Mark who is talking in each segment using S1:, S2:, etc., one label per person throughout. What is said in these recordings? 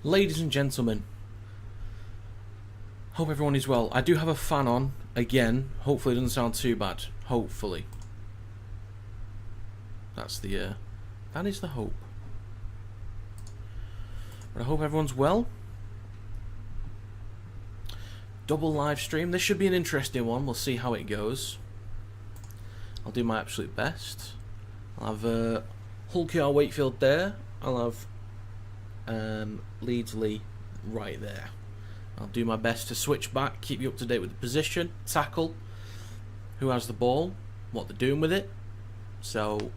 S1: Ladies and gentlemen, hope everyone is well. I do have a fan on, again. Hopefully it doesn't sound too bad. Hopefully. That is the hope. But I hope everyone's well. Double live stream. This should be an interesting one. We'll see how it goes. I'll do my absolute best. I'll have Hull KR Wakefield there. I'll have Leeds Lee right there. I'll do my best to switch back, keep you up to date with the position, tackle, who has the ball, what they're doing with it. So,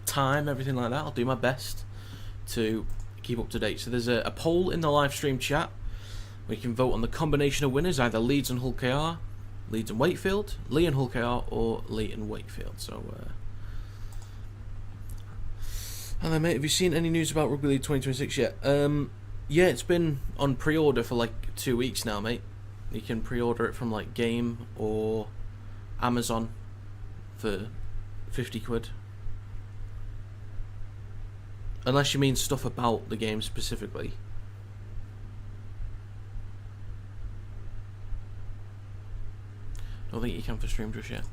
S1: time, everything like that. I'll do my best to keep up to date. So there's a poll in the live stream chat. We can vote on the combination of winners, either Leeds and Hull KR, Leeds and Wakefield, Leigh and Hull KR, or Leigh and Wakefield. So, hello mate, have you seen any news about Rugby League 2026 yet? Yeah, it's been on pre-order for like 2 weeks now, mate. You can pre-order it from like Game or Amazon for 50 quid. Unless you mean stuff about the game specifically. Don't think you can for stream just yet.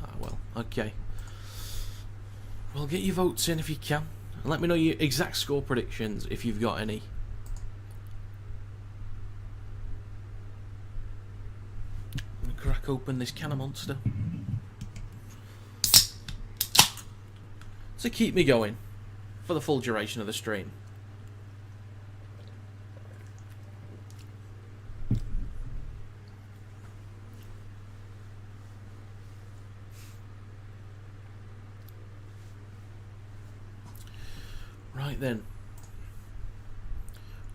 S1: Ah, well, okay. Well, get your votes in if you can. And let me know your exact score predictions if you've got any. I'm gonna crack open this can of Monster to keep me going for the full duration of the stream. Right then,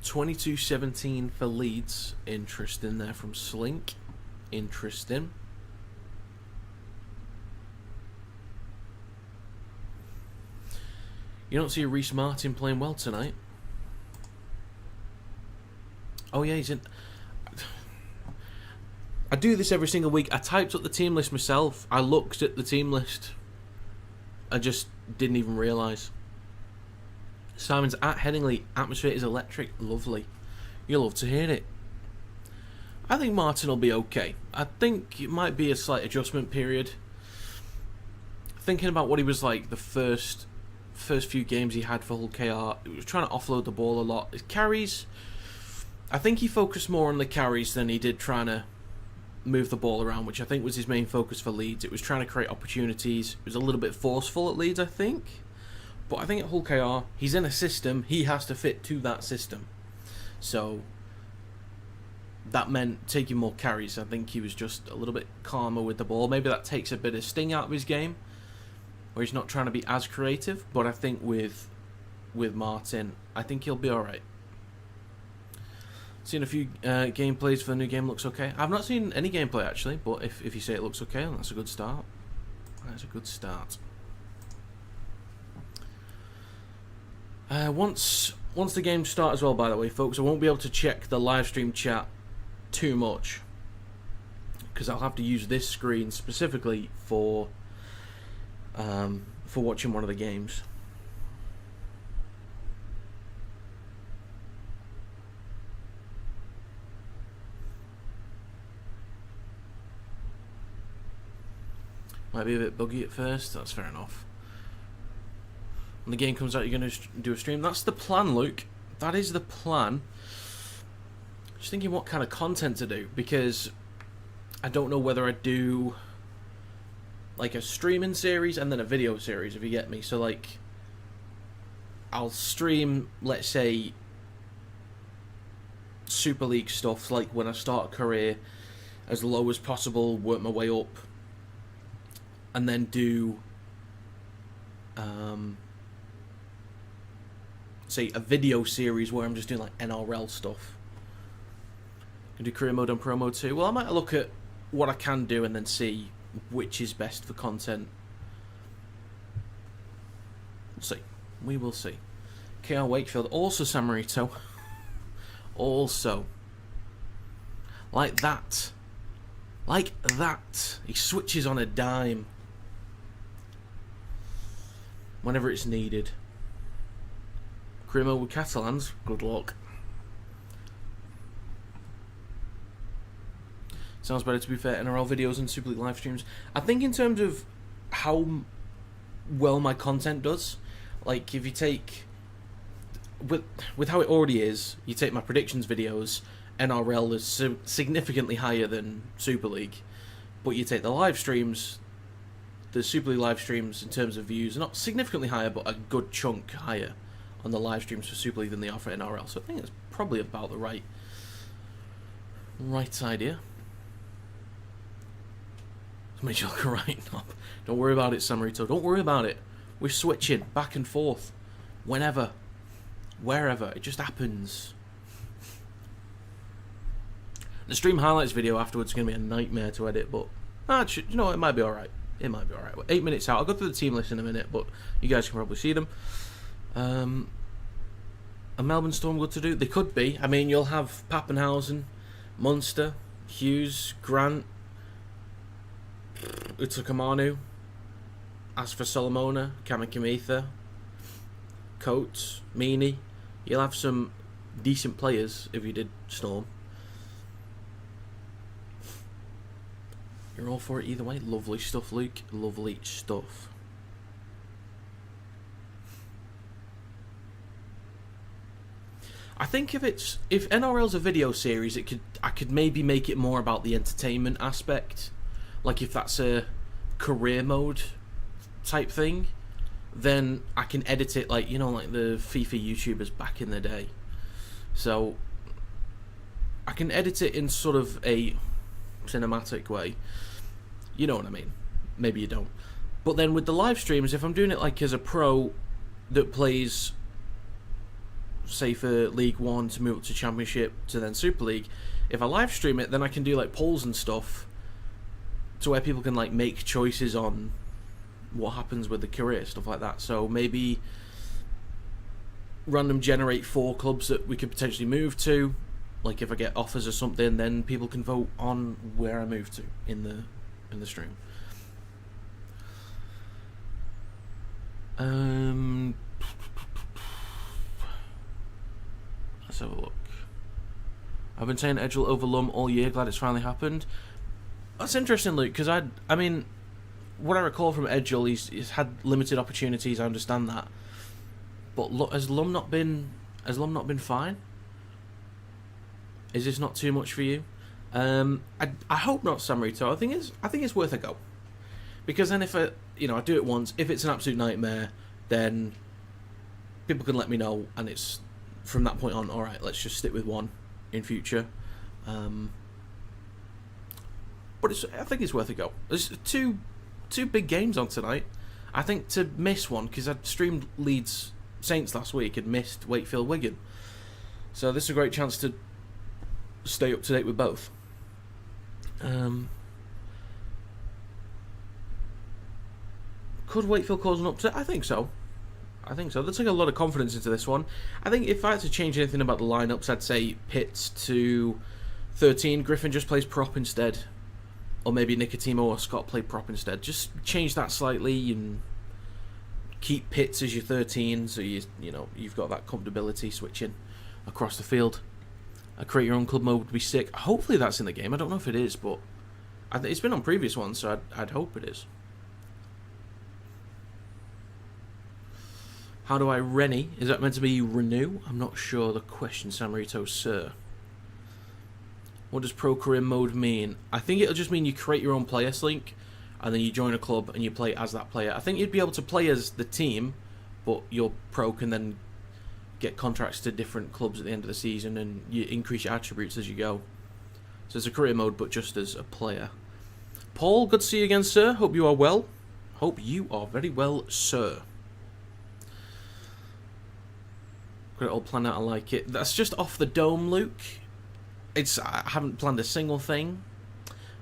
S1: 22-17 for Leeds. Interesting there from Slink. Interesting. You don't see Reece Martin playing well tonight. Oh yeah, he's in. I do this every single week. I typed up the team list myself. I looked at the team list. I just didn't even realise. Simon's at Headingley. Atmosphere is electric. Lovely. You'll love to hear it. I think Martin will be okay. I think it might be a slight adjustment period. Thinking about what he was like the first few games he had for Hull KR, he was trying to offload the ball a lot. His carries, I think he focused more on the carries than he did trying to move the ball around, which I think was his main focus for Leeds. It was trying to create opportunities. It was a little bit forceful at Leeds, I think. But I think at Hull KR, he's in a system, he has to fit to that system. So that meant taking more carries. I think he was just a little bit calmer with the ball. Maybe that takes a bit of sting out of his game, where he's not trying to be as creative. But I think with Martin, I think he'll be alright. Seen a few gameplays for the new game, looks okay. I've not seen any gameplay actually, but if you say it looks okay, then that's a good start. That's a good start. Once the game starts as well, by the way, folks, I won't be able to check the live stream chat too much, because I'll have to use this screen specifically for watching one of the games. Might be a bit buggy at first, that's fair enough. When the game comes out, you're going to do a stream. That's the plan, Luke. That is the plan. Just thinking what kind of content to do, because I don't know whether I do like a streaming series and then a video series, if you get me. So like, I'll stream, let's say, Super League stuff, like when I start a career, as low as possible, work my way up, and then do say a video series where I'm just doing like NRL stuff. I can do career mode and pro mode too. Well, I might look at what I can do and then see which is best for content. We'll see. We will see. KR Wakefield, also Samarito. Also. Like that. Like that. He switches on a dime whenever it's needed. Career mode with Catalans, good luck. Sounds better, to be fair. NRL videos and Super League live streams. I think in terms of how well my content does, like if you take with how it already is, you take my predictions videos, NRL is significantly higher than Super League, but you take the live streams, the Super League live streams in terms of views are not significantly higher, but a good chunk higher on the live streams for Super League than they are for NRL. So I think it's probably about the right idea. Made you look right up. Don't worry about it, Samarito. Don't worry about it. We're switching back and forth. Whenever. Wherever. It just happens. The stream highlights video afterwards is going to be a nightmare to edit, but you know, it might be alright. It might be alright. 8 minutes out. I'll go through the team list in a minute, but you guys can probably see them. A Melbourne Storm good to do? They could be. I mean, you'll have Pappenhausen, Munster, Hughes, Grant, Utakamanu. As for Solomona, Kamikamitha, Coates, Meany, you'll have some decent players if you did Storm. You're all for it either way. Lovely stuff, Luke. Lovely stuff. I think if NRL's a video series, I could maybe make it more about the entertainment aspect. Like if that's a career mode type thing, then I can edit it like, you know, like the FIFA YouTubers back in the day. So I can edit it in sort of a cinematic way. You know what I mean? Maybe you don't. But then with the live streams, if I'm doing it like as a pro that plays, say for League One to move up to Championship to then Super League, if I live stream it, then I can do like polls and stuff to where people can like make choices on what happens with the career, stuff like that. So maybe random generate 4 clubs that we could potentially move to. Like if I get offers or something, then people can vote on where I move to in the stream. Let's have a look. I've been saying Edgell over Lum all year. Glad it's finally happened. That's interesting, Luke, because I mean, what I recall from Edgell, he's had limited opportunities. I understand that, but look, has Lum not been fine? Is this not too much for you? I hope not, Samarito. I think it's worth a go, because then if I do it once, if it's an absolute nightmare, then people can let me know, and it's from that point on. All right, let's just stick with one in future. But I think it's worth a go. There's two big games on tonight. I think to miss one, because I streamed Leeds Saints last week and missed Wakefield Wigan, so this is a great chance to stay up to date with both. Could Wakefield cause an upset? I think so. They'll take a lot of confidence into this one. I think if I had to change anything about the lineups, I'd say Pitts to 13. Griffin just plays prop instead. Or maybe Nicotimo or Scott play prop instead. Just change that slightly and keep Pitts as your 13, so you've got that comfortability switching across the field. Create your own club mode would be sick. Hopefully that's in the game. I don't know if it is, but it's been on previous ones, so I'd hope it is. How do I Rennie? Is that meant to be renew? I'm not sure the question, Samarito, sir. What does pro career mode mean? I think it'll just mean you create your own player link, and then you join a club and you play as that player. I think you'd be able to play as the team, but your pro can then get contracts to different clubs at the end of the season, and you increase your attributes as you go. So it's a career mode, but just as a player. Paul, good to see you again, sir. Hope you are well. Hope you are very well, sir. Got it all planned out, I like it. That's just off the dome, Luke. I haven't planned a single thing,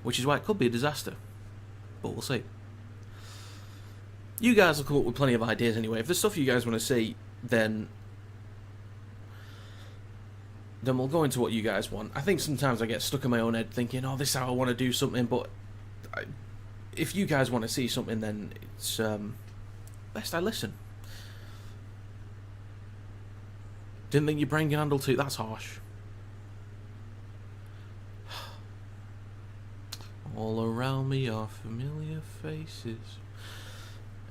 S1: which is why it could be a disaster. But we'll see. You guys will come up with plenty of ideas anyway. If there's stuff you guys want to see, then we'll go into what you guys want. I think sometimes I get stuck in my own head thinking, oh, this is how I want to do something, but if you guys want to see something, then it's best I listen. Didn't think your brain can handle 2. That's harsh. All around me are familiar faces.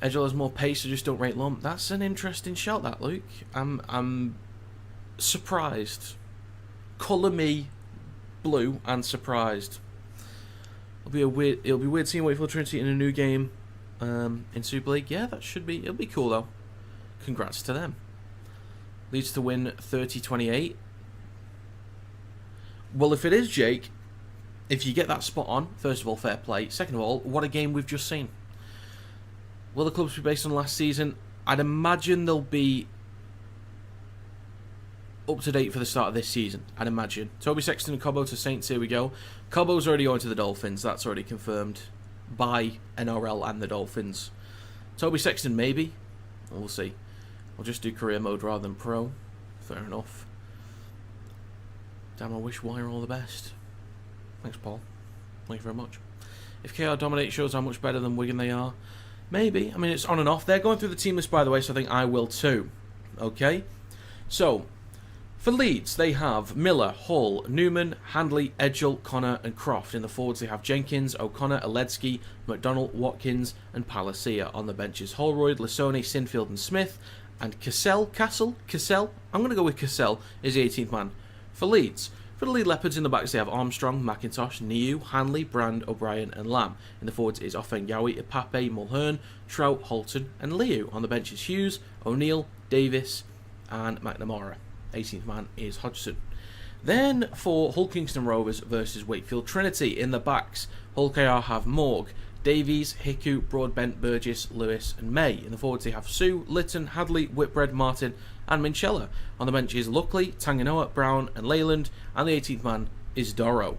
S1: Edgell has more pace, I just don't rate Lump. That's an interesting shout, that, Luke. I'm surprised. Colour me blue and surprised. It'll be weird seeing Wakefield Trinity in a new game in Super League. Yeah, it'll be cool though. Congrats to them. Leeds to win 30-28. Well, if it is, Jake, if you get that spot on, first of all, fair play. Second of all, what a game we've just seen. Will the clubs be based on last season? I'd imagine they'll be up to date for the start of this season. I'd imagine. Toby Sexton and Cobbo to Saints, here we go. Cobbo's already going to the Dolphins. That's already confirmed by NRL and the Dolphins. Toby Sexton, maybe. We'll see. I'll just do career mode rather than pro. Fair enough. Damn, I wish Wire all the best. Thanks, Paul. Thank you very much. If KR dominate shows how much better than Wigan they are, maybe. I mean, it's on and off. They're going through the team list, by the way, so I think I will too. Okay? So, for Leeds, they have Miller, Hall, Newman, Handley, Edgell, Connor and Croft. In the forwards, they have Jenkins, O'Connor, Aledski, McDonald, Watkins and Palacia. On the benches, Holroyd, Lasone, Sinfield and Smith. And Cassell, I'm going to go with Cassell, is the 18th man for Leeds. For the Leigh Leopards, in the backs they have Armstrong, McIntosh, Niu, Hanley, Brand, O'Brien and Lamb. In the forwards is Offengawi, Ipape, Mulhern, Trout, Holton and Liu. On the bench is Hughes, O'Neill, Davis and McNamara. 18th man is Hodgson. Then for Hull Kingston Rovers versus Wakefield Trinity, in the backs, Hull KR have Morg, Davies, Hiku, Broadbent, Burgess, Lewis and May. In the forwards they have Sue, Litton, Hadley, Whitbread, Martin and Minchella. On the bench is Luckley, Tanganoa, Brown and Leyland, and the 18th man is Dorrow.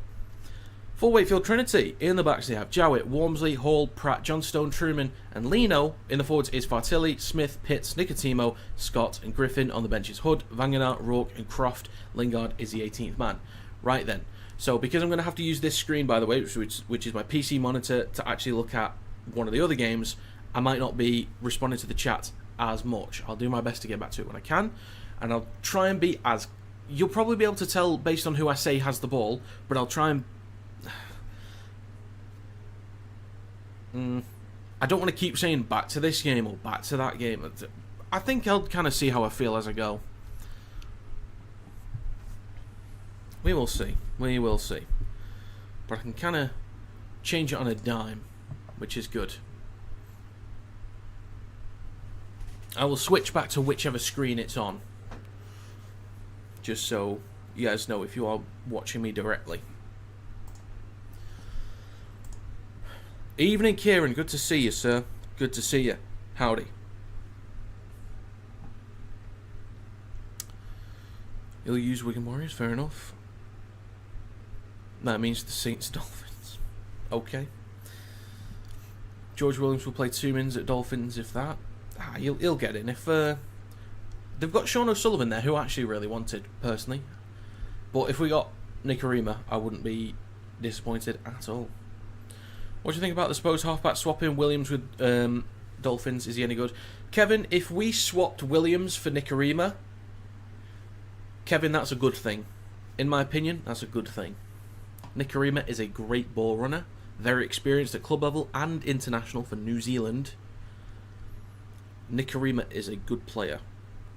S1: For Wakefield Trinity, in the backs they have Jowett, Walmsley, Hall, Pratt, Johnstone, Truman and Lino. In the forwards is Fartilli, Smith, Pitts, Nicotimo, Scott and Griffin. On the bench is Hood, Vangenaar, Rourke and Croft. Lingard is the 18th man. Right then, so because I'm going to have to use this screen, by the way, which is my PC monitor, to actually look at one of the other games, I might not be responding to the chat as much. I'll do my best to get back to it when I can, and I'll try and be as... You'll probably be able to tell based on who I say has the ball, but I'll try and... I don't want to keep saying back to this game or back to that game. I think I'll kind of see how I feel as I go. We will see. We will see. But I can kind of change it on a dime, which is good. I will switch back to whichever screen it's on, just so you guys know if you are watching me directly. Evening, Kieran. Good to see you, sir. Good to see you. Howdy. You'll use Wigan Warriors, fair enough. That means the Saints Dolphins. Okay. George Williams will play 2 minutes at Dolphins, if that. He'll get in. If they've got Sean O'Sullivan there, who I actually really wanted, personally. But if we got Nicarima, I wouldn't be disappointed at all. What do you think about the supposed halfback swapping Williams with Dolphins? Is he any good? Kevin, if we swapped Williams for Nicarima, Kevin, that's a good thing. In my opinion, that's a good thing. Nicarima is a great ball runner, very experienced at club level and international for New Zealand. Nicarima is a good player.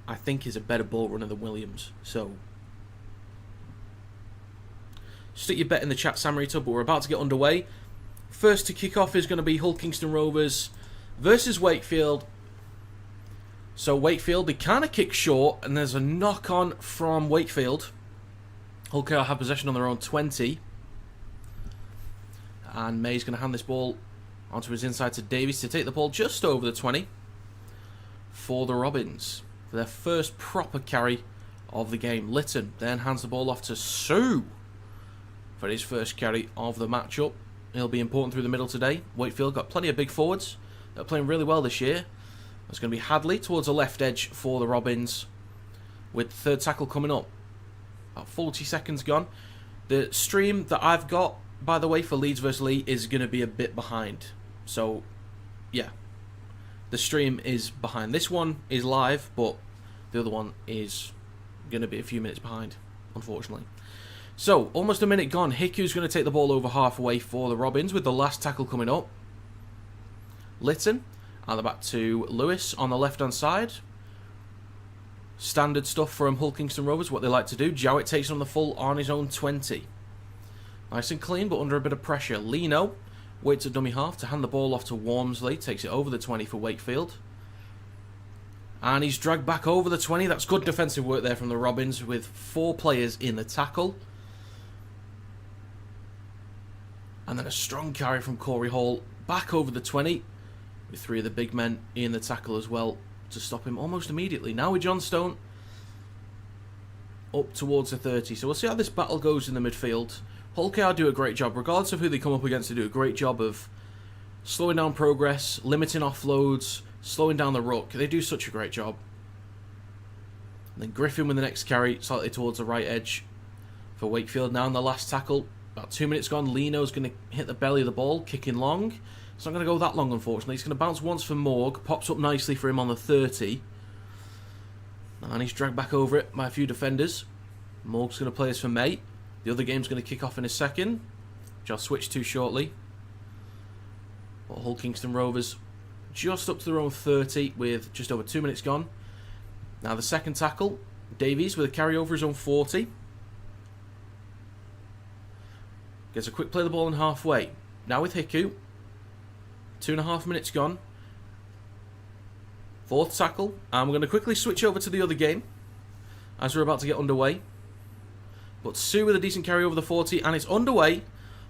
S1: I think he's a better ball runner than Williams. So, stick your bet in the chat, Samarito, but we're about to get underway. First to kick off is going to be Hull Kingston Rovers versus Wakefield. So Wakefield, they kind of kick short, and there's a knock-on from Wakefield. Hull KR have possession on their own 20. And May's going to hand this ball onto his inside to Davies to take the ball just over the 20 for the Robins. For their first proper carry of the game. Litton then hands the ball off to Sue for his first carry of the matchup. He'll be important through the middle today. Wakefield got plenty of big forwards. They're playing really well this year. It's going to be Hadley towards the left edge for the Robins, with the third tackle coming up. About 40 seconds gone. The stream that I've got, by the way, for Leeds versus Leigh is going to be a bit behind. So, yeah. The stream is behind. This one is live, but the other one is going to be a few minutes behind, unfortunately. So, almost a minute gone. Hiku's going to take the ball over halfway for the Robins with the last tackle coming up. Lytton, and the back to Lewis on the left-hand side. Standard stuff from Hull Kingston Rovers, what they like to do. Jowett takes on the full on his own 20. Nice and clean, but under a bit of pressure. Lino waits at dummy half to hand the ball off to Wormsley. Takes it over the 20 for Wakefield. And he's dragged back over the 20. That's good defensive work there from the Robins with 4 players in the tackle. And then a strong carry from Corey Hall back over the 20 with 3 of the big men in the tackle as well to stop him almost immediately. Now with Johnstone up towards the 30. So we'll see how this battle goes in the midfield. Hull KR do a great job, regardless of who they come up against, they do a great job of slowing down progress, limiting offloads, slowing down the ruck. They do such a great job. And then Griffin with the next carry, slightly towards the right edge for Wakefield. Now in the last tackle, about 2 minutes gone, Lino's going to hit the belly of the ball, kicking long. It's not going to go that long, unfortunately. It's going to bounce once for Morg, pops up nicely for him on the 30. And he's dragged back over it by a few defenders. Morg's going to play this for May. The other game's going to kick off in a second, which I'll switch to shortly. But Hull Kingston Rovers just up to their own 30 with just over 2 minutes gone. Now the second tackle, Davies with a carry over his own 40. Gets a quick play of the ball in halfway. Now with Hiku. 2.5 minutes gone. Fourth tackle. And we're going to quickly switch over to the other game as we're about to get underway. But Sue with a decent carry over the 40, and it's underway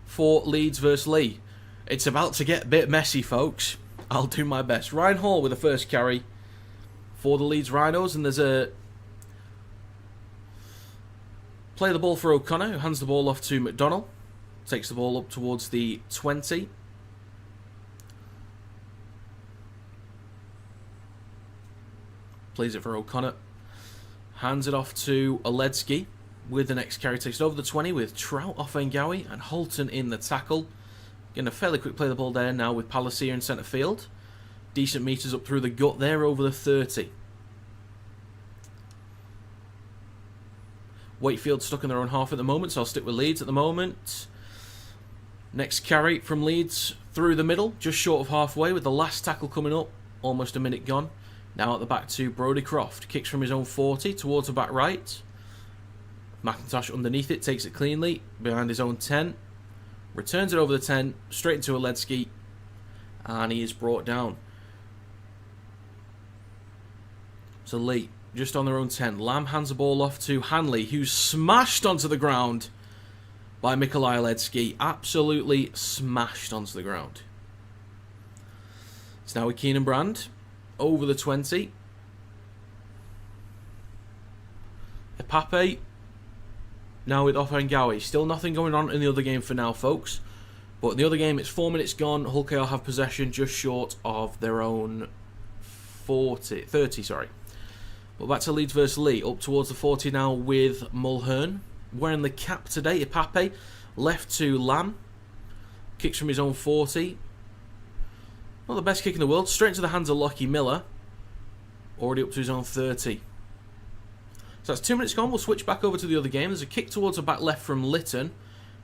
S1: for Leeds versus Leigh. It's about to get a bit messy, folks. I'll do my best. Ryan Hall with the first carry for the Leeds Rhinos, and there's a play the ball for O'Connor, who hands the ball off to McDonnell. Takes the ball up towards the 20. Plays it for O'Connor. Hands it off to Oledsky with the next carry. Takes it over the 20 with Trout off Engawi and Holton in the tackle. Getting a fairly quick play of the ball there now with Palacia in centre field. Decent metres up through the gut there over the 30. Wakefield stuck in their own half at the moment, so I'll stick with Leeds at the moment. Next carry from Leeds through the middle, just short of halfway with the last tackle coming up. Almost a minute gone. Now at the back to Brodie Croft. Kicks from his own 40 towards the back right. McIntosh underneath it, takes it cleanly behind his own 10. Returns it over the 10, straight into Oledsky. And he is brought down. So Leigh, just on their own 10. Lamb hands the ball off to Hanley, who's smashed onto the ground by Mikolaj Oledsky. Absolutely smashed onto the ground. It's now with Keenan Brand. Over the 20. Epape. Now with Offengawi. Still nothing going on in the other game for now, folks. But in the other game, it's 4 minutes gone. Hull KR have possession just short of their own 30, sorry. But back to Leeds versus Leigh. Up towards the 40 now with Mulhern. Wearing the cap today, Epape. Left to Lamb. Kicks from his own 40. Not the best kick in the world. Straight into the hands of Lockie Miller. Already up to his own 30. So that's 2 minutes gone. We'll switch back over to the other game. There's a kick towards the back left from Lytton.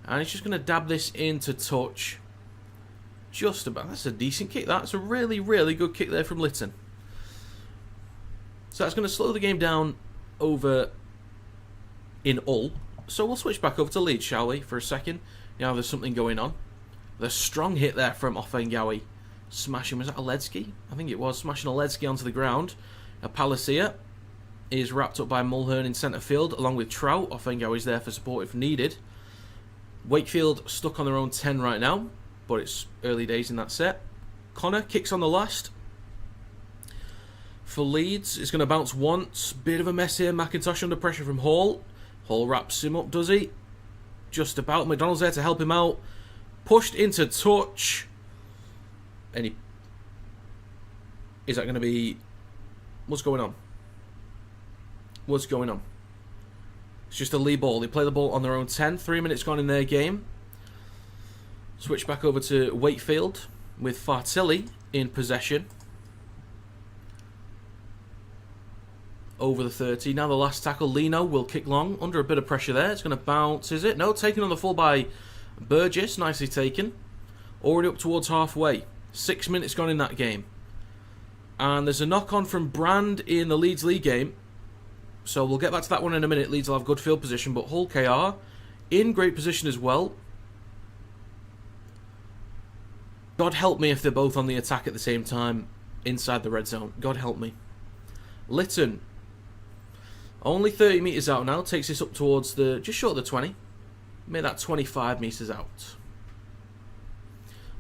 S1: And he's just going to dab this into touch. Just about. That's a decent kick. That's a really, really good kick there from Lytton. So that's going to slow the game down over in Hull. So we'll switch back over to Leeds, shall we, for a second. Now there's something going on. The strong hit there from Offengawi. Smashing, was that Oledsky? I think it was. Smashing Oledsky onto the ground. Palacia is wrapped up by Mulhern in centre field, along with Trout. Offengawi's there for support if needed. Wakefield stuck on their own 10 right now, but it's early days in that set. Connor kicks on the last. For Leeds, it's going to bounce once. Bit of a mess here. McIntosh under pressure from Hall. Hall wraps him up, does he? Just about. McDonald's there to help him out. Pushed into touch. Is that going to be... What's going on? What's going on? It's just a Leigh ball. They play the ball on their own 10. 3 minutes gone in their game. Switch back over to Wakefield with Fartilli in possession. over the 30. Now the last tackle, Lino will kick long, under a bit of pressure there. It's going to bounce, is it? No, taken on the full by Burgess, nicely taken. Already up towards halfway. 6 minutes gone in that game. And there's a knock-on from Brand in the Leeds League game. So we'll get back to that one in a minute. Leeds will have good field position, but Hull KR in great position as well. God help me if they're both on the attack at the same time inside the red zone. God help me. Lytton, only 30 metres out now, takes this up towards the just short of the 20. Make that 25 metres out.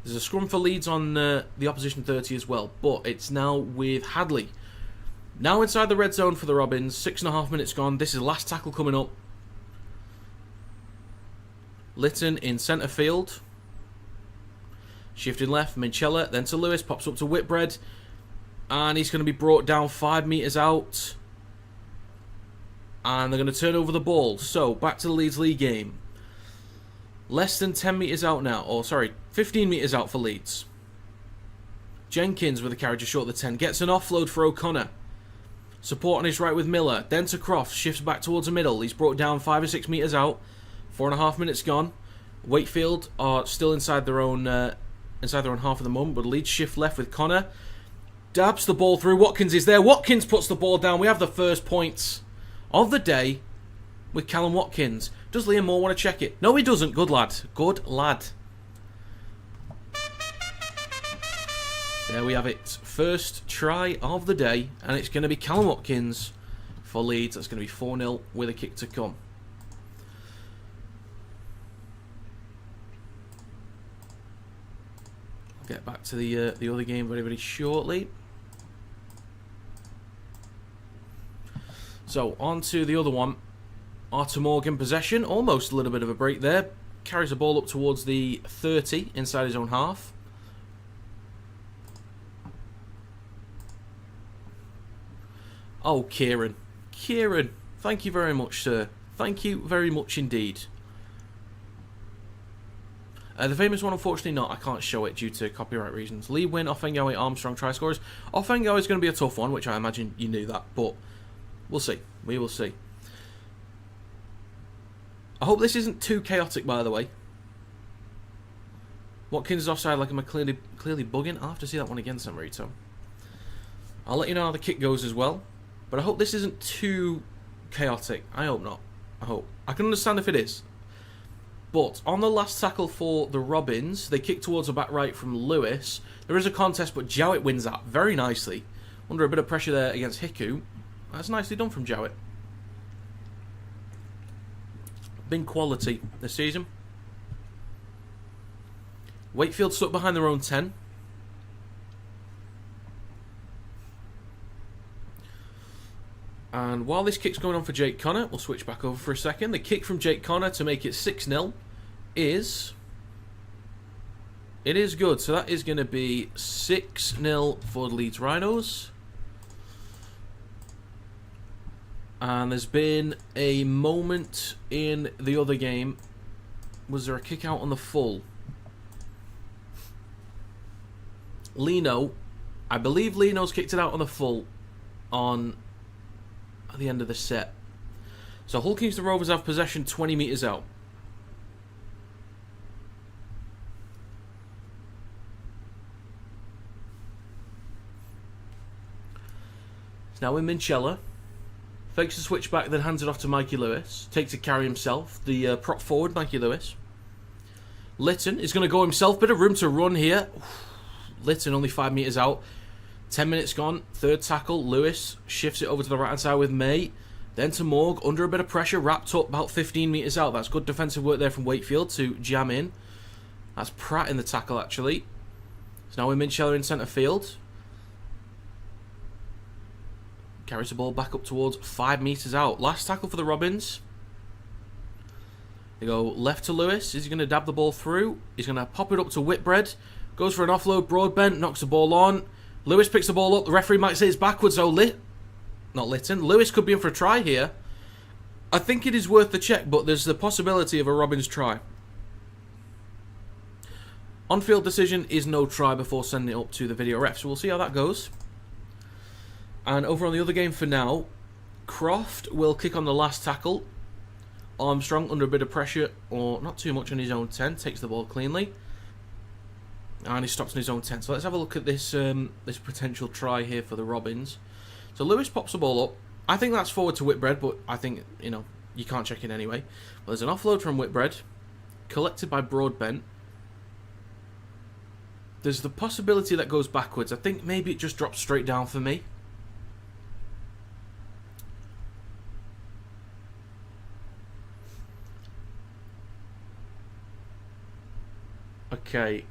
S1: There's a scrum for Leeds on the opposition 30 as well, but it's now with Hadley. Now inside the red zone for the Robins, 6.5 minutes gone. This is the last tackle coming up. Lytton in centre field. Shifting left, Minchella, then to Lewis, pops up to Whitbread. And he's going to be brought down 5 metres out. And they're going to turn over the ball. So, back to the Leeds League game. Less than 10 metres out now. Or, sorry, 15 metres out for Leeds. Jenkins with a carry just short of the 10. Gets an offload for O'Connor. Support on his right with Miller. Then to Croft. Shifts back towards the middle. He's brought down 5 or 6 metres out. 4.5 minutes gone. Wakefield are still inside their own half at the moment. But Leeds shift left with Connor. Dabs the ball through. Watkins is there. Watkins puts the ball down. We have the first points of the day with Callum Watkins. Does Liam Moore want to check it? No, he doesn't. Good lad. Good lad. There we have it. First try of the day. And it's going to be Callum Watkins for Leeds. That's going to be 4-0 with a kick to come. I'll get back to the other game very, very shortly. So, on to the other one. Arthur Morgan possession. Almost a little bit of a break there. Carries the ball up towards the 30 inside his own half. Oh, Kieran. Kieran, thank you very much, sir. Thank you very much indeed. The famous one, unfortunately not. I can't show it due to copyright reasons. Lee Wynn, Offengawe, Armstrong, try scorers. Offengawe is going to be a tough one, which I imagine you knew that, but we'll see. We will see. I hope this isn't too chaotic, by the way. Watkins is offside like I'm clearly bugging. I'll have to see that one again, Samarito. I'll let you know how the kick goes as well. But I hope this isn't too chaotic. I hope not. I hope. I can understand if it is. But on the last tackle for the Robins, they kick towards the back right from Lewis. There is a contest, but Jowett wins that very nicely. Under a bit of pressure there against Hiku. That's nicely done from Jowett. Been quality this season. Wakefield stuck behind their own 10. And while this kick's going on for Jake Connor, we'll switch back over for a second. The kick from Jake Connor to make it 6-0 is... It is good. So that is going to be 6-0 for the Leeds Rhinos. And there's been a moment in the other game. Was there a kick out on the full? Lino. I believe Lino's kicked it out on the full on... at the end of the set. So Hull Kingston Rovers have possession 20 metres out. It's now in Minchella. Fakes the switch back, then hands it off to Mikey Lewis. Takes a carry himself. The prop forward, Mikey Lewis. Lytton is going to go himself. Bit of room to run here. Lytton only 5 metres out. 10 minutes gone. Third tackle. Lewis shifts it over to the right-hand side with May. Then to Morg. Under a bit of pressure. Wrapped up about 15 metres out. That's good defensive work there from Wakefield to jam in. That's Pratt in the tackle, actually. So now we're Minchella in centre field. Carries the ball back up towards 5 metres out. Last tackle for the Robins. They go left to Lewis. Is he going to dab the ball through? He's going to pop it up to Whitbread. Goes for an offload. Broadbent. Knocks the ball on. Lewis picks the ball up. The referee might say it's backwards. Oh, not Lytton. Lewis could be in for a try here. I think it is worth the check, but there's the possibility of a Robins try. On-field decision is no try before sending it up to the video ref. So we'll see how that goes. And over on the other game for now, Croft will kick on the last tackle. Armstrong under a bit of pressure, or not too much on his own 10, takes the ball cleanly. And he stops on his own 10. So let's have a look at this this potential try here for the Robins. So Lewis pops the ball up. I think that's forward to Whitbread, but I think, you know, you can't check it anyway. Well, there's an offload from Whitbread, collected by Broadbent. There's the possibility that goes backwards. I think maybe it just drops straight down for me. Okay.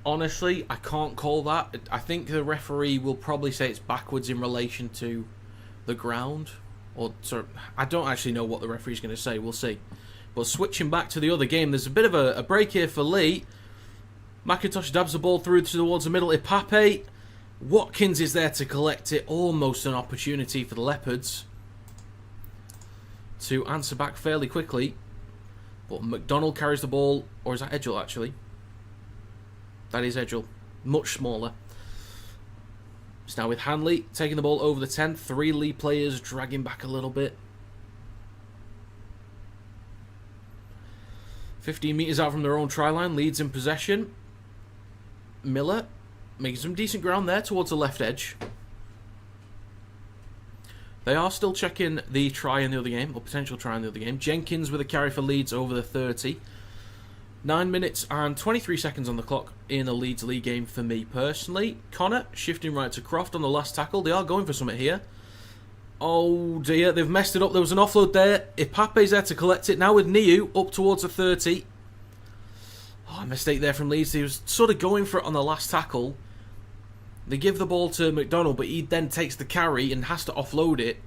S1: Honestly, I can't call that. I think the referee will probably say it's backwards in relation to the ground. Or sorry, I don't actually know what the referee's going to say. We'll see. But switching back to the other game, there's a bit of a break here for Leigh. McIntosh dabs the ball through towards the middle. Ipape. Watkins is there to collect it. Almost an opportunity for the Leopards to answer back fairly quickly. But McDonald carries the ball. Or is that Edgell, actually? That is Edgell. Much smaller. It's now with Hanley taking the ball over the 10. 3 Leigh players dragging back a little bit. 15 metres out from their own try line. Leeds in possession. Miller making some decent ground there towards the left edge. They are still checking the try in the other game, or potential try in the other game. Jenkins with a carry for Leeds over the 30. 9 minutes and 23 seconds on the clock in a Leeds League game for me personally. Connor shifting right to Croft on the last tackle. They are going for something here. Oh dear, they've messed it up. There was an offload there. Ipape's there to collect it. Now with Niu up towards the 30. Oh, a mistake there from Leeds. He was sort of going for it on the last tackle. They give the ball to McDonald, but he then takes the carry and has to offload it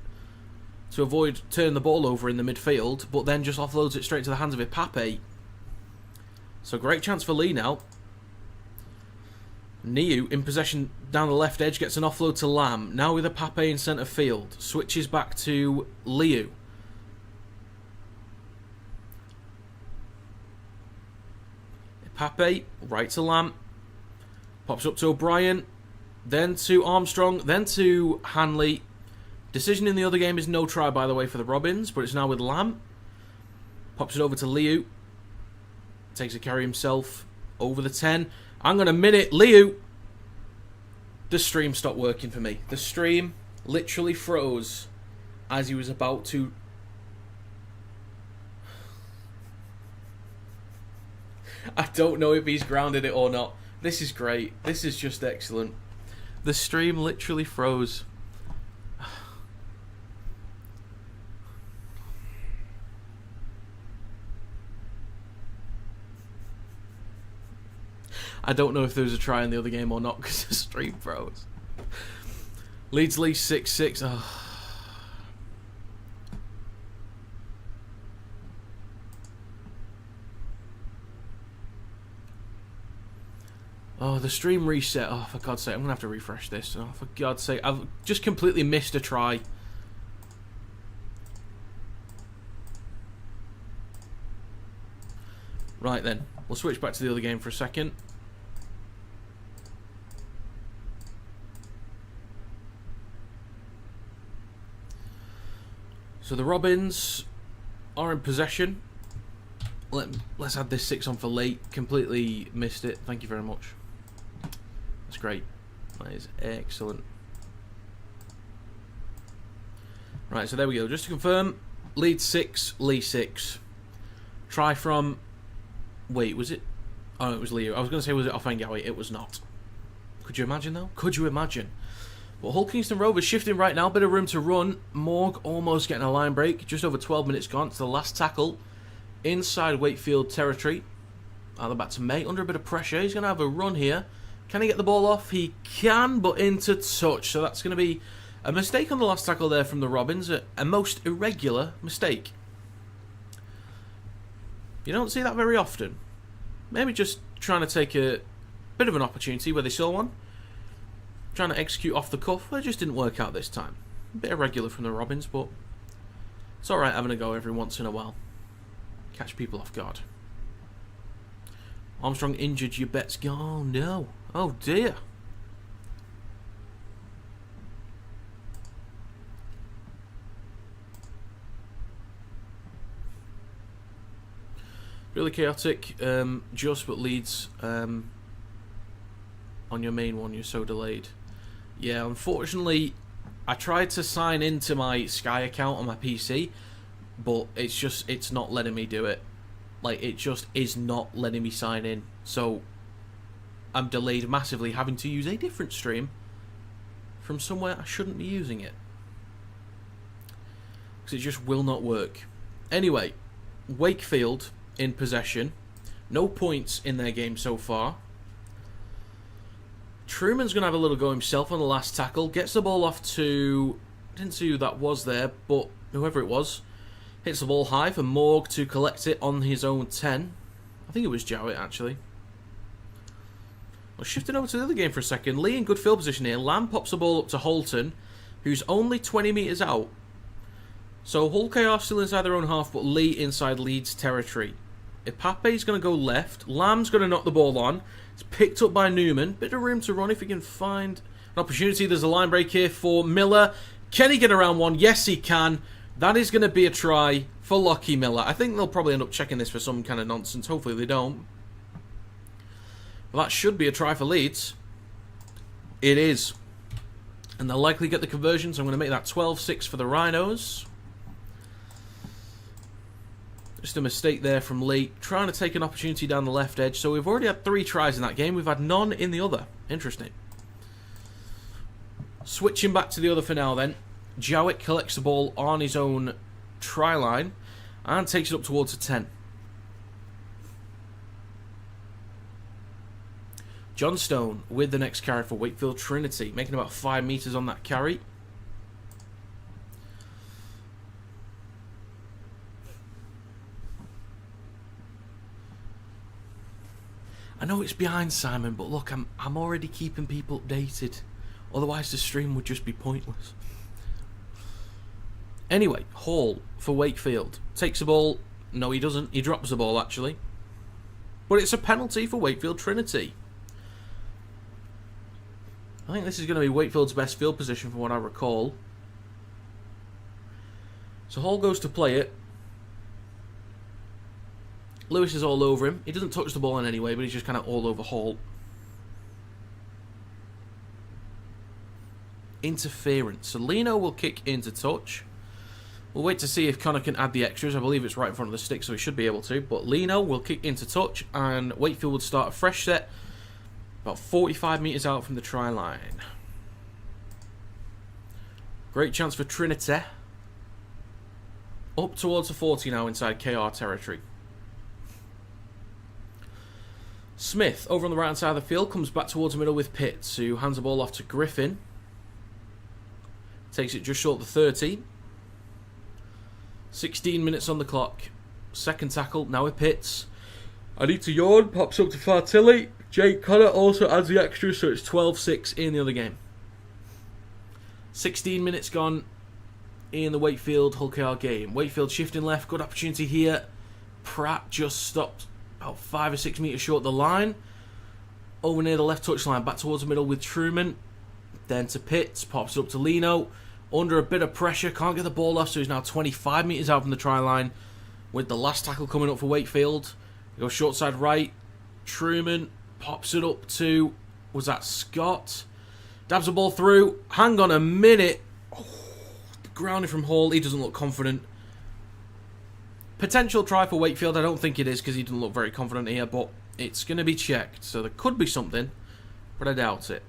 S1: to avoid turning the ball over in the midfield, but then just offloads it straight to the hands of Ipape. So great chance for Leigh now. Niu in possession down the left edge, gets an offload to Lamb. Now with Ipape in centre field. Switches back to Liu. Ipape, right to Lamb. Pops up to O'Brien. Then to Armstrong. Then to Hanley. Decision in the other game is no try, by the way, for the Robins, but it's now with Lamb. Pops it over to Liu. Takes a carry himself over the 10. I'm going to minute Liu. The stream stopped working for me. The stream literally froze as he was about to... I don't know if he's grounded it or not. This is great. This is just excellent. The stream literally froze. I don't know if there was a try in the other game or not because the stream froze. Leeds Leigh 6-6. Oh, the stream reset. Oh, for God's sake, I'm going to have to refresh this. Oh, for God's sake, I've just completely missed a try. Right then, we'll switch back to the other game for a second. So the Robins are in possession. Let's add this 6 on for Leigh. Completely missed it. Thank you very much. That's great. That is excellent. Right, so there we go. Just to confirm, Leeds 6, Leigh 6. Try from... Wait, was it? Oh, it was Leo. I was going to say, was it Offengawi? It was not. Could you imagine, though? Could you imagine? But Hull Kingston Rovers shifting right now. Bit of room to run. Morg almost getting a line break. Just over 12 minutes gone. It's the last tackle inside Wakefield territory. Either back to May. Under a bit of pressure. He's going to have a run here. Can he get the ball off? He can, but into touch. So that's going to be a mistake on the last tackle there from the Robins. A most irregular mistake. You don't see that very often. Maybe just trying to take a bit of an opportunity where they saw one. Trying to execute off the cuff. Well, it just didn't work out this time. A bit irregular from the Robins, but it's alright having a go every once in a while. Catch people off guard. Armstrong injured, your bet's gone. Oh no. Oh dear. Really chaotic. Just but Leeds on your main one, you're so delayed. Yeah, unfortunately, I tried to sign into my Sky account on my PC, but it's not letting me do it. Like, it just is not letting me sign in. So, I'm delayed massively, having to use a different stream from somewhere I shouldn't be using it. Because it just will not work. Anyway, Wakefield in possession. No points in their game so far. Truman's going to have a little go himself on the last tackle. Gets the ball off to... didn't see who that was there, but whoever it was. Hits the ball high for Morg to collect it on his own 10. I think it was Jowett, actually. Well, shifting over to the other game for a second. Leigh in good field position here. Lamb pops the ball up to Holton, who's only 20 metres out. So Hull KR still inside their own half, but Leigh inside Leeds territory. Ipape's going to go left. Lamb's going to knock the ball on. It's picked up by Newman. Bit of room to run if he can find an opportunity. There's a line break here for Miller. Can he get around one? Yes, he can. That is going to be a try for Lockie Miller. I think they'll probably end up checking this for some kind of nonsense. Hopefully they don't. But that should be a try for Leeds. It is. And they'll likely get the conversion, so I'm going to make that 12-6 for the Rhinos. Just a mistake there from Leigh, trying to take an opportunity down the left edge. So we've already had 3 tries in that game. We've had none in the other. Interesting. Switching back to the other for now then. Jowett collects the ball on his own try line and takes it up towards the 10. John Stone with the next carry for Wakefield Trinity, making about 5 metres on that carry. I know it's behind, Simon, but look, I'm already keeping people updated. Otherwise the stream would just be pointless. Anyway, Hall for Wakefield. Takes the ball. No, he doesn't. He drops the ball, actually. But it's a penalty for Wakefield Trinity. I think this is going to be Wakefield's best field position from what I recall. So Hall goes to play it. Lewis is all over him. He doesn't touch the ball in any way, but he's just kind of all over Hall. Interference. So Lino will kick into touch. We'll wait to see if Connor can add the extras. I believe it's right in front of the stick, so he should be able to. But Lino will kick into touch, and Wakefield would start a fresh set about 45 metres out from the try line. Great chance for Trinity. Up towards the 40 now inside KR territory. Smith, over on the right-hand side of the field, comes back towards the middle with Pitts, who hands the ball off to Griffin. Takes it just short of the 30. 16 minutes on the clock. Second tackle, now with Pitts. Anita Yawn pops up to Fartilli. Jake Connor also adds the extra, so it's 12-6 in the other game. 16 minutes gone in the Wakefield Hull KR game. Wakefield shifting left, good opportunity here. Pratt just stopped about 5 or 6 metres short of the line. Over near the left touchline, back towards the middle with Truman. Then to Pitts, pops it up to Lino. Under a bit of pressure, can't get the ball off, so he's now 25 metres out from the try line. With the last tackle coming up for Wakefield. He goes short side right. Truman pops it up to, was that Scott? Dabs the ball through. Hang on a minute. Oh, grounding from Hall. He doesn't look confident. Potential try for Wakefield. I don't think it is because he doesn't look very confident here, but it's going to be checked. So there could be something, but I doubt it.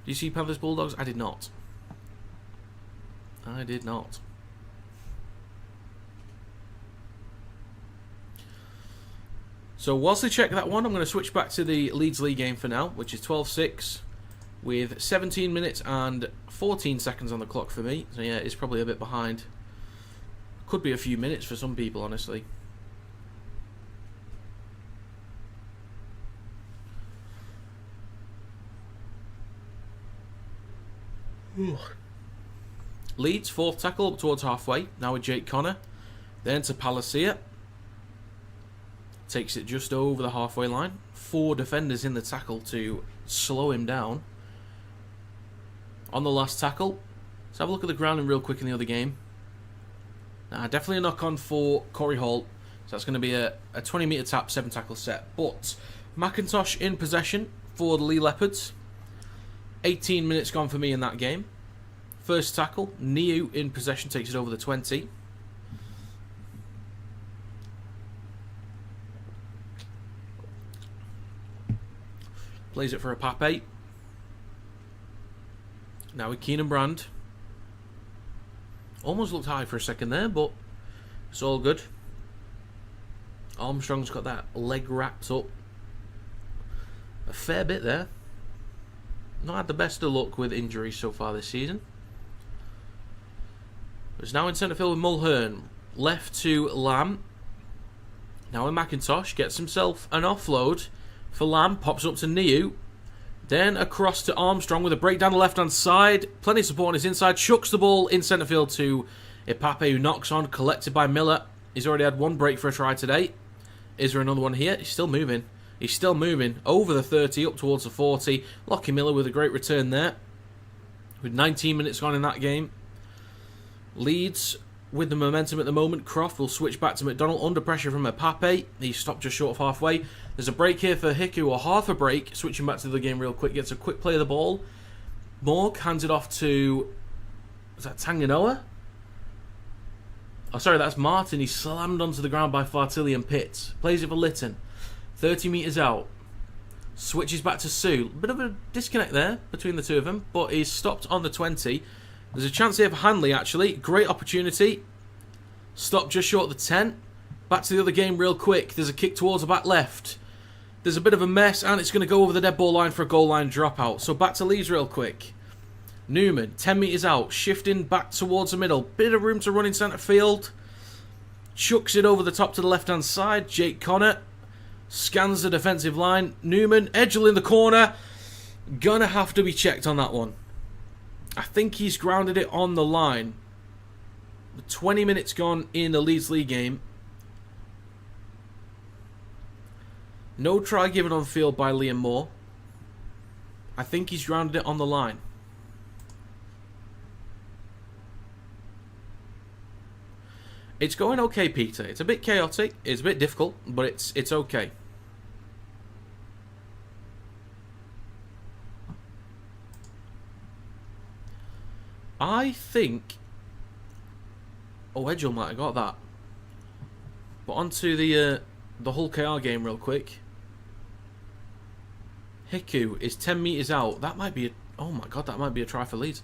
S1: Do you see Panthers Bulldogs? I did not. I did not. So whilst they check that one, I'm going to switch back to the Leeds League game for now, which is 12-6 with 17 minutes and 14 seconds on the clock for me. So yeah, it's probably a bit behind. Could be a few minutes for some people, honestly. Leeds, fourth tackle up towards halfway. Now with Jake Connor. Then to Palacia. Takes it just over the halfway line. 4 defenders in the tackle to slow him down. On the last tackle. Let's have a look at the grounding real quick in the other game. Definitely a knock-on for Corey Hall. So that's going to be a 20-metre tap, 7-tackle set. But McIntosh in possession for the Leigh Leopards. 18 minutes gone for me in that game. First tackle, Niu in possession, takes it over the 20. Plays it for a Pape. Now with Keenan Brand. Almost looked high for a second there, but it's all good. Armstrong's got that leg wrapped up a fair bit there. Not had the best of luck with injuries so far this season. It's now in centre field with Mulhern. Left to Lamb. Now when McIntosh gets himself an offload for Lamb. Pops up to Niu. Then across to Armstrong with a break down the left-hand side. Plenty of support on his inside. Chucks the ball in centre field to Ipape, who knocks on. Collected by Miller. He's already had one break for a try today. Is there another one here? He's still moving. He's still moving. Over the 30, up towards the 40. Lockie Miller with a great return there. With 19 minutes gone in that game. Leeds with the momentum at the moment. Croft will switch back to McDonald. Under pressure from Ipape. He's stopped just short of halfway. There's a break here for Hiku, or half a break. Switching back to the game real quick. Gets a quick play of the ball. Morg hands it off to... is that Tanganoa? Oh, sorry, that's Martin. He's slammed onto the ground by Fartilli and Pitts. Plays it for Litton. 30 metres out. Switches back to Sue. Bit of a disconnect there between the two of them, but he's stopped on the 20. There's a chance here for Hanley, actually. Great opportunity. Stopped just short of the 10. Back to the other game real quick. There's a kick towards the back left. There's a bit of a mess, and it's going to go over the dead ball line for a goal line dropout. So back to Leeds real quick. Newman, 10 metres out, shifting back towards the middle. Bit of room to run in centre field. Chucks it over the top to the left-hand side. Jake Connor scans the defensive line. Newman, Edgel in the corner. Gonna have to be checked on that one. I think he's grounded it on the line. 20 minutes gone in the Leeds League game. No try given on field by Liam Moore. I think he's grounded it on the line. It's going okay, Peter. It's a bit chaotic. It's a bit difficult, but it's okay. I think... oh, Edgel might have got that. But onto the Hull KR game real quick. Hiku is 10 metres out. That might be a... oh my god, that might be a try for Leeds.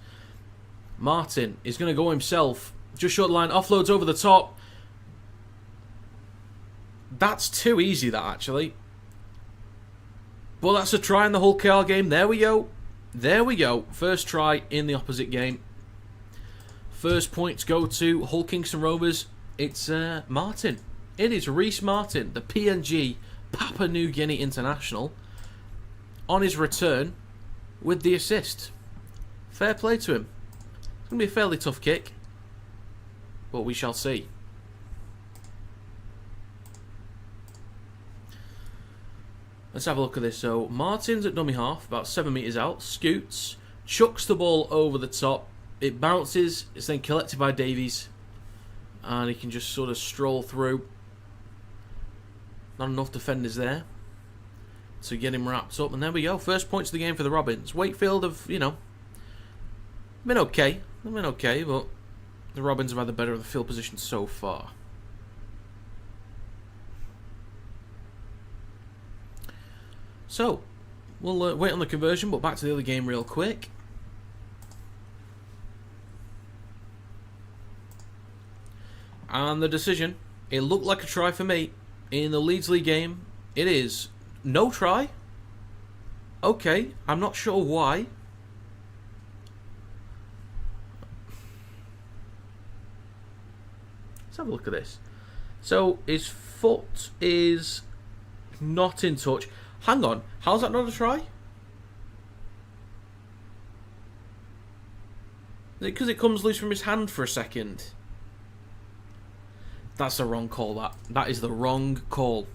S1: Martin is going to go himself. Just short line, offloads over the top. That's too easy, that, actually. But that's a try in the Hull KR game. There we go. There we go. First try in the opposite game. First points go to Hull Kingston Rovers. It's Martin. It is Reece Martin, the PNG Papua New Guinea international, on his return with the assist. Fair play to him. It's going to be a fairly tough kick, but we shall see. Let's have a look at this. So Martin's at dummy half, about 7 metres out, scoots, chucks the ball over the top. It bounces, it's then collected by Davies, and he can just sort of stroll through. Not enough defenders there to get him wrapped up, and there we go. First points of the game for the Robins. Wakefield have, you know, been okay. They've been okay, but the Robins have had the better of the field position so far. So, we'll wait on the conversion, but back to the other game real quick. And the decision, it looked like a try for me. In the Leeds League game, it is no try. Okay, I'm not sure why. Let's have a look at this. So, his foot is not in touch. Hang on, how's that not a try? Is it because it comes loose from his hand for a second? That's the wrong call, that. That is the wrong call.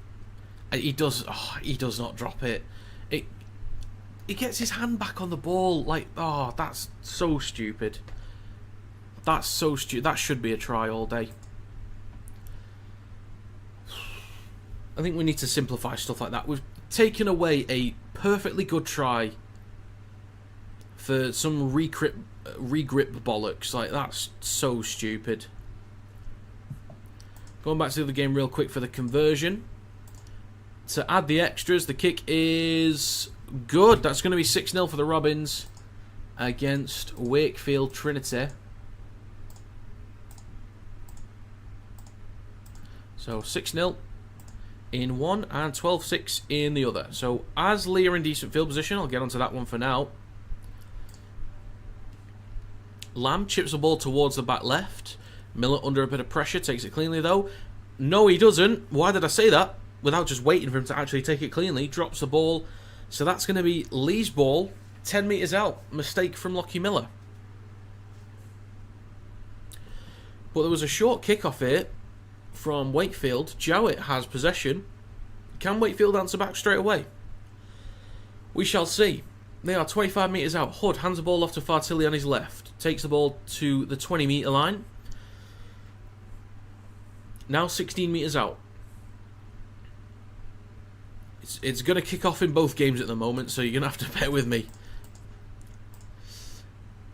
S1: He does not drop it. He gets his hand back on the ball. Like, oh, that's so stupid. That's so stupid. That should be a try all day. I think we need to simplify stuff like that. We've taken away a perfectly good try for some regrip bollocks. Like, that's so stupid. Going back to the game real quick for the conversion. To add the extras, the kick is good. That's going to be 6-0 for the Robins against Wakefield Trinity. So 6-0 in one and 12-6 in the other. So as Leigh are in decent field position, I'll get onto that one for now. Lamb chips the ball towards the back left. Miller under a bit of pressure, takes it cleanly though. No, he doesn't. Why did I say that? Without just waiting for him to actually take it cleanly. Drops the ball. So that's going to be Leigh's ball, 10 metres out. Mistake from Lockie Miller. But there was a short kick-off here from Wakefield. Jowett has possession. Can Wakefield answer back straight away? We shall see. They are 25 metres out. Hood hands the ball off to Fartilli on his left. Takes the ball to the 20-metre line. Now 16 metres out. It's going to kick off in both games at the moment, so you're going to have to bear with me.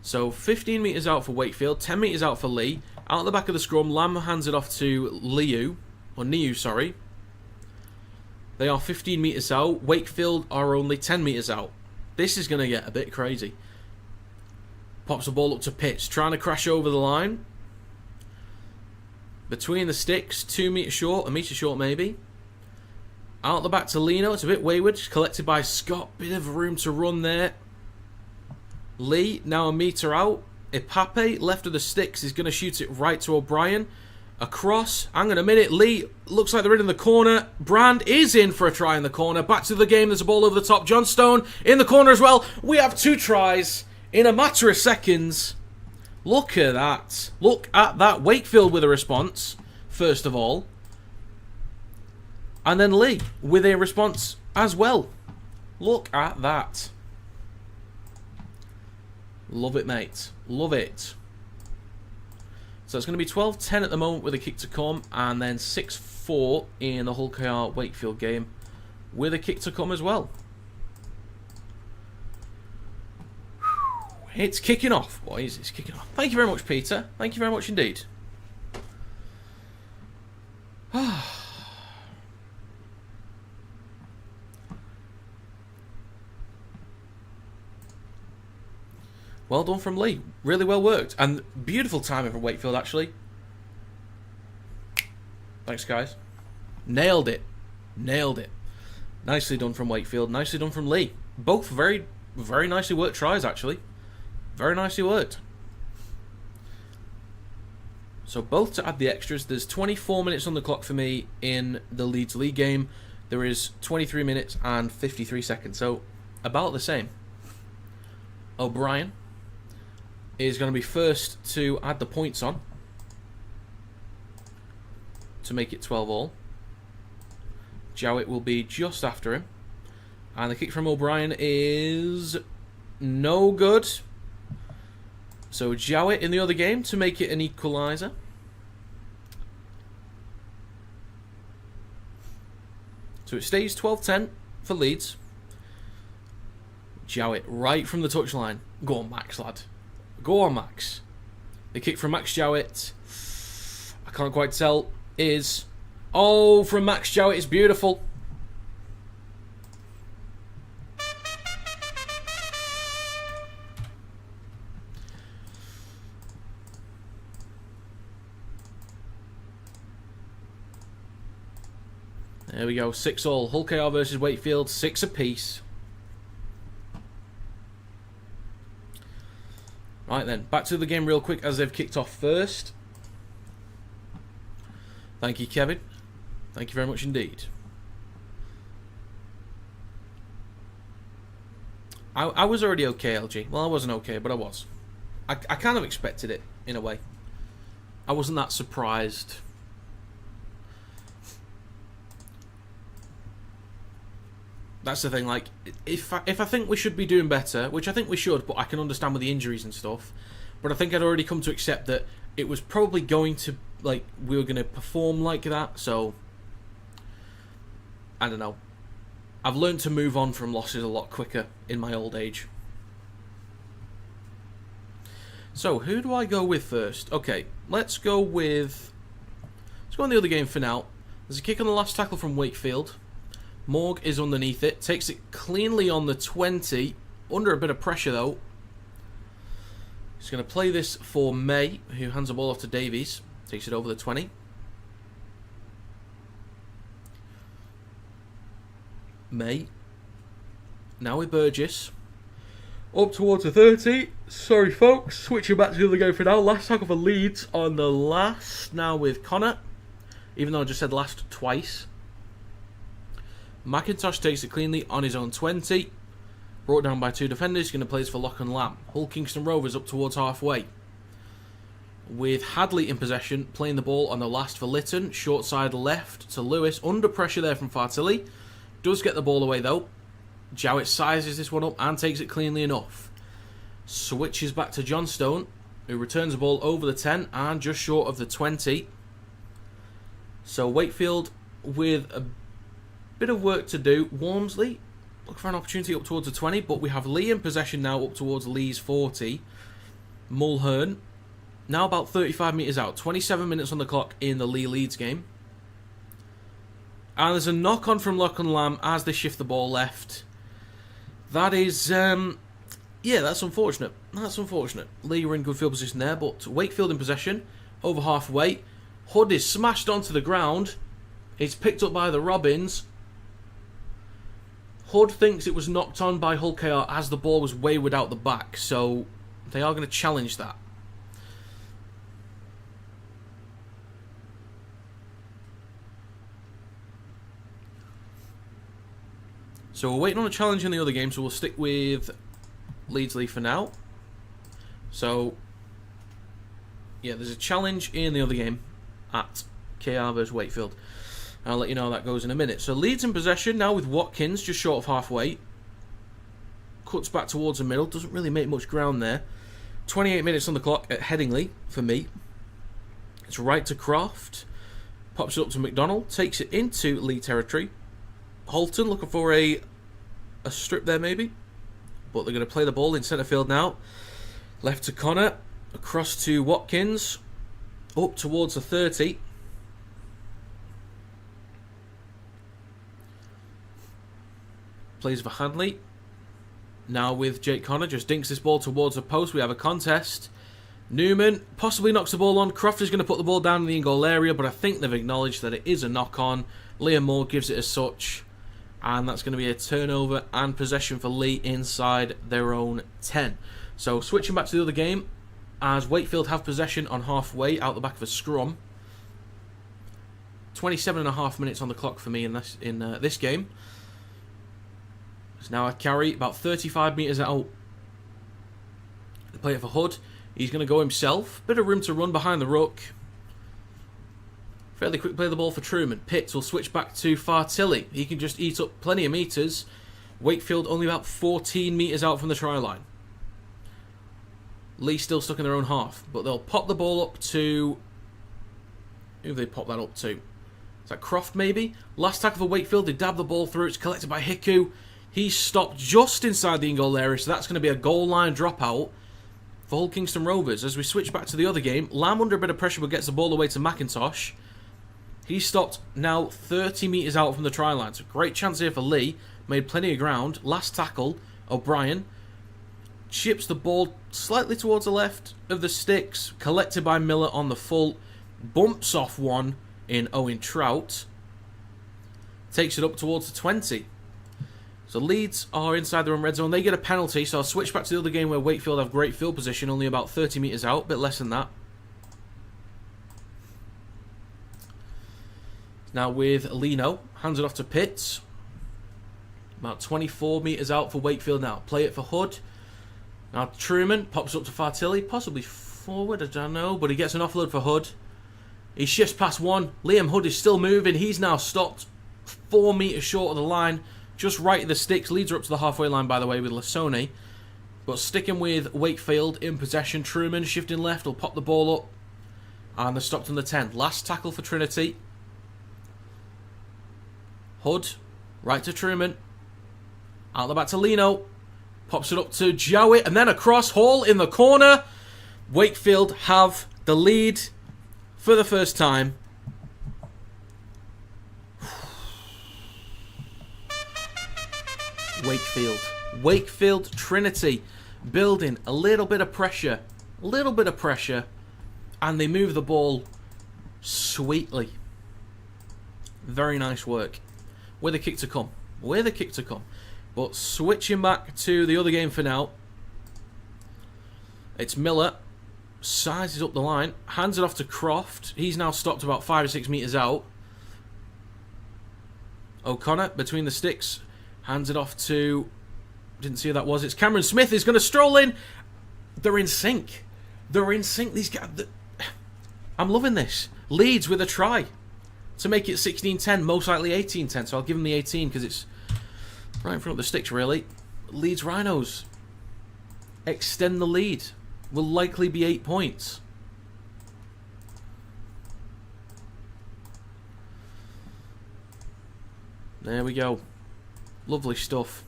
S1: So 15 metres out for Wakefield, 10 metres out for Leigh. Out the back of the scrum, Lamb hands it off to Niu, sorry. They are 15 metres out. Wakefield are only 10 metres out. This is going to get a bit crazy. Pops the ball up to Pitts, trying to crash over the line. Between the sticks, 2 metres short, a metre short maybe. Out the back to Lino, it's a bit wayward. Collected by Scott, bit of room to run there. Leigh, now a metre out. Ipape, left of the sticks, is going to shoot it right to O'Brien. Across, hang on a minute, Leigh looks like they're in the corner. Brand is in for a try in the corner. Back to the game, there's a ball over the top. John Stone in the corner as well. We have 2 tries in a matter of seconds. Look at that. Look at that. Wakefield with a response, first of all. And then Leigh with a response as well. Look at that. Love it, mate. Love it. So it's going to be 12-10 at the moment with a kick to come. And then 6-4 in the Hull KR Wakefield game with a kick to come as well. It's kicking off, boys. It's kicking off. Thank you very much, Peter. Thank you very much indeed. Well done from Leigh. Really well worked. And beautiful timing from Wakefield, actually. Thanks, guys. Nailed it. Nailed it. Nicely done from Wakefield. Nicely done from Leigh. Both very, very nicely worked tries, actually. Very nicely worked. So both to add the extras. There's 24 minutes on the clock for me in the Leeds League game. There is 23 minutes and 53 seconds. So about the same. O'Brien is going to be first to add the points on to make it 12-all. Jowett will be just after him. And the kick from O'Brien is no good. So Jowett in the other game to make it an equaliser. So it stays 12-10 for Leeds. Jowett right from the touchline. Go on, Max, lad. Go on, Max. The kick from Max Jowett, I can't quite tell, is... Oh, from Max Jowett is beautiful. There we go, 6-all. Hull KR versus Wakefield, 6 apiece. Right then, back to the game real quick as they've kicked off first. Thank you, Kevin. Thank you very much indeed. I was already okay, LG. Well, I wasn't okay, but I was. I kind of expected it, in a way. I wasn't that surprised. That's the thing, like, if I think we should be doing better, which I think we should, but I can understand with the injuries and stuff, but I think I'd already come to accept that it was probably going to, like, we were going to perform like that, so I don't know. I've learned to move on from losses a lot quicker in my old age. So, who do I go with first? Okay, let's go on the other game for now. There's a kick on the last tackle from Wakefield. Morg is underneath it. Takes it cleanly on the 20. Under a bit of pressure, though. He's going to play this for May, who hands the ball off to Davies. Takes it over the 20. May. Now with Burgess. Up towards the 30. Sorry, folks. Switching back to the other game for now. Last tackle for Leeds on the last. Now with Connor. Even though I just said last twice. McIntosh takes it cleanly on his own 20. Brought down by 2 defenders. He's going to play this for Lock and Lamb. Hull Kingston Rovers up towards halfway. With Hadley in possession. Playing the ball on the last for Lytton. Short side left to Lewis. Under pressure there from Fartilli. Does get the ball away though. Jowett sizes this one up and takes it cleanly enough. Switches back to Johnstone, who returns the ball over the 10 and just short of the 20. So Wakefield with a bit of work to do. Walmsley looking for an opportunity up towards the 20, but we have Lee in possession now up towards Lee's 40. Mulhern now about 35 metres out. 27 minutes on the clock in the Leeds game. And there's a knock-on from Lock and Lamb as they shift the ball left. That is, yeah, that's unfortunate. That's unfortunate. Lee were in good field position there, but Wakefield in possession, over halfway. Hood is smashed onto the ground. It's picked up by the Robins. Hood thinks it was knocked on by Hull KR as the ball was wayward out the back, so they are going to challenge that. So we're waiting on a challenge in the other game, so we'll stick with Leeds League for now. So, yeah, there's a challenge in the other game at KR vs Wakefield. I'll let you know how that goes in a minute. So Leeds in possession now with Watkins, just short of halfway. Cuts back towards the middle, doesn't really make much ground there. 28 minutes on the clock at Headingley for me. It's right to Croft. Pops it up to McDonald, takes it into Lee territory. Holton looking for a strip there maybe, but they're going to play the ball in centre field now. Left to Connor, across to Watkins, up towards the 30. Plays for Hadley. Now with Jake Connor, just dinks this ball towards the post. We have a contest. Newman possibly knocks the ball on. Croft is going to put the ball down in the in-goal area, but I think they've acknowledged that it is a knock-on. Liam Moore gives it as such. And that's going to be a turnover and possession for Lee inside their own 10. So switching back to the other game, as Wakefield have possession on halfway out the back of a scrum. 27.5 minutes on the clock for me in this game. It's now a carry about 35 metres out. They play it for Hood. He's going to go himself. Bit of room to run behind the ruck. Fairly quick play the ball for Truman. Pitts will switch back to Fartilli. He can just eat up plenty of metres. Wakefield only about 14 metres out from the try line. Lee still stuck in their own half. But they'll pop the ball up to... Who have they popped that up to? Is that Croft maybe? Last tackle for Wakefield. They dab the ball through. It's collected by Hiku. He's stopped just inside the in-goal area. So that's going to be a goal line dropout for Hull Kingston Rovers. As we switch back to the other game. Lamb under a bit of pressure but gets the ball away to McIntosh. He's stopped now 30 metres out from the try line. So great chance here for Lee. Made plenty of ground. Last tackle, O'Brien. Chips the ball slightly towards the left of the sticks. Collected by Miller on the full. Bumps off one in Owen Trout. Takes it up towards the 20. So Leeds are inside their own red zone. They get a penalty. So I'll switch back to the other game where Wakefield have great field position. Only about 30 metres out. A bit less than that. Now with Lino, hands it off to Pitts. About 24 metres out for Wakefield now. Play it for Hood. Now Truman pops up to Fartilli, possibly forward, I don't know, but he gets an offload for Hood. He shifts past one. Liam Hood is still moving. He's now stopped 4 metres short of the line, just right at the sticks. Leeds are up to the halfway line, by the way, with Lasone. But sticking with Wakefield in possession. Truman shifting left, will pop the ball up. And they're stopped on the 10. Last tackle for Trinity. Hood Right to Truman. Out the back to Lino. Pops it up to Jowett. And then across. Hall in the corner. Wakefield have the lead for the first time. Wakefield Trinity building a little bit of pressure. And they move the ball sweetly. Very nice work. With a kick to come. But switching back to the other game for now. It's Miller. Sizes up the line. Hands it off to Croft. He's now stopped about 5 or 6 metres out. O'Connor between the sticks. Hands it off to... Didn't see who that was. It's Cameron Smith. He's going to stroll in. They're in sync. These guys... I'm loving this. Leeds with a try to make it 16-10. Most likely 18-10. So I'll give them the 18 because it's right in front of the sticks, really. Leeds Rhinos extend the lead. Will likely be 8 points. There we go. Lovely stuff.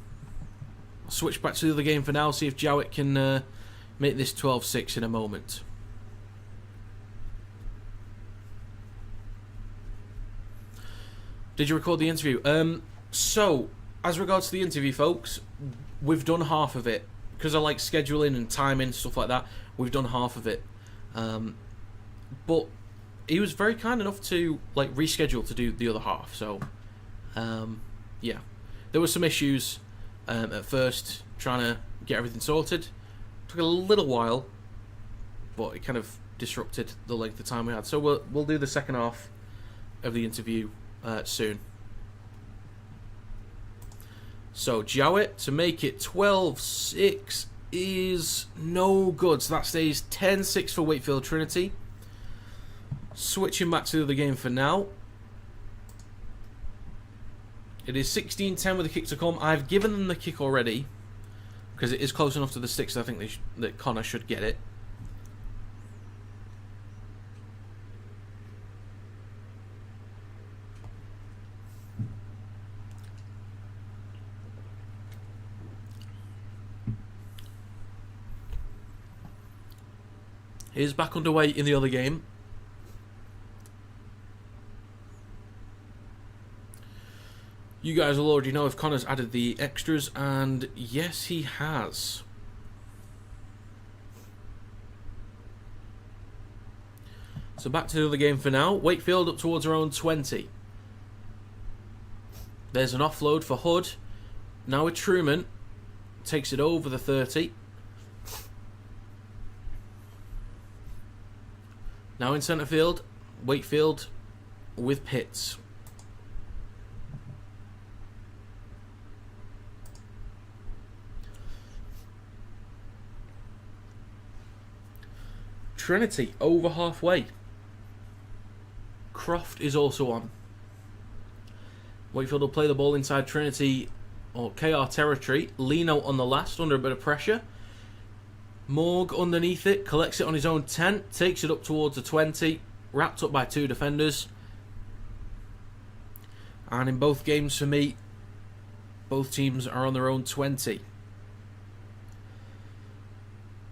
S1: I'll switch back to the other game for now. See if Jowett can make this 12-6 in a moment. Did you record the interview? So, as regards to the interview, folks, we've done half of it. Because I like scheduling and timing, stuff like that, we've done half of it. But he was very kind enough to reschedule to do the other half. So, yeah. There were some issues at first, trying to get everything sorted. Took a little while, but it kind of disrupted the length of time we had. So we'll do the second half of the interview soon. So Jowett to make it 12-6 is no good. So that stays 10-6 for Wakefield Trinity. Switching back to the game for now. It is 16-10 with a kick to come. I've given them the kick already because it is close enough to the sticks that I think that Connor should get it. He is back underway in the other game. You guys will already know if Connor's added the extras, and yes, he has. So back to the other game for now. Wakefield up towards our own 20. There's an offload for Hood. Now with Truman. Takes it over the 30. Now in centre field, Wakefield with Pitts. Trinity over halfway. Croft is also on. Wakefield will play the ball inside Trinity or KR territory. Lino on the last, under a bit of pressure. Morg underneath it, collects it on his own 10, takes it up towards the 20, wrapped up by 2 defenders. And in both games for me, both teams are on their own 20.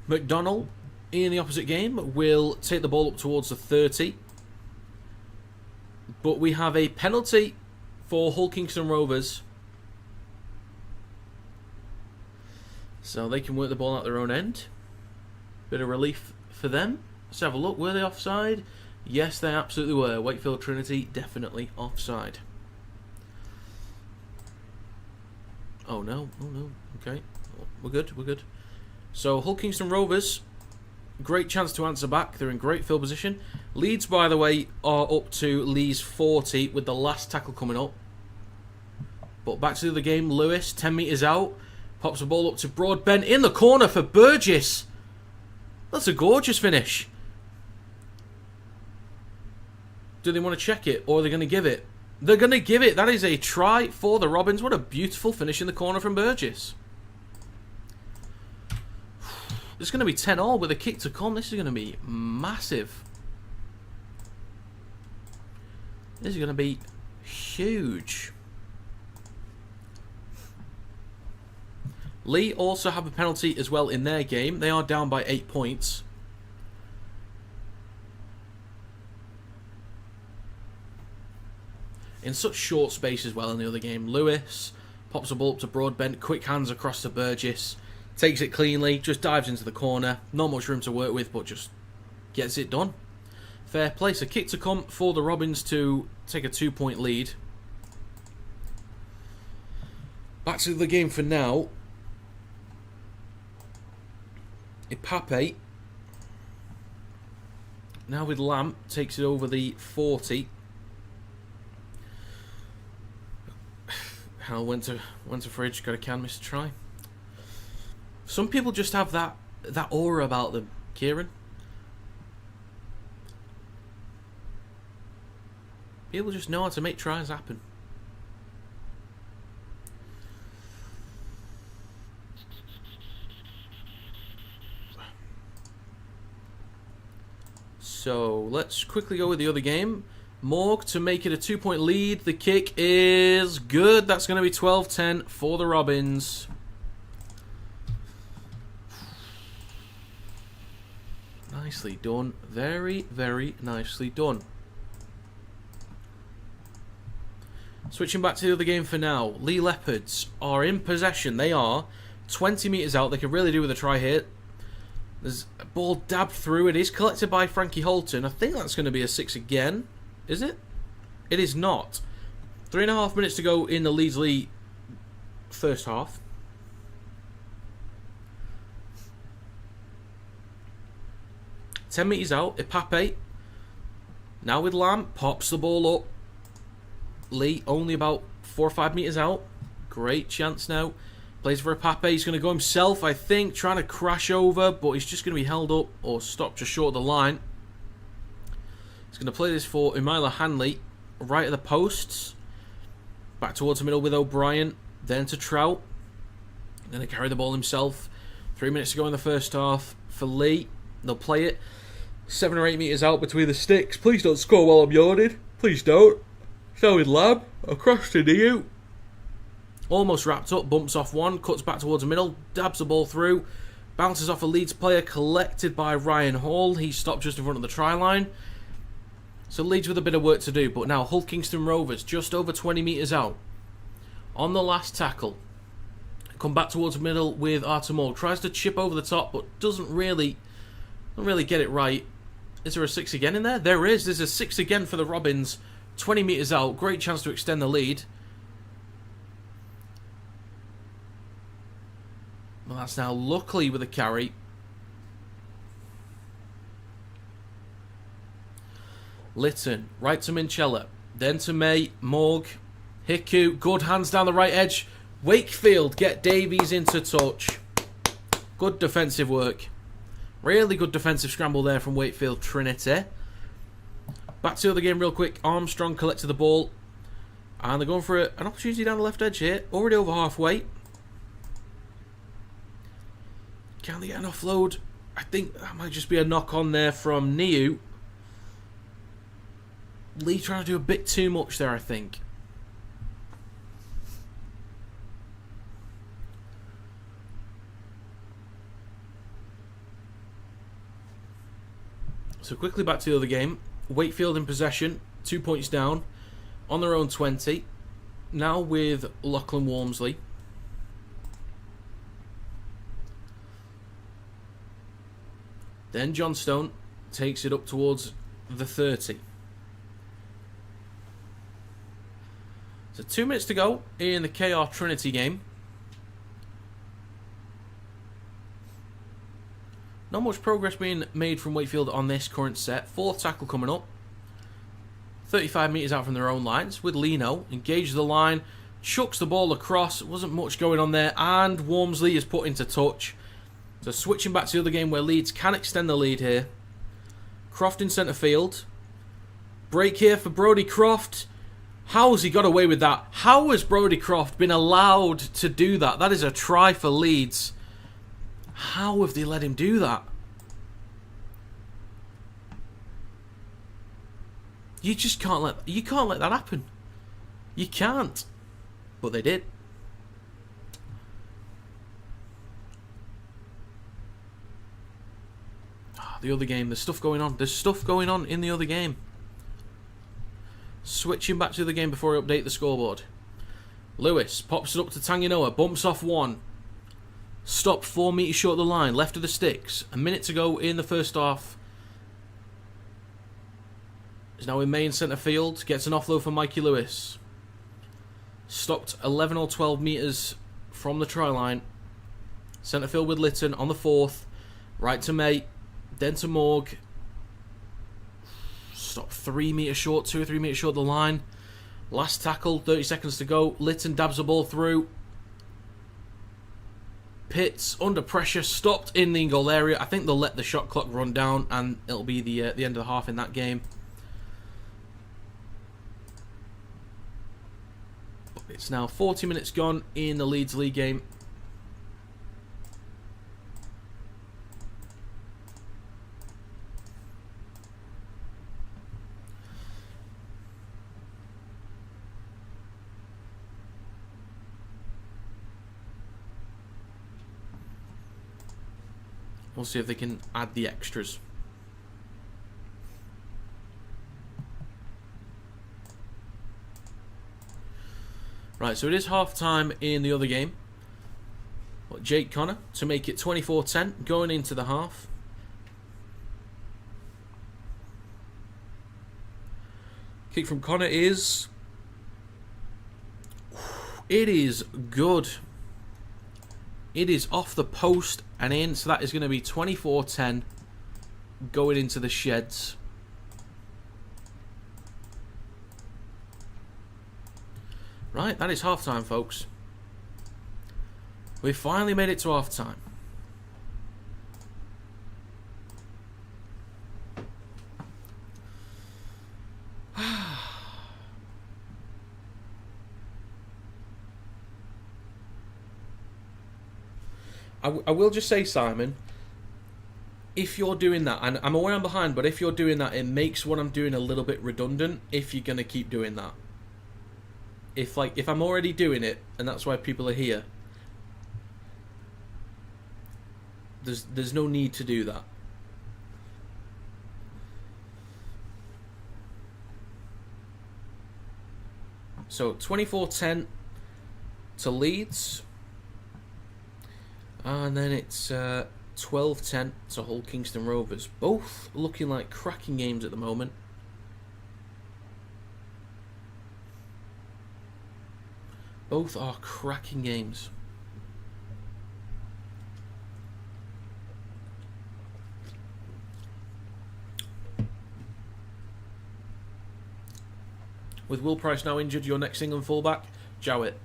S1: McDonnell, in the opposite game, will take the ball up towards the 30. But we have a penalty for Hull Kingston Rovers. So they can work the ball out their own end. Bit of relief for them. Let's have a look. Were they offside? Yes, they absolutely were. Wakefield Trinity definitely offside. Oh no. Oh no. Okay. We're good. So Hull Kingston Rovers, great chance to answer back. They're in great field position. Leeds, by the way, are up to Lee's 40 with the last tackle coming up. But back to the game. Lewis, 10 metres out. Pops the ball up to Broadbent in the corner for Burgess. That's a gorgeous finish. Do they want to check it or are they going to give it? They're going to give it. That is a try for the Robins. What a beautiful finish in the corner from Burgess. It's going to be 10-all with a kick to come. This is going to be massive. This is going to be huge. Leigh also have a penalty as well in their game. They are down by 8 points. In such short space as well in the other game. Lewis pops a ball up to Broadbent. Quick hands across to Burgess. Takes it cleanly. Just dives into the corner. Not much room to work with, but just gets it done. Fair play. So kick to come for the Robins to take a 2-point lead. Back to the game for now. Ipape. Now with Lamp. Takes it over the 40. Hal went to fridge, got a can, missed a try. Some people just have that aura about them, Kieran. People just know how to make tries happen. So let's quickly go with the other game. Morg to make it a 2-point lead. The kick is good. That's going to be 12-10 for the Robins. Nicely done. Very, very nicely done. Switching back to the other game for now. Leigh Leopards are in possession. They are 20 metres out. They can really do with a try here. There's a ball dabbed through. It is collected by Frankie Holton. I think that's going to be a 6 again. Is it? It is not. 3.5 minutes to go in the Leeds League first half. Ten metres out. Ipape. Now with Lamb. Pops the ball up. Leigh only about 4 or 5 metres out. Great chance now. Plays for Ipape. He's going to go himself, I think. Trying to crash over. But he's just going to be held up or stopped just short of the line. He's going to play this for Umila Hanley, right at the posts. Back towards the middle with O'Brien. Then to Trout. Then to carry the ball himself. 3 minutes to go in the first half for Leigh. They'll play it 7 or 8 metres out between the sticks. Please don't score while I'm yawning. Please don't. So with Lab. Across to you. Almost wrapped up. Bumps off one. Cuts back towards the middle. Dabs the ball through. Bounces off a Leeds player. Collected by Ryan Hall. He stopped just in front of the try line. So Leeds with a bit of work to do, but now Hull Kingston Rovers just over 20 metres out. On the last tackle. Come back towards the middle with Artemol. Tries to chip over the top, but doesn't really get it right. Is there a 6 again in there? There is. There's a 6 again for the Robins. 20 metres out. Great chance to extend the lead. Well, that's now luckily with a carry. Litton, right to Minchella, then to May, Morg, Hiku, good hands down the right edge. Wakefield get Davies into touch. Good defensive work. Really good defensive scramble there from Wakefield Trinity. Back to the other game real quick. Armstrong collected the ball. And they're going for an opportunity down the left edge here. Already over halfway. Can they get an offload? I think that might just be a knock on there from Niu. Leigh trying to do a bit too much there, I think. So quickly back to the other game. Wakefield in possession, 2 points down. On their own 20. Now with Lachlan Walmsley. Then Johnstone takes it up towards the 30. So 2 minutes to go in the KR Trinity game. Not much progress being made from Wakefield on this current set. 4th tackle coming up. 35 metres out from their own lines with Lino. Engages the line. Chucks the ball across. Wasn't much going on there. And Walmsley is put into touch. So switching back to the other game where Leeds can extend the lead here. Croft in centre field. Break here for Brodie Croft. How has he got away with that? How has Brodie Croft been allowed to do that? That is a try for Leeds. How have they let him do that? You just can't let that happen. You can't. But they did. the other game. There's stuff going on. There's stuff going on in the other game. Switching back to the game before I update the scoreboard. Lewis pops it up to Tanginoa. Bumps off one. Stopped 4 metres short of the line. Left of the sticks. A minute to go in the first half. Is now in main centre field. Gets an offload from Mikey Lewis. Stopped 11 or 12 metres from the try line. Centre field with Lytton on the 4th. Right to May. Then to Morg. Stopped 3 metres short. 2 or 3 metres short of the line. Last tackle. 30 seconds to go. Lytton dabs the ball through. Pitts under pressure. Stopped in the goal area. I think they'll let the shot clock run down and it'll be the end of the half in that game. It's now 40 minutes gone in the Leeds League game. We'll see if they can add the extras. Right, so it is half-time in the other game. Jake Connor to make it 24-10 going into the half. Kick from Connor is... It is good. It is off the post and in, so that is going to be 24-10 going into the sheds. Right, that is half-time, folks. We've finally made it to half-time. I will just say, Simon, if you're doing that, and I'm aware I'm behind, but if you're doing that, it makes what I'm doing a little bit redundant if you're going to keep doing that. If I'm already doing it, and that's why people are here, there's no need to do that. So 24-10 to Leeds. And then it's 12-10 to Hull Kingston Rovers. Both looking like cracking games at the moment. Both are cracking games. With Will Price now injured, your next England fullback, Jowett.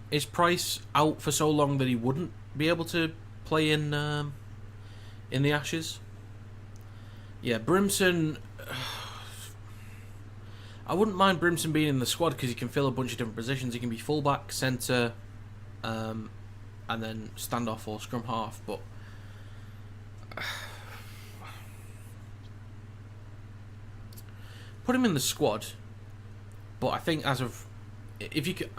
S1: Is Price out for so long that he wouldn't be able to play in the Ashes? Yeah, Brimson. I wouldn't mind Brimson being in the squad because he can fill a bunch of different positions. He can be fullback, centre, and then standoff or scrum half. But put him in the squad. But I think as of if you could,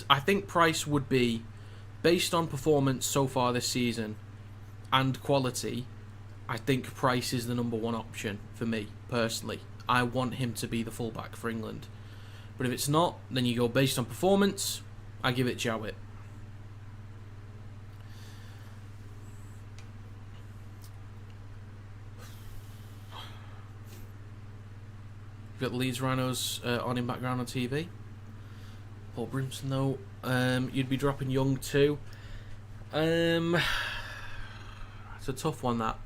S1: I think Price would be, based on performance so far this season and quality, I think Price is the number one option for me personally. I want him to be the fullback for England. But if it's not, then you go based on performance. I give it Jowett. We've got the Leeds Rhinos on in background on TV. Paul Brimson though, you'd be dropping Young too. It's a tough one, that.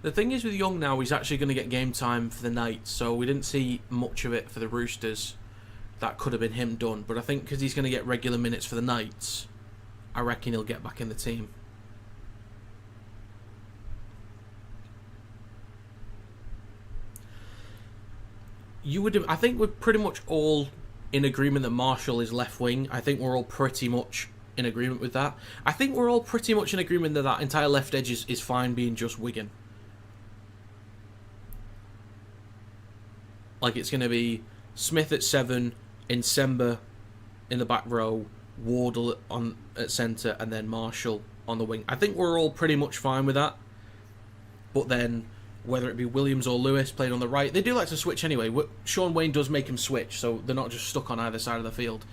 S1: The thing is with Young now, he's actually going to get game time for the night, so we didn't see much of it for the Roosters. That could have been him done, but I think because he's going to get regular minutes for the Knights, I reckon he'll get back in the team. I think we're pretty much all in agreement that Marshall is left wing. I think we're all pretty much in agreement with that. I think we're all pretty much in agreement that that entire left edge is fine being just Wigan. Like, it's going to be Smith at 7, Nsemba in the back row, Wardle at centre, and then Marshall on the wing. I think we're all pretty much fine with that. But then, whether it be Williams or Lewis playing on the right, they do like to switch anyway. Sean Wayne does make him switch, so they're not just stuck on either side of the field.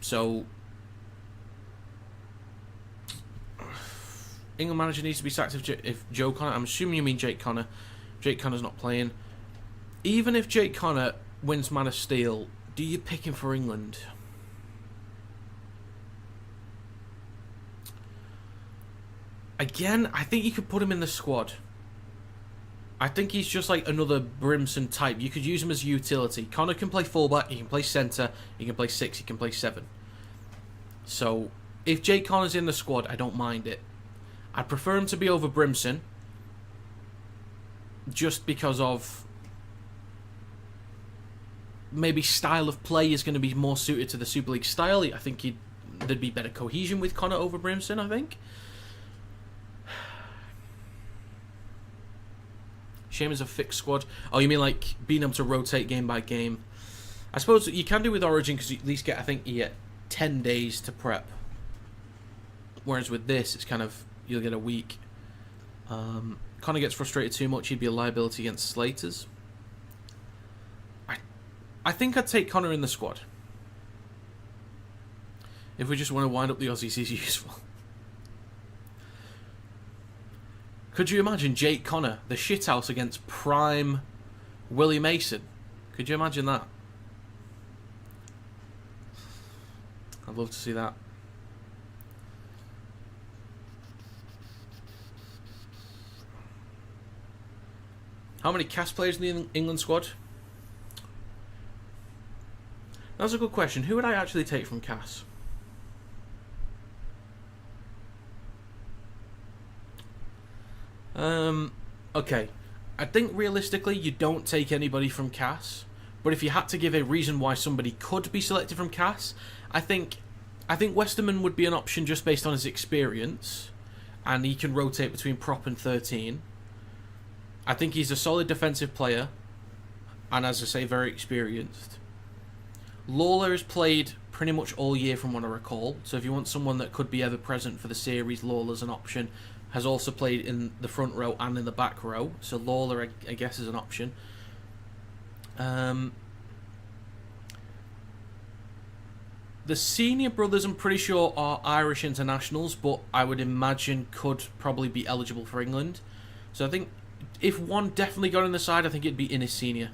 S1: So, England manager needs to be sacked if Joe Connor... I'm assuming you mean Jake Connor. Jake Connor's not playing. Even if Jake Connor wins Man of Steel, do you pick him for England? Again, I think you could put him in the squad. I think he's just like another Brimson type. You could use him as a utility. Connor can play fullback, he can play centre, he can play 6, he can play 7. So, if Jake Connor's in the squad, I don't mind it. I'd prefer him to be over Brimson, just because of maybe style of play is going to be more suited to the Super League style. I think there'd be better cohesion with Connor over Brimson, I think. Shame is a fixed squad. Oh, you mean like being able to rotate game by game? I suppose you can do with Origin because you at least get, I think, you get 10 days to prep. Whereas with this, it's kind of, you'll get a week. Connor gets frustrated too much, he'd be a liability against Slaters. I think I'd take Connor in the squad. If we just want to wind up the Aussies, he's useful. Could you imagine Jake Connor, the shithouse against prime Willie Mason? Could you imagine that? I'd love to see that. How many cast players in the England squad? That's a good question. Who would I actually take from Cass? Okay. I think realistically you don't take anybody from Cass, but if you had to give a reason why somebody could be selected from Cass, I think Westerman would be an option just based on his experience, and he can rotate between prop and 13. I think he's a solid defensive player, and as I say, very experienced. Lawler has played pretty much all year from what I recall, so if you want someone that could be ever present for the series, Lawler's an option. Has also played in the front row and in the back row, so Lawler, I guess, is an option. The senior brothers, I'm pretty sure, are Irish internationals, but I would imagine could probably be eligible for England. So I think if one definitely got in the side, I think it'd be Innis Senior.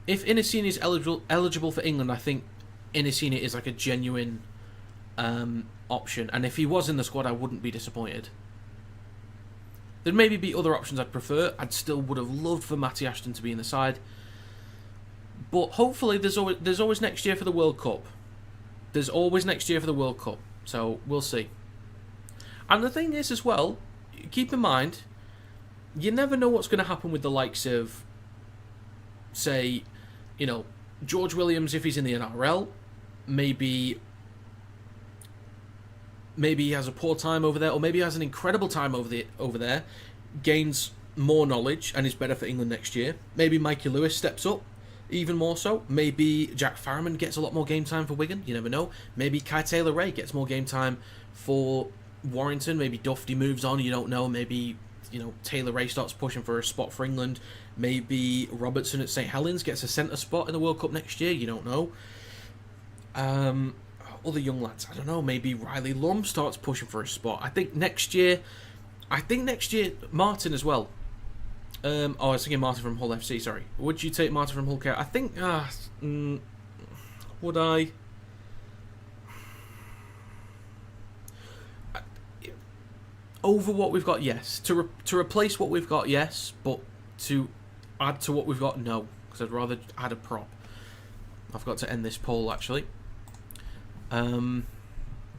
S1: If Innis Senior is eligible for England, I think Innis Senior is like a genuine option. And if he was in the squad, I wouldn't be disappointed. There'd maybe be other options I'd prefer. I'd still would have loved for Matty Ashton to be in the side. But hopefully there's always next year for the World Cup. There's always next year for the World Cup. So we'll see. And the thing is as well, keep in mind, you never know what's going to happen with the likes of, say, George Williams if he's in the NRL. Maybe he has a poor time over there, or maybe he has an incredible time over there, gains more knowledge and is better for England next year. Maybe Mikey Lewis steps up, even more so. Maybe Jack Farriman gets a lot more game time for Wigan, you never know. Maybe Kai Taylor-Ray gets more game time for Warrington. Maybe Dufty moves on, you don't know. Maybe, Taylor-Ray starts pushing for a spot for England. Maybe Robertson at St Helens gets a centre spot in the World Cup next year, you don't know. Other young lads, I don't know, maybe Riley Lum starts pushing for a spot. I think next year, Martin as well. I was thinking Martin from Hull FC, sorry. Would you take Martin from Hull Care? I think, would I? Over what we've got, yes. To replace what we've got, yes, but to add to what we've got, no. Because I'd rather add a prop. I've got to end this poll, actually.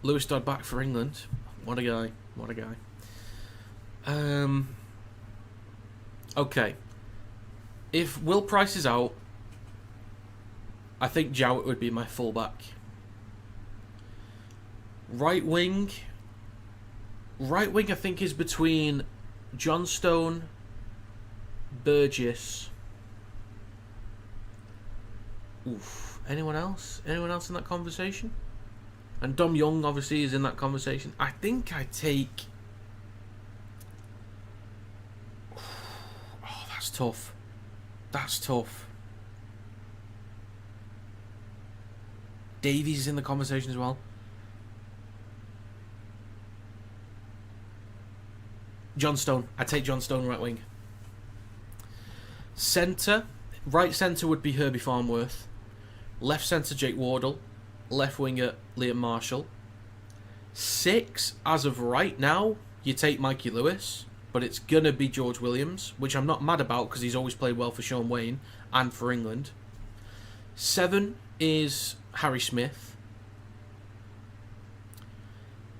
S1: Lewis Dodd back for England. What a guy. What a guy. Okay. If Will Price is out, I think Jowett would be my fullback. Right wing, I think, is between Johnstone, Burgess. Oof. Anyone else? Anyone else in that conversation? And Dom Young, obviously, is in that conversation. I think I take... Oh, that's tough. That's tough. Davies is in the conversation as well. Johnstone. I take Johnstone right wing. Centre. Right centre would be Herbie Farnworth. Left centre Jake Wardle. Left winger Liam Marshall. 6, as of right now, you take Mikey Lewis, but it's going to be George Williams, which I'm not mad about because he's always played well for Sean Wayne and for England. 7 is Harry Smith.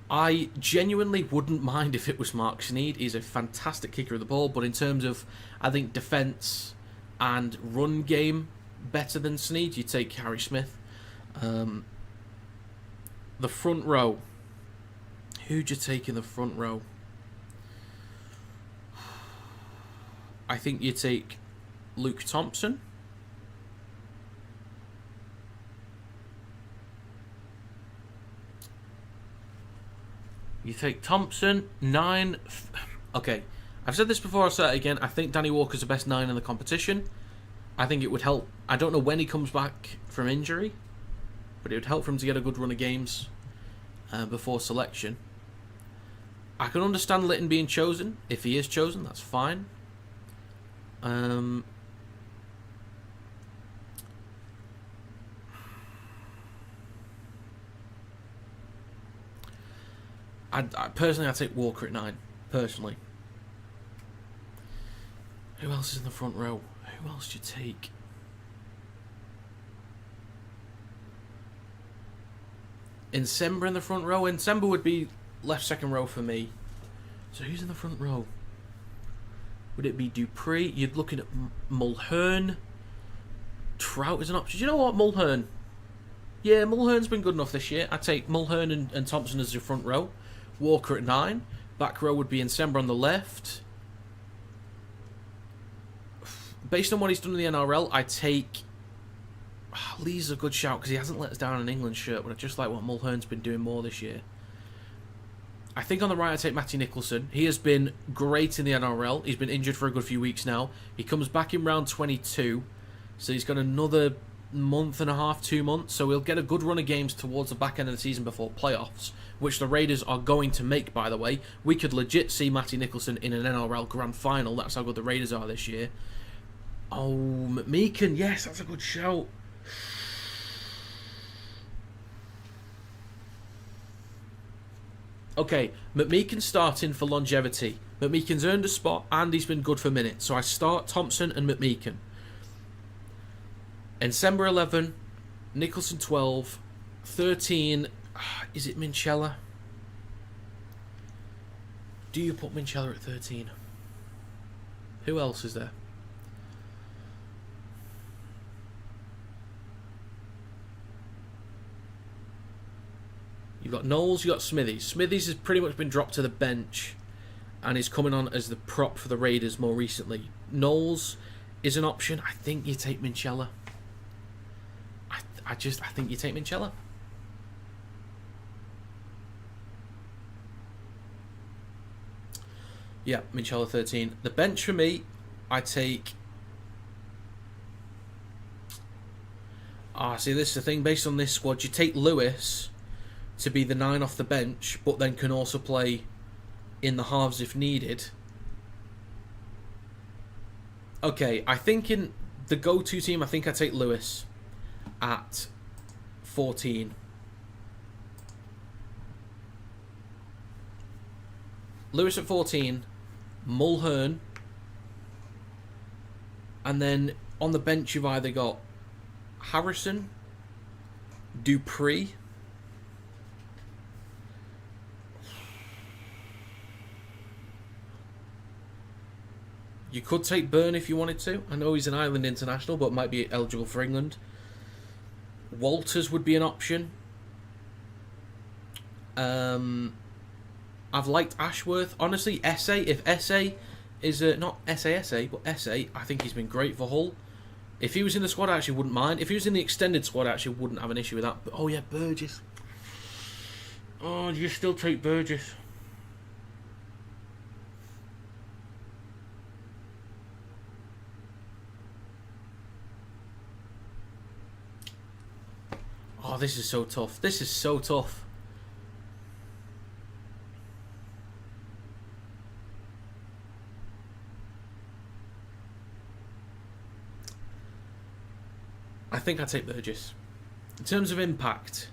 S1: I genuinely wouldn't mind if it was Mark Sneyd. He's a fantastic kicker of the ball, but in terms of, I think, defence and run game, better than Sneyd, you take Harry Smith. The front row. Who'd you take in the front row? I think you take Luke Thompson. You take Thompson, 9. Okay, I've said this before, I'll say it again. I think Danny Walker's the best 9 in the competition. I think it would help. I don't know when he comes back from injury, but it would help for him to get a good run of games before selection. I can understand Litton being chosen. If he is chosen, that's fine. Personally, I'd take Walker at 9. Personally. Who else is in the front row? Who else do you take? Nsemba in the front row. Nsemba would be left second row for me. So who's in the front row? Would it be Dupree? You're looking at Mulhern. Trout is an option. Do you know what, Mulhern? Yeah, Mulhern's been good enough this year. I'd take Mulhern and Thompson as your front row. Walker at 9. Back row would be Nsemba on the left. Based on what he's done in the NRL, I take... Lee's a good shout because he hasn't let us down in an England shirt, but I just like what Mulhern's been doing more this year. I think on the right I take Matty Nicholson. He has been great in the NRL. He's been injured for a good few weeks now. He comes back in round 22, so he's got another month and a half, 2 months, so he'll get a good run of games towards the back end of the season before playoffs, which the Raiders are going to make, by the way. We could legit see Matty Nicholson in an NRL Grand Final. That's how good the Raiders are this year. Oh, McMeekan, yes, that's a good shout. Okay, McMeekan's starting for longevity. McMeekan's earned a spot and he's been good for minutes. So I start Thompson and McMeekan. Nsemba 11, Nicholson 12, 13. Is it Minchella? Do you put Minchella at 13? Who else is there? You've got Knowles, you've got Smithies. Smithies has pretty much been dropped to the bench and is coming on as the prop for the Raiders more recently. Knowles is an option. I think you take Minchella. I think you take Minchella. Yeah, Minchella 13. The bench for me, I take... See, this is the thing. Based on this squad, you take Lewis to be the 9 off the bench, but then can also play in the halves if needed. Okay, I think in the go-to team, I think I take Lewis at 14. Lewis at 14, Mulhern, and then on the bench you've either got Harrison, Dupree, You could take Byrne if you wanted to. I know he's an Ireland international, but might be eligible for England. Walters would be an option. I've liked Ashworth. Honestly, Essay, if Essay is not SASA, but Essay, I think he's been great for Hull. If he was in the squad, I actually wouldn't mind. If he was in the extended squad, I actually wouldn't have an issue with that. But, oh yeah, Burgess. Oh, do you still take Burgess? Oh, this is so tough. This is so tough. I think I take Burgess. In terms of impact,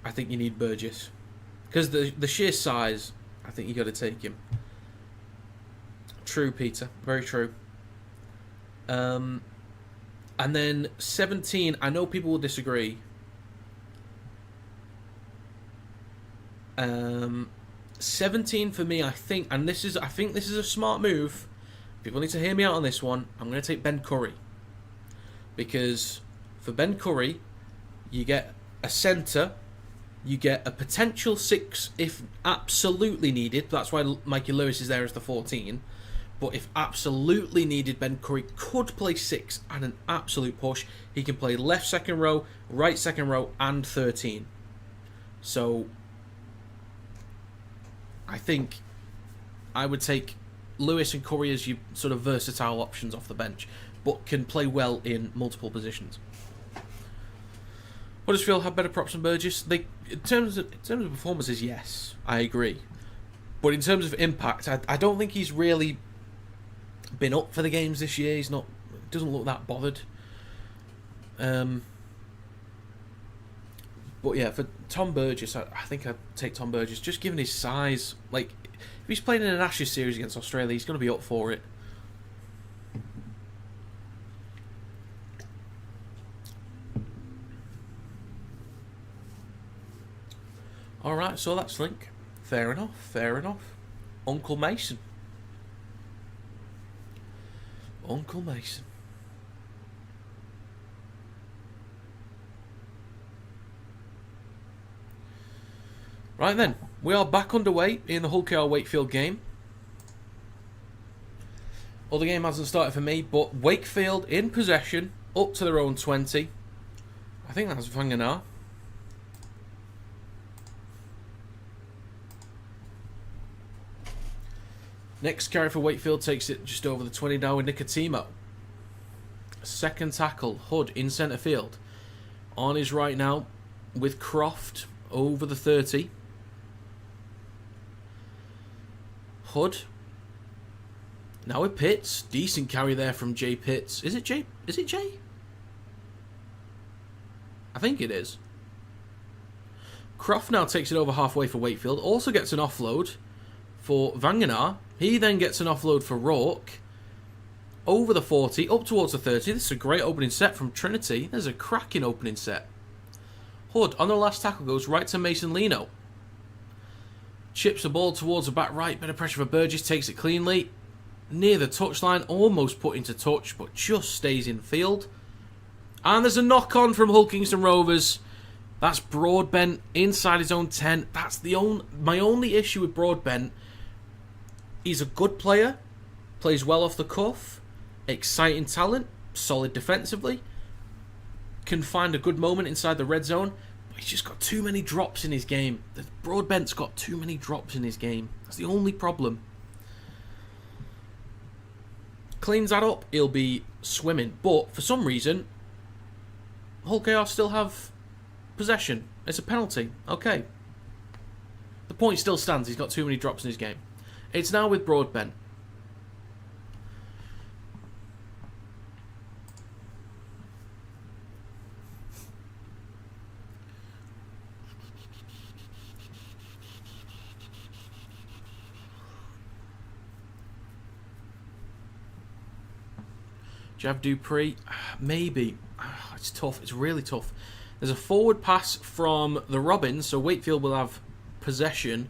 S1: I think you need Burgess. Because the sheer size, I think you got to take him. True, Peter. Very true. And then 17, I know people will disagree. 17 for me, I think this is a smart move. People need to hear me out on this one. I'm going to take Ben Curry. Because for Ben Curry, you get a centre, you get a potential 6 if absolutely needed. That's why Mikey Lewis is there as the 14. But if absolutely needed, Ben Curry could play 6 and an absolute push. He can play left second row, right second row, and 13. So I think I would take Lewis and Curry as your sort of versatile options off the bench, but can play well in multiple positions. Huddersfield have better props than Burgess. In terms of performances, yes, I agree. But in terms of impact, I don't think he's really been up for the games this year. He's not. Doesn't look that bothered. But yeah, for Tom Burgess, I think I'd take Tom Burgess, just given his size. Like, if he's playing in an Ashes series against Australia, he's going to be up for it. Alright, so that's Link. Fair enough, fair enough. Uncle Mason. Uncle Mason. Right then, we are back underway in the Hull KR Wakefield game. Well, the game hasn't started for me, but Wakefield in possession, up to their own 20. I think that's Vanganar. Next carry for Wakefield takes it just over the 20 now with Nicotimo. Second tackle, Hood in centre field. On his right now with Croft over the 30. Hood. Now with Pitts. Decent carry there from Jay Pitts. Is it Jay? Is it Jay? I think it is. Croft now takes it over halfway for Wakefield. Also gets an offload for Vanganar. He then gets an offload for Rourke. Over the 40, up towards the 30. This is a great opening set from Trinity. There's a cracking opening set. Hood, on the last tackle, goes right to Mason Lino. Chips the ball towards the back right. Bit of pressure for Burgess. Takes it cleanly. Near the touchline. Almost put into touch, but just stays in field. And there's a knock-on from Hull Kingston Rovers. That's Broadbent inside his own 10. That's my only issue with Broadbent. He's a good player, plays well off the cuff, exciting talent, solid defensively, can find a good moment inside the red zone, but he's just got too many drops in his game. Broadbent's got too many drops in his game. That's the only problem. Cleans that up, he'll be swimming. But for some reason, Hull KR still have possession. It's a penalty. Okay. The point still stands. He's got too many drops in his game. It's now with Broadbent. Jav Dupree? Maybe. It's tough. It's really tough. There's a forward pass from the Robins, so Wakefield will have possession.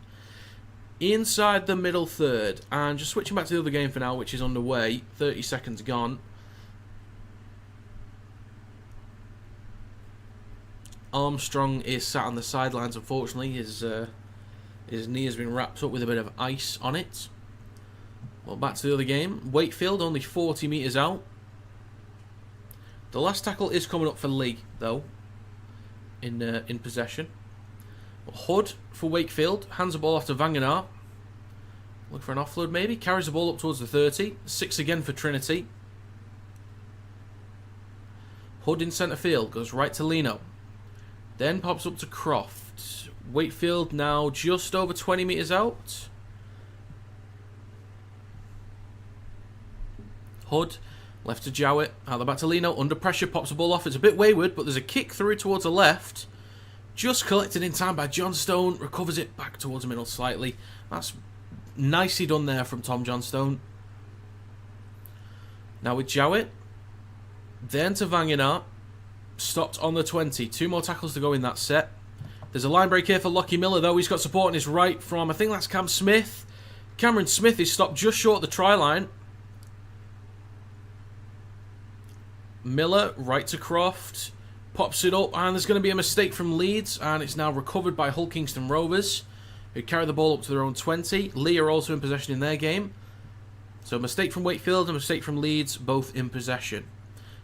S1: inside the middle third. And just switching back to the other game for now, which is underway. 30 seconds gone. Armstrong is sat on the sidelines, unfortunately. His knee has been wrapped up with a bit of ice on it. Well, back to the other game. Wakefield only 40 metres out. The last tackle is coming up for Leigh, though, in possession. Hood for Wakefield. Hands the ball off to Vangenaar. Look for an offload, maybe. Carries the ball up towards the 30. 6 again for Trinity. Hood in centre field. Goes right to Leno. Then pops up to Croft. Wakefield now just over 20 metres out. Hood, left to Jowett. Out the back to Leno. Under pressure, pops the ball off. It's a bit wayward, but there's a kick through towards the left. Just collected in time by Johnstone. Recovers it back towards the middle slightly. That's nicely done there from Tom Johnstone. Now with Jowett. Then to Vangenaar. Stopped on the 20. 2 more tackles to go in that set. There's a line break here for Lockie Miller, though. He's got support on his right from, I think that's Cam Smith. Cameron Smith is stopped just short of the try line. Miller, right to Croft. Pops it up, and there's going to be a mistake from Leeds, and it's now recovered by Hull Kingston Rovers, who carry the ball up to their own 20. Leigh are also in possession in their game. So a mistake from Wakefield and a mistake from Leeds, both in possession.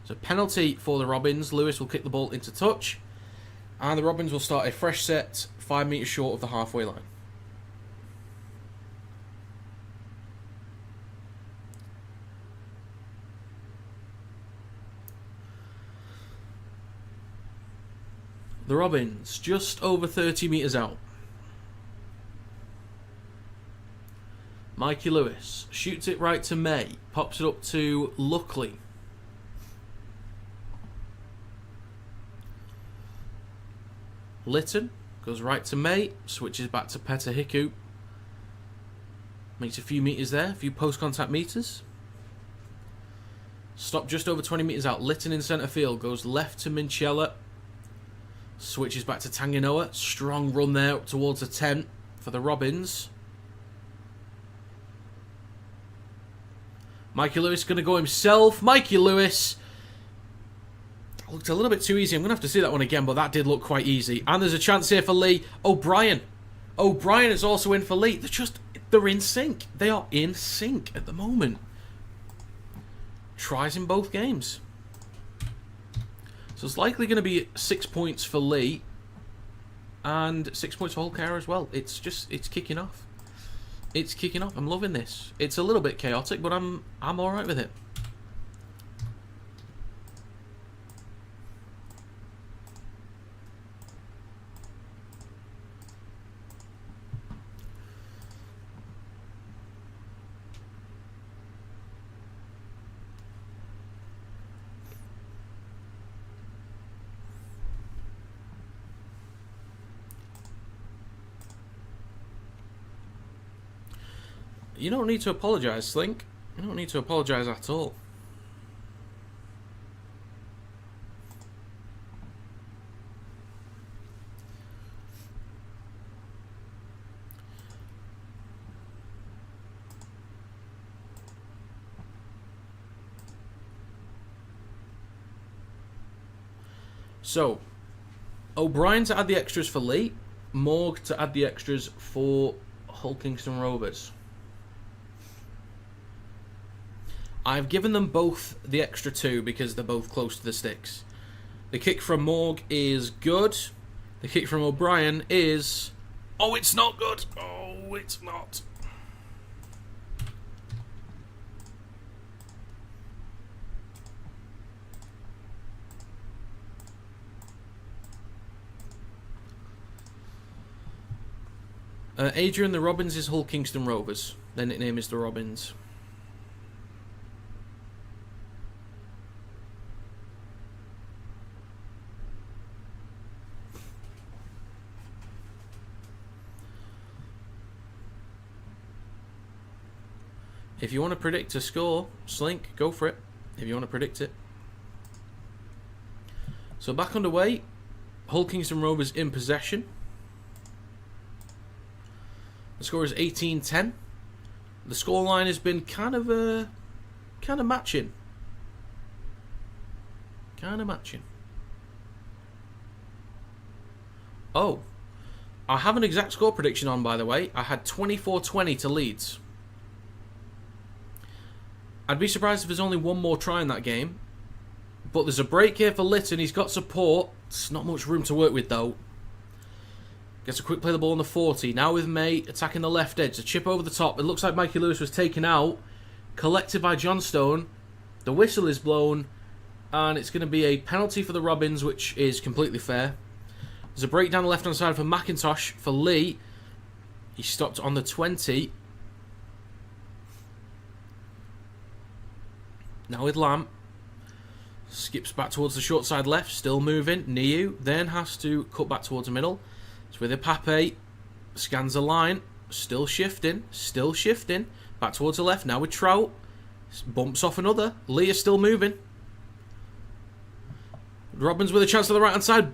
S1: So penalty for the Robins. Lewis will kick the ball into touch. And the Robins will start a fresh set 5 metres short of the halfway line. The Robins just over 30 metres out. Mikey Lewis shoots it right to May. Pops it up to Luckley. Litton goes right to May, switches back to Petter Hiku. Makes a few metres there, a few post-contact metres. Stop just over 20 metres out. Litton in centre field, goes left to Minchella. Switches back to Tanganoa. Strong run there up towards the 10 for the Robins. Mikey Lewis going to go himself. Mikey Lewis looked a little bit too easy. I'm going to have to see that one again, but that did look quite easy. And there's a chance here for Leigh. O'Brien. O'Brien is also in for Leigh. They're in sync. They are in sync at the moment. Tries in both games. So it's likely going to be 6 points for Leigh. And 6 points for Hull KR as well. It's kicking off. It's kicking off. I'm loving this. It's a little bit chaotic, but I'm alright with it. You don't need to apologise, Slink. You don't need to apologise at all. So, O'Brien to add the extras for Leigh. Morg to add the extras for Hull Kingston Rovers. I've given them both the extra 2 because they're both close to the sticks. The kick from Morg is good. The kick from O'Brien is... Oh, it's not good. Oh, it's not. Adrian, the Robins is Hull Kingston Rovers. Their nickname is the Robins. If you want to predict a score, Slink, go for it. If you want to predict it. So back underway. Hull Kingston Rovers in possession. The score is 18-10. The scoreline has been kind of matching. Kind of matching. Oh, I have an exact score prediction on, by the way. I had 24-20 to Leeds. I'd be surprised if there's only one more try in that game. But there's a break here for Litton. He's got support. It's not much room to work with, though. Gets a quick play the ball on the 40. Now with May attacking the left edge. A chip over the top. It looks like Mikey Lewis was taken out. Collected by Johnstone. The whistle is blown. And it's going to be a penalty for the Robins, which is completely fair. There's a break down the left-hand side for McIntosh for Lee. He stopped on the 20. Now with Lamb. Skips back towards the short side left. Still moving. Niu then has to cut back towards the middle. It's with Ipape. Scans the line. Still shifting. Still shifting. Back towards the left. Now with Trout. Bumps off another. Lee is still moving. Robbins with a chance to the right-hand side.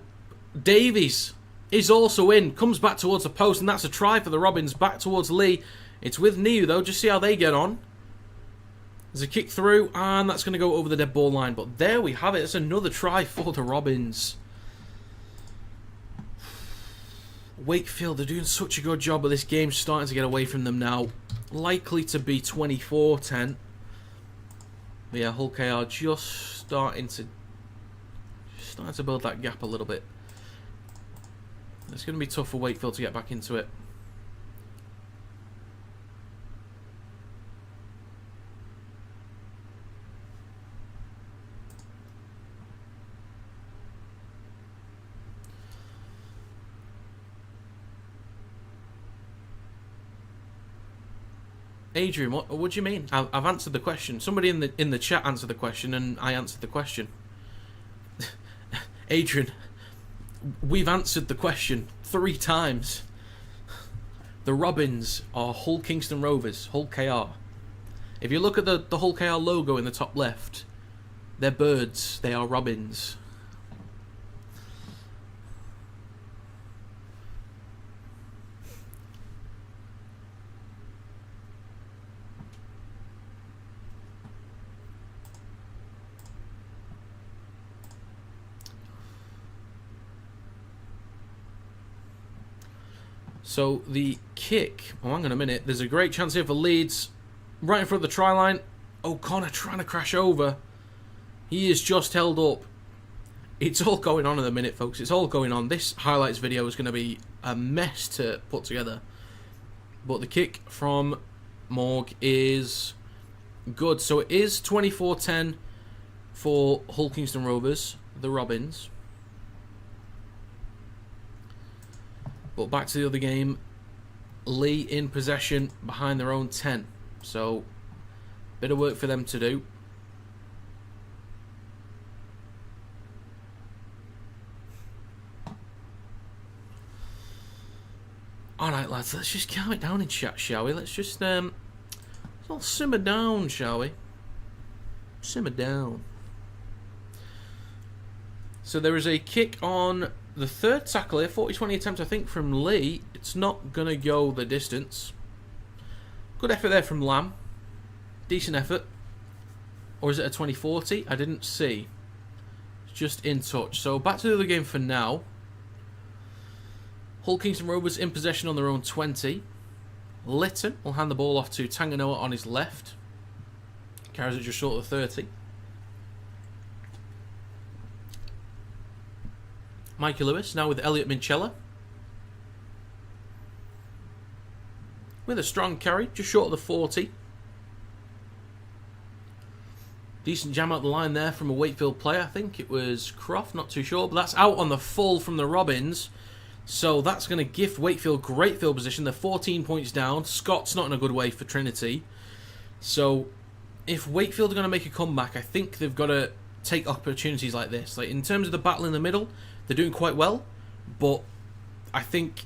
S1: Davies is also in. Comes back towards the post, and that's a try for the Robins. Back towards Lee. It's with Niu, though. Just see how they get on. There's a kick through, and that's going to go over the dead ball line. But there we have it. It's another try for the Robins. Wakefield are doing such a good job, but this game's starting to get away from them now. Likely to be 24-10. But yeah, Hull KR just starting to build that gap a little bit. It's going to be tough for Wakefield to get back into it. Adrian, what do you mean? I've answered the question. Somebody in the chat answered the question, and I answered the question. Adrian, we've answered the question 3 times. The Robins are Hull Kingston Rovers, Hull KR. If you look at the Hull KR logo in the top left, they're birds. They are robins. So the kick, oh hang on a minute, there's a great chance here for Leeds, right in front of the try line. O'Connor trying to crash over. He is just held up. It's all going on in a minute, folks, it's all going on. This highlights video is going to be a mess to put together. But the kick from Morg is good. So it is 24-10 for Hull Kingston Rovers, the Robins. But back to the other game, Lee in possession behind their own 10. So, bit of work for them to do. Alright lads, let's just calm it down in chat, shall we? Let's just let's all simmer down, shall we? Simmer down. So there is a kick on the third tackle here, 40-20 attempt I think from Lee. It's not going to go the distance. Good effort there from Lamb. Decent effort. Or is it a 20-40? I didn't see. It's just in touch. So back to the other game for now. Hull Kingston Rovers in possession on their own 20. Litton will hand the ball off to Tanganoa on his left. Carries it just short of the 30. Mikey Lewis now with Elliot Minchella. With a strong carry, just short of the 40. Decent jam out the line there from a Wakefield player. I think it was Croft, not too sure. But that's out on the full from the Robins. So that's going to gift Wakefield great field position. They're 14 points down. Scott's not in a good way for Trinity. So if Wakefield are going to make a comeback, I think they've got to take opportunities like this. Like in terms of the battle in the middle, they're doing quite well, but I think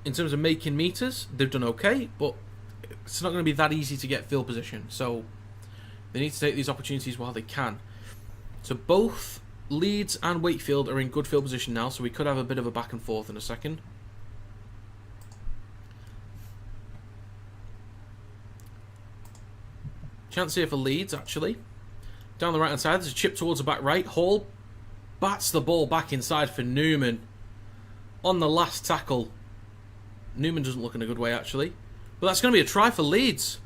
S1: in terms of making meters, they've done okay, but it's not going to be that easy to get field position, so they need to take these opportunities while they can. So both Leeds and Wakefield are in good field position now, so we could have a bit of a back and forth in a second. Chance here for Leeds, actually. Down the right-hand side, there's a chip towards the back right. Hall bats the ball back inside for Newman. On the last tackle. Newman doesn't look in a good way, actually. But that's going to be a try for Leeds.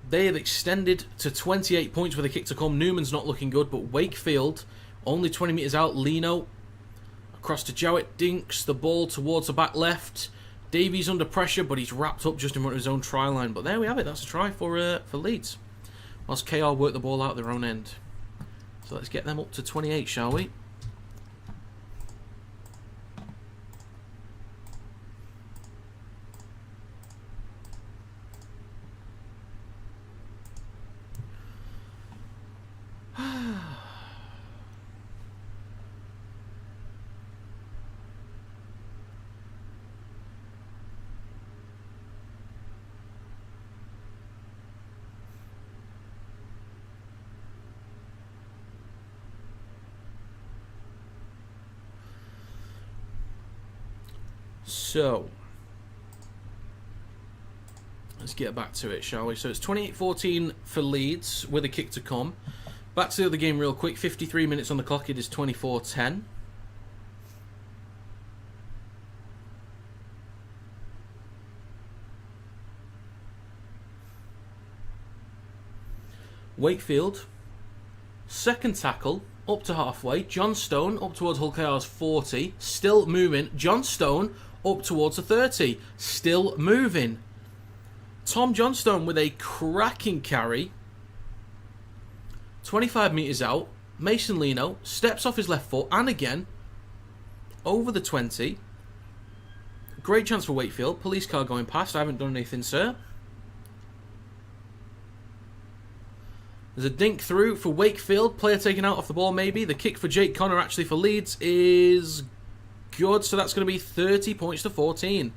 S1: They have extended to 28 points with a kick to come. Newman's not looking good, but Wakefield, only 20 metres out. Lino across to Jowett. Dinks the ball towards the back left. Davies under pressure, but he's wrapped up just in front of his own try line. But there we have it. That's a try for Leeds. Whilst KR work the ball out their own end. So let's get them up to 28, shall we? So, let's get back to it, shall we? So it's 28-14 for Leeds with a kick to come. Back to the other game real quick. 53 minutes on the clock. It is 24-10. Wakefield, second tackle, up to halfway. John Stone up towards Hull KR's 40. Still moving. John Stone up towards the 30. Still moving. Tom Johnstone with a cracking carry. 25 metres out. Mason Lino steps off his left foot and again over the 20. Great chance for Wakefield. Police car going past. I haven't done anything, sir. There's a dink through for Wakefield. Player taken out off the ball, maybe. The kick for Jake Connor, actually, for Leeds is good. So that's going to be 30 points to 14.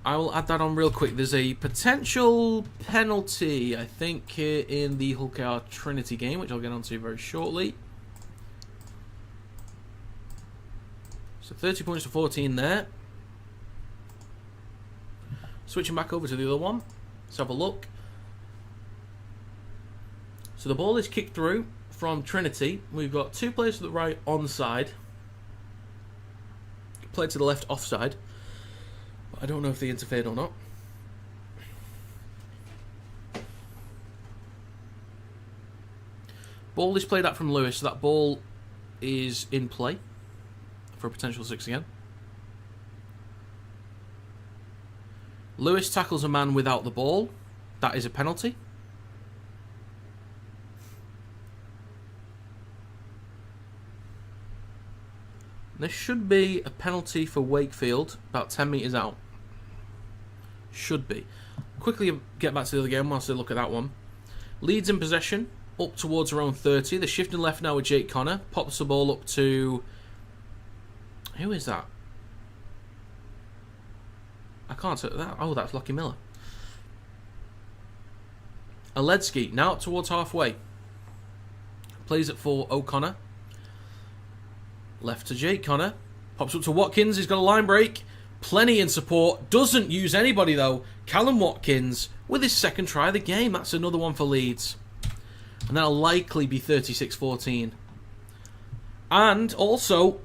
S1: I will add that on real quick. There's a potential penalty, I think, here in the Hull KR Trinity game, which I'll get onto very shortly. So 30 points to 14 there. Switching back over to the other one. Let's have a look. So the ball is kicked through from Trinity. We've got two players to the right onside. Player to the left offside. I don't know if they interfered or not. Ball is played out from Lewis, so that ball is in play for a potential 6 again. Lewis tackles a man without the ball. That is a penalty. There should be a penalty for Wakefield about 10 metres out. Should be. Quickly get back to the other game whilst I look at that one. Leeds in possession, up towards their own 30. They're shifting left now with Jake Connor. Pops the ball up to... Who is that? I can't say that. Oh, that's Lockie Miller. Aledzki, now up towards halfway. Plays it for O'Connor. Left to Jake Connor. Pops up to Watkins. He's got a line break. Plenty in support. Doesn't use anybody, though. Callum Watkins with his second try of the game. That's another one for Leeds. And that'll likely be 36-14. And also,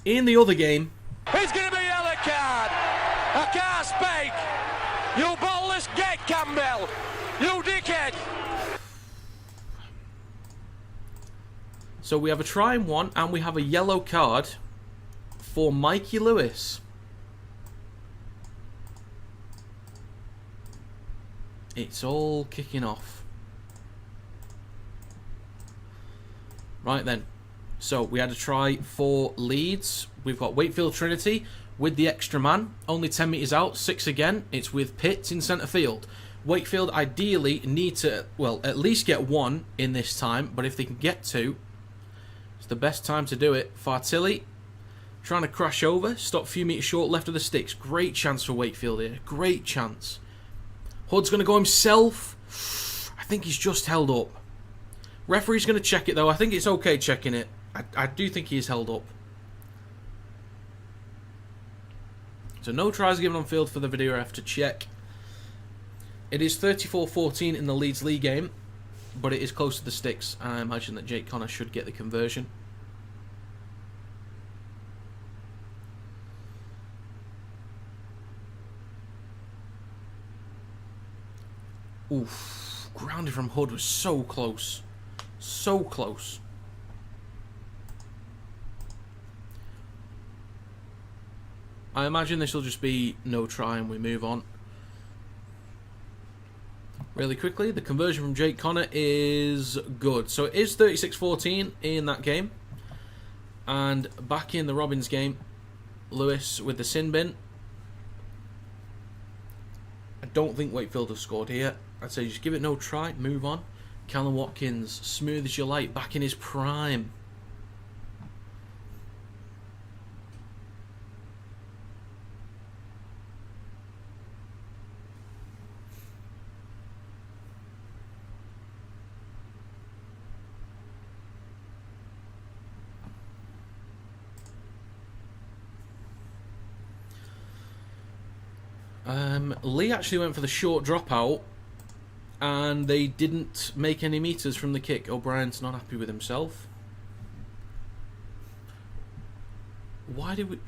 S1: in the other game...
S2: It's going to be a yellow card. I can't speak. You ballless gate, Campbell. You dickhead.
S1: So we have a try in one, and we have a yellow card for Mikey Lewis. It's all kicking off. Right then. So we had a try for Leeds. We've got Wakefield Trinity with the extra man. Only 10 metres out. 6 again. It's with Pitts in centre field. Wakefield ideally need to, well, at least get one in this time. But if they can get two... It's the best time to do it. Fartilli trying to crash over. Stop a few metres short left of the sticks. Great chance for Wakefield here. Great chance. Hood's going to go himself. I think he's just held up. Referee's going to check it though. I think it's okay checking it. I do think he is held up. So no tries given on field for the video ref to check. It is 34-14 in the Leeds League game, but it is close to the sticks, and I imagine that Jake Connor should get the conversion. Oof, grounded from Hood was so close. So close. I imagine this will just be no try and we move on. Really quickly, the conversion from Jake Connor is good. So it is 36-14 in that game. And back in the Robins game, Lewis with the sin bin. I don't think Wakefield have scored here. I'd say just give it no try, move on. Callum Watkins, smooth as you like, back in his prime. Leigh actually went for the short dropout, and they didn't make any meters from the kick. O'Brien's not happy with himself. Why did we...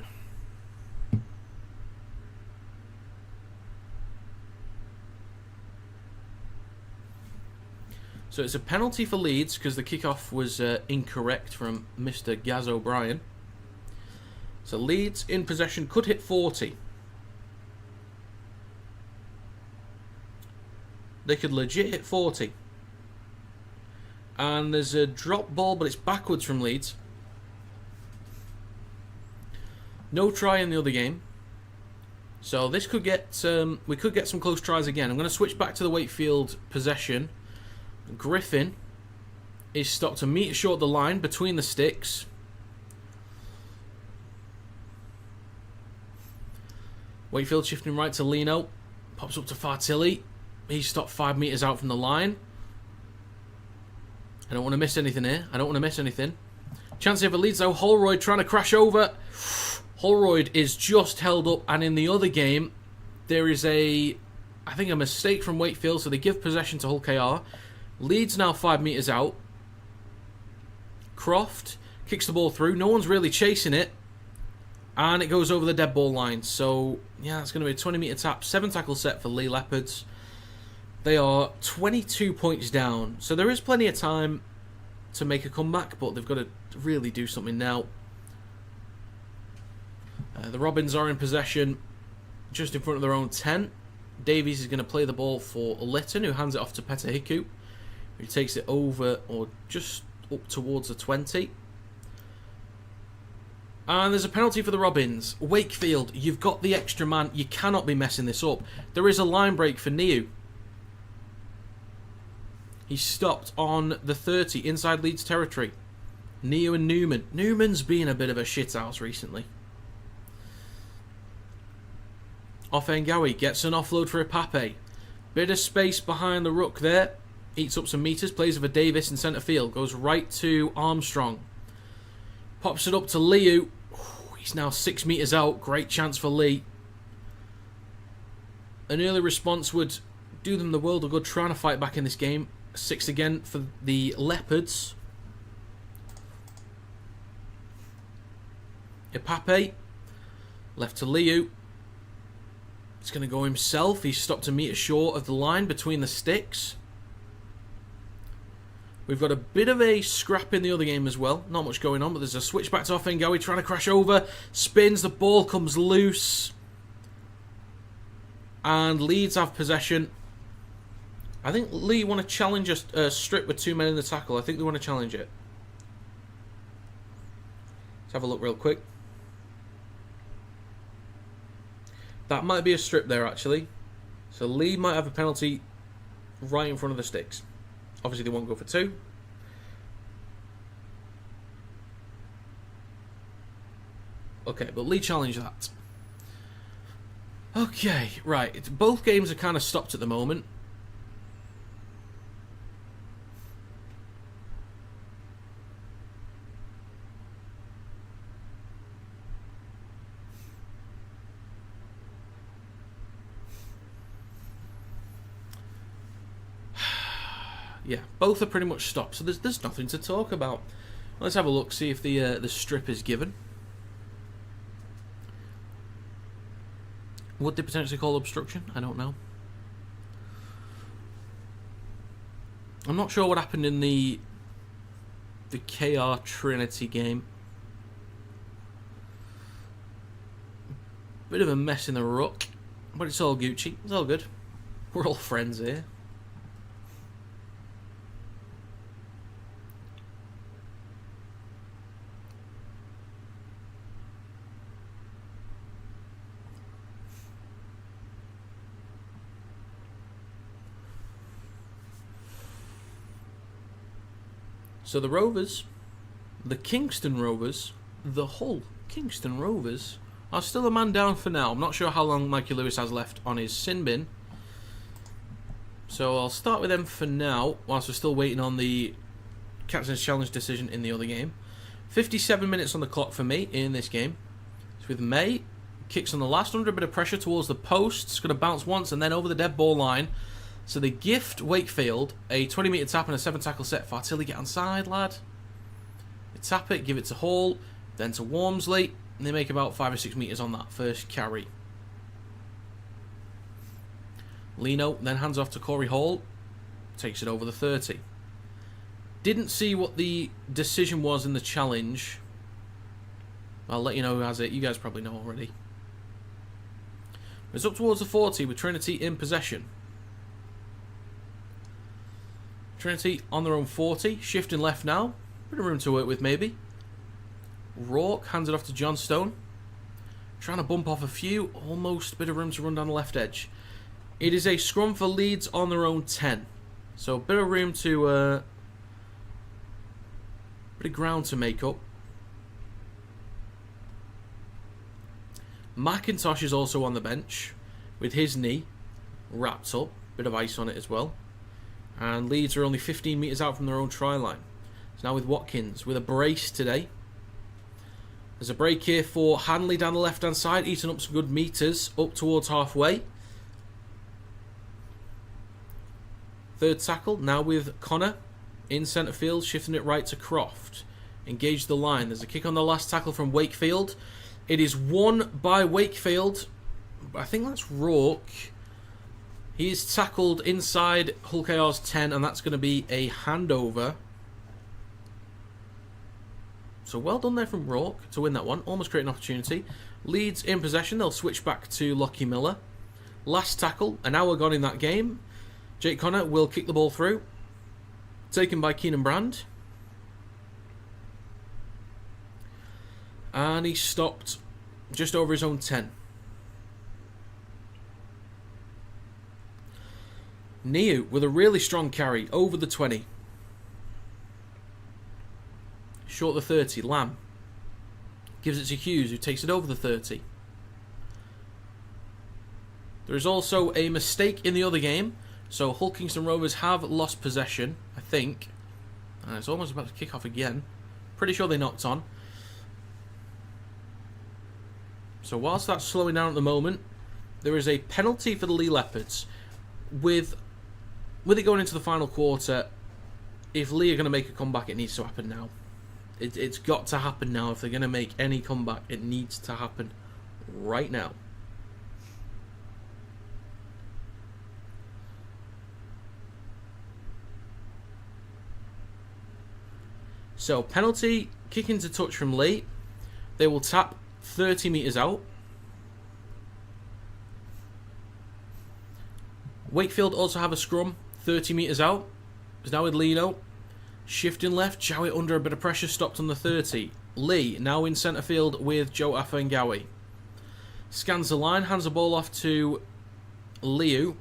S1: So it's a penalty for Leeds because the kickoff was incorrect from Mr. Gaz O'Brien. So Leeds in possession could hit 40. They could legit hit 40. And there's a drop ball, but it's backwards from Leeds. No try in the other game. So this could get... we could get some close tries again. I'm going to switch back to the Wakefield possession. Griffin is stopped a metre short of the line between the sticks. Wakefield shifting right to Lino. Pops up to Fartilli. He's stopped 5 metres out from the line. I don't want to miss anything here. I don't want to miss anything. Chance here for Leeds though. Holroyd trying to crash over. Holroyd is just held up. And in the other game, there is I think a mistake from Wakefield. So they give possession to Hull KR. Leeds now 5 metres out. Croft kicks the ball through. No one's really chasing it. And it goes over the dead ball line. So, yeah, it's going to be a 20 metre tap. 7 tackle set for Leigh Leopards. They are 22 points down. So there is plenty of time to make a comeback, but they've got to really do something now. The Robins are in possession just in front of their own 10. Davies is going to play the ball for Litton, who hands it off to Petahiku, who takes it over or just up towards the 20. And there's a penalty for the Robins. Wakefield, you've got the extra man. You cannot be messing this up. There is a line break for Niu. He's stopped on the 30 inside Leeds territory. Niu and Newman. Newman's been a bit of a shithouse recently. Offengawi gets an offload for Ipape. Bit of space behind the ruck there. Eats up some metres. Plays over Davis in centre field. Goes right to Armstrong. Pops it up to Liu. He's now 6 metres out. Great chance for Leigh. An early response would do them the world of good trying to fight back in this game. 6 again for the Leopards. Ipape. Left to Liu. He's going to go himself. He's stopped a metre short of the line between the sticks. We've got a bit of a scrap in the other game as well. Not much going on, but there's a switch back to Offengawi trying to crash over. Spins, the ball comes loose. And Leeds have possession. I think Leigh want to challenge a strip with 2 men in the tackle. I think they want to challenge it. Let's have a look real quick. That might be a strip there, actually. So Leigh might have a penalty right in front of the sticks. Obviously, they won't go for 2. Okay, but Leigh challenged that. Okay, right. Both games are kind of stopped at the moment. Yeah, both are pretty much stopped, so there's nothing to talk about. Let's have a look, see if the strip is given. Would they potentially call obstruction? I don't know. I'm not sure what happened in the KR Trinity game. Bit of a mess in the ruck, but it's all Gucci. It's all good. We're all friends here. So the Rovers, the Kingston Rovers, the Hull Kingston Rovers, are still a man down for now. I'm not sure how long Mikey Lewis has left on his sin bin. So I'll start with them for now, whilst we're still waiting on the Captain's Challenge decision in the other game. 57 minutes on the clock for me in this game. It's with May. Kicks on the last, under a bit of pressure towards the post. It's going to bounce once and then over the dead ball line. So they gift Wakefield a 20-metre tap and a 7-tackle set. Fartilli get onside, lad. They tap it, give it to Hall, then to Walmsley. And they make about 5 or 6 metres on that first carry. Lino then hands off to Corey Hall. Takes it over the 30. Didn't see what the decision was in the challenge. I'll let you know who has it. You guys probably know already. It's up towards the 40 with Trinity in possession. Trinity on their own 40. Shifting left now. Bit of room to work with maybe. Rourke hands it off to Johnstone. Trying to bump off a few. Almost a bit of room to run down the left edge. It is a scrum for Leeds on their own 10. So a bit of room to... bit of ground to make up. McIntosh is also on the bench with his knee wrapped up. Bit of ice on it as well. And Leeds are only 15 metres out from their own try line. It's now with Watkins with a brace today. There's a break here for Hanley down the left-hand side, eating up some good metres up towards halfway. Third tackle, now with Connor in centre field, shifting it right to Croft. Engage the line. There's a kick on the last tackle from Wakefield. It is won by Wakefield. I think that's Rourke. He's tackled inside Hull KR's 10, and that's going to be a handover. So well done there from Rourke to win that one. Almost create an opportunity. Leeds in possession. They'll switch back to Lockie Miller. Last tackle. An hour gone in that game. Jake Connor will kick the ball through. Taken by Keenan Brand. And he stopped just over his own 10. Niu with a really strong carry over the 20. Short the 30. Lamb gives it to Hughes, who takes it over the 30. There is also a mistake in the other game. So Hull Kingston Rovers have lost possession, I think. And it's almost about to kick off again. Pretty sure they knocked on. So whilst that's slowing down at the moment, there is a penalty for the Leigh Leopards. With it going into the final quarter, if Leigh are going to make a comeback, it needs to happen now. It's got to happen now. If they're going to make any comeback, it needs to happen right now. So, penalty, kick into touch from Leigh. They will tap 30 metres out. Wakefield also have a scrum 30 metres out. It's now with Lino. Shifting left, Jowett under a bit of pressure, stopped on the 30. Leigh now in centre field with Joe Afengawi. Scans the line, hands the ball off to Liu.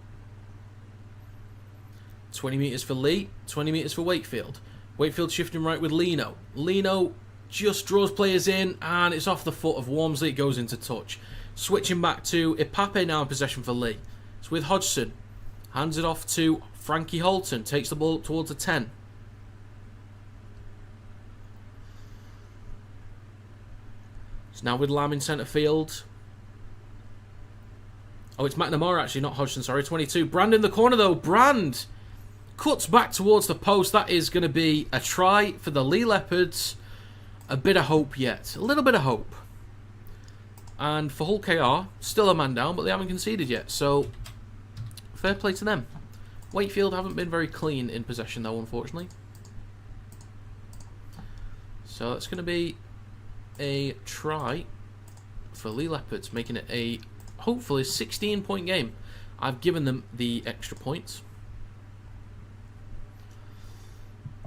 S1: 20 metres for Leigh, 20 metres for Wakefield. Wakefield shifting right with Lino. Lino just draws players in, and it's off the foot of Walmsley. It goes into touch. Switching back to Ipape now in possession for Leigh. It's with Hodgson. Hands it off to Frankie Holton. Takes the ball up towards the 10. It's now with Lamb in centre field. Oh, it's McNamara actually, not Hodgson, sorry. 22. Brand in the corner though. Brand Cuts back towards the post. That is going to be a try for the Leigh Leopards. A bit of hope yet. A little bit of hope. And for Hull KR, still a man down, but they haven't conceded yet. So, fair play to them. Wakefield haven't been very clean in possession, though, unfortunately. So, it's going to be a try for Leigh Leopards, making it a, hopefully, 16-point game. I've given them the extra points.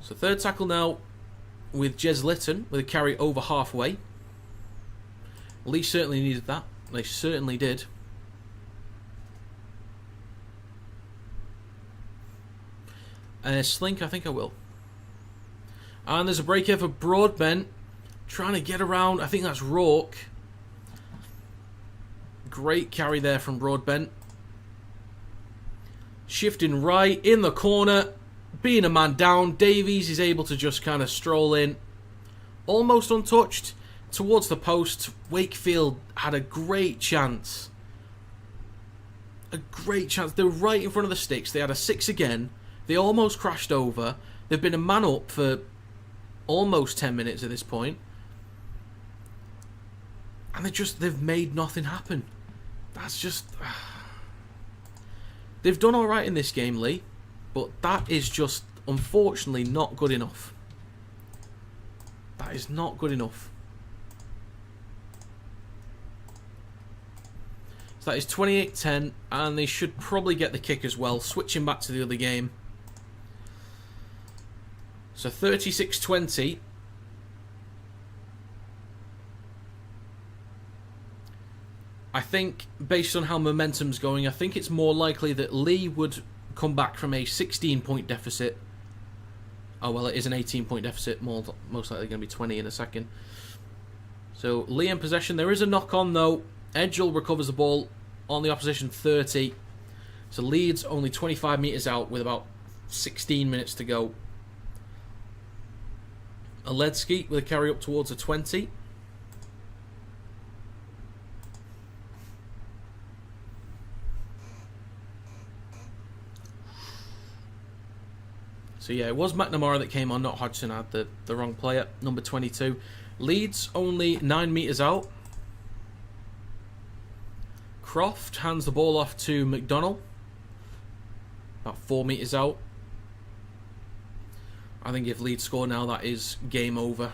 S1: So, third tackle now with Jez Litton with a carry over halfway. Leigh certainly needed that. They certainly did. Slink, I think I will. And there's a break here for Broadbent. Trying to get around. I think that's Rourke. Great carry there from Broadbent. Shifting right in the corner. Being a man down. Davies is able to just kind of stroll in. Almost untouched. Towards the post. Wakefield had a great chance. A great chance. They were right in front of the sticks. They had a 6 again. They almost crashed over. They've been a man up for almost 10 minutes at this point. And they've made nothing happen. That's just... They've done alright in this game, Leigh. But that is just, unfortunately, not good enough. That is not good enough. So that is 28-10, and they should probably get the kick as well, switching back to the other game. So 36-20. I think, based on how momentum's going, I think it's more likely that Leigh would come back from a 16-point deficit. Oh, well, it is an 18-point deficit. Most likely going to be 20 in a second. So, Leigh in possession. There is a knock-on, though. Edgell recovers the ball on the opposition 30. So, Leeds only 25 metres out with about 16 minutes to go. Aledzki with a carry up towards a 20. So yeah, it was McNamara that came on, not Hodgson. I had the wrong player, number 22. Leeds only 9 metres out. Croft hands the ball off to McDonnell. About 4 metres out. I think if Leeds score now, that is game over.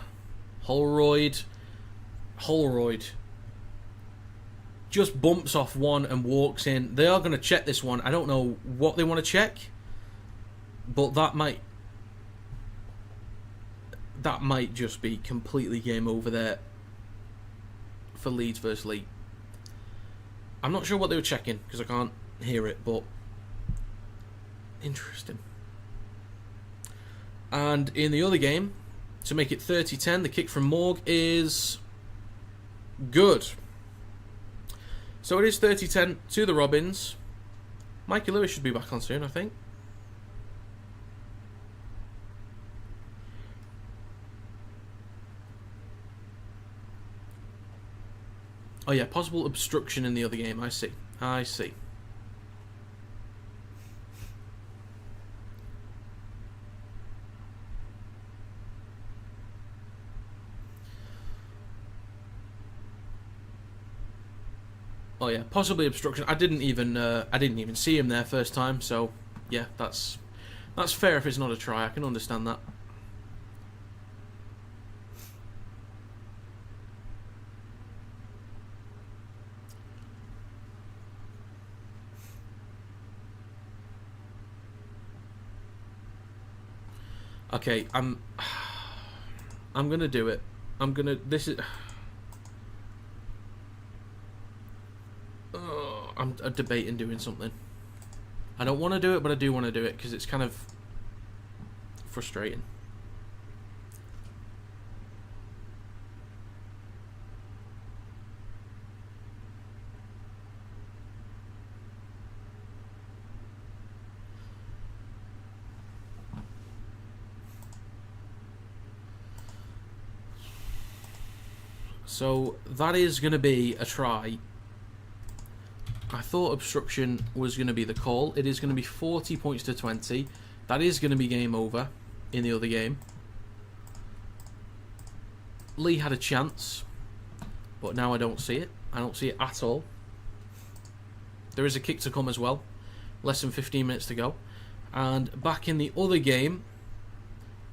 S1: Holroyd just bumps off one and walks in. They are going to check this one. I don't know what they want to check, but that might just be completely game over there for Leeds versus Leigh. I'm not sure what they were checking because I can't hear it, but interesting. And in the other game, to make it 30-10, the kick from Morg is good. So it is 30-10 to the Robins. Mikey Lewis should be back on soon, I think. Oh yeah, possible obstruction in the other game. I see. Oh yeah, possibly obstruction. I didn't even see him there first time. So yeah, that's fair if it's not a try. I can understand that. Okay, I'm gonna do it. I'm debating doing something. I don't want to do it, but I do want to do it because it's kind of frustrating. So that is going to be a try. I thought obstruction was going to be the call. It is going to be 40 points to 20. That is going to be game over in the other game. Leigh had a chance, but now I don't see it. I don't see it at all. There is a kick to come as well. Less than 15 minutes to go. And back in the other game,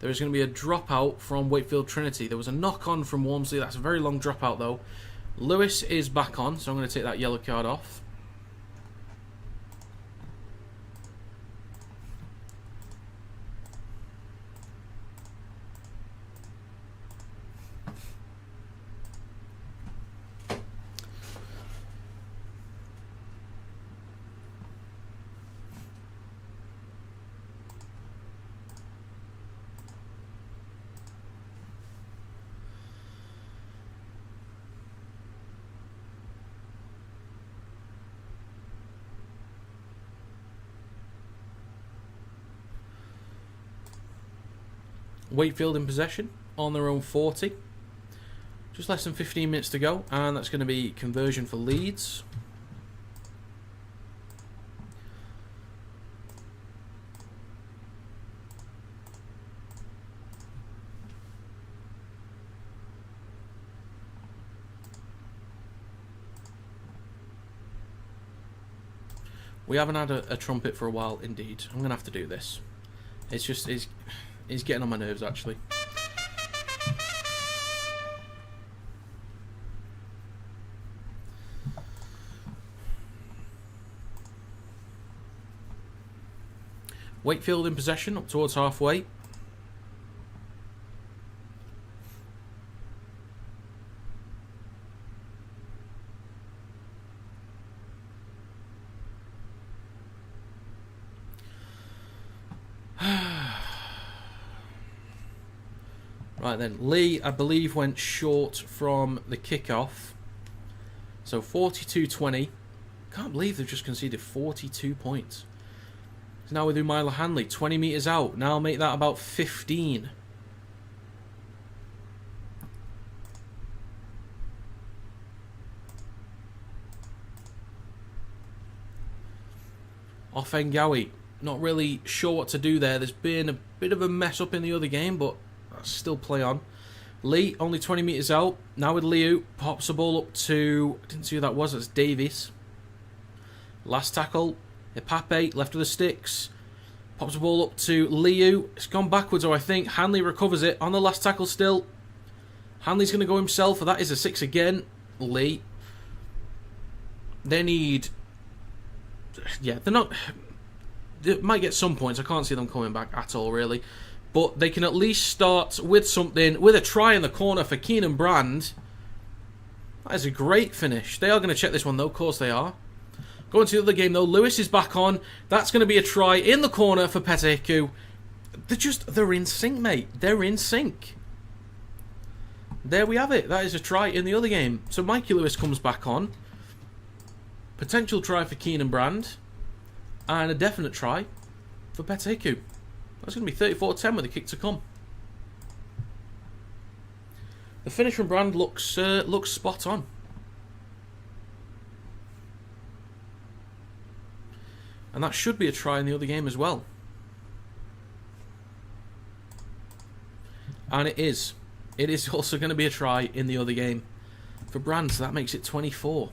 S1: there is going to be a dropout from Wakefield Trinity. There was a knock-on from Walmsley. That's a very long dropout, though. Lewis is back on, so I'm going to take that yellow card off. Wakefield in possession on their own 40. Just less than 15 minutes to go, and that's going to be conversion for Leeds. We haven't had a trumpet for a while, indeed. I'm going to have to do this. It's getting on my nerves, actually. Wakefield in possession, up towards halfway. Right then, Leigh, I believe, went short from the kickoff. So 42-20. Can't believe they've just conceded 42 points. So now with Umaila Hanley, 20 metres out. Now make that about 15. Off Ngawi. Not really sure what to do there. There's been a bit of a mess up in the other game, but still play on. Leigh, only 20 metres out. Now with Liu, pops the ball up to... I didn't see who that was. That's Davies. Last tackle. Ipape, left of the sticks. Pops the ball up to Liu. It's gone backwards, I think. Hanley recovers it. On the last tackle still. Hanley's going to go himself. That is a 6 again. Leigh. They need... Yeah, they're not... They might get some points. I can't see them coming back at all, really. But they can at least start with something, with a try in the corner for Keenan Brand. That is a great finish. They are going to check this one, though. Of course they are. Going to the other game, though. Lewis is back on. That's going to be a try in the corner for Petehiku. They're in sync, mate. They're in sync. There we have it. That is a try in the other game. So Mikey Lewis comes back on. Potential try for Keenan Brand. And a definite try for Petehiku. That's going to be 34-10 with a kick to come. The finish from Brand looks spot on. And that should be a try in the other game as well. And it is. It is also going to be a try in the other game for Brand, so that makes it 24.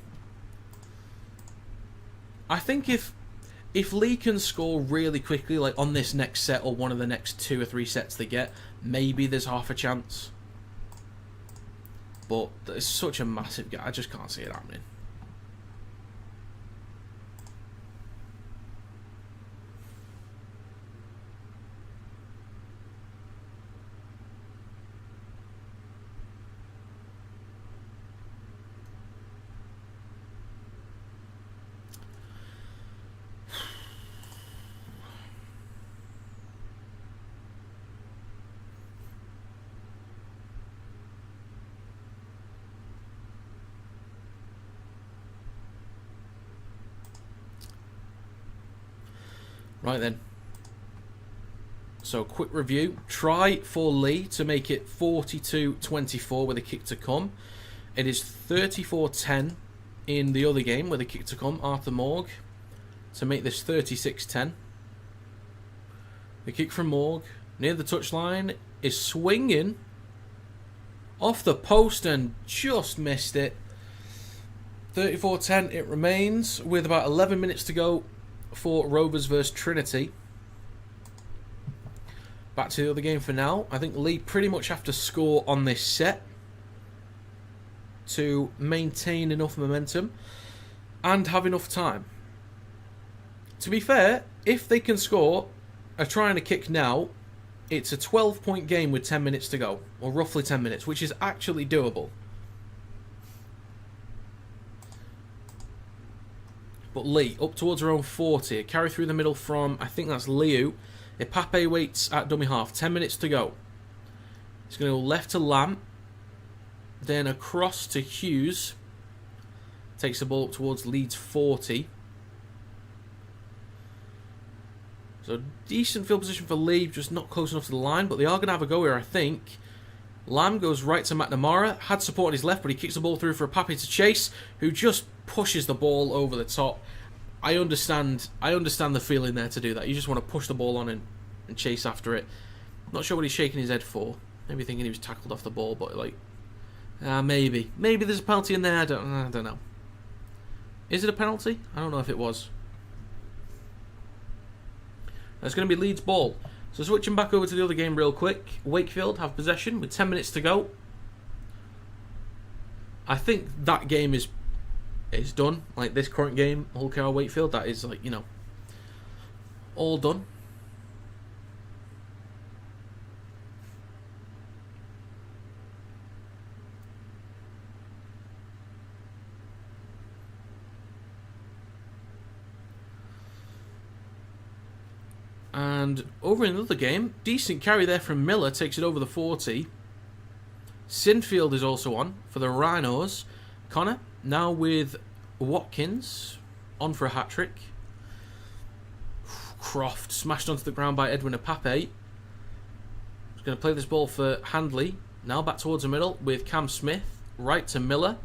S1: I think if Leigh can score really quickly, like on this next set or one of the next 2 or 3 sets they get, maybe there's half a chance. But it's such a massive gap. I just can't see it happening. Right then. So, quick review. Try for Leigh to make it 42-24 with a kick to come. It is 34-10 in the other game with a kick to come. Arthur Morg to make this 36-10. The kick from Morg near the touchline is swinging off the post and just missed it. 34-10 it remains with about 11 minutes to go for Rovers versus Trinity. Back to the other game for now. I think Leigh pretty much have to score on this set to maintain enough momentum and have enough time. To be fair, if they can score a try and a kick now, it's a 12-point game with 10 minutes to go, or roughly 10 minutes, which is actually doable. But Leigh, up towards her own 40, a carry through the middle from, I think that's Liu. Ipape waits at dummy half, 10 minutes to go. He's going to go left to Lamb, then across to Hughes. Takes the ball up towards Leeds 40. So decent field position for Leigh, just not close enough to the line, but they are going to have a go here, I think. Lamb goes right to McNamara, had support on his left, but he kicks the ball through for Ipape to chase, who just pushes the ball over the top. I understand the feeling there to do that. You just want to push the ball on and chase after it. Not sure what he's shaking his head for. Maybe thinking he was tackled off the ball, but like, maybe there's a penalty in there. I don't know. Is it a penalty? I don't know if it was. That's going to be Leeds' ball. So switching back over to the other game real quick. Wakefield have possession with 10 minutes to go. I think that game is done. Like this current game, Hull KR Wakefield, that is like, all done. And over in another game, decent carry there from Miller, takes it over the 40. Sinfield is also on for the Rhinos. Connor, now with Watkins, on for a hat-trick. Croft, smashed onto the ground by Edwin Ipape. He's going to play this ball for Handley. Now back towards the middle with Cam Smith, right to Miller.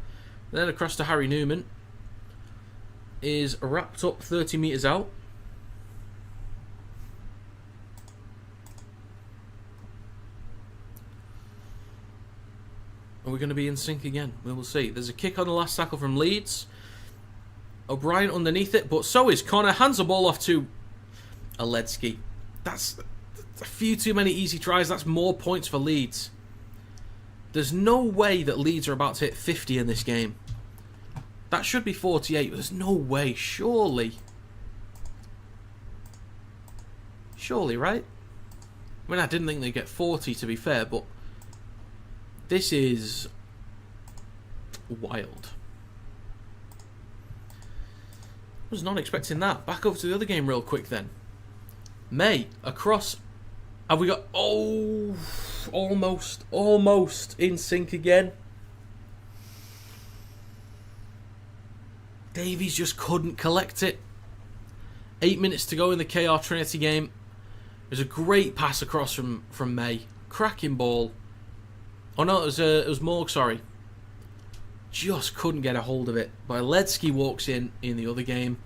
S1: Then across to Harry Newman. Is wrapped up 30 metres out. Are we going to be in sync again? We will see. There's a kick on the last tackle from Leeds. O'Brien underneath it, but so is Connor. Hands the ball off to Aledzki. That's a few too many easy tries. That's more points for Leeds. There's no way that Leeds are about to hit 50 in this game. That should be 48, but there's no way. Surely, right? I mean, I didn't think they'd get 40, to be fair, but this is wild. Was not expecting that. Back over to the other game real quick then. May, across. Have we got... Oh, almost in sync again. Davies just couldn't collect it. 8 minutes to go in the KR Trinity game. There's a great pass across from May. Cracking ball. Oh no, it was Morg, sorry. Just couldn't get a hold of it. But Aledzki walks in the other game.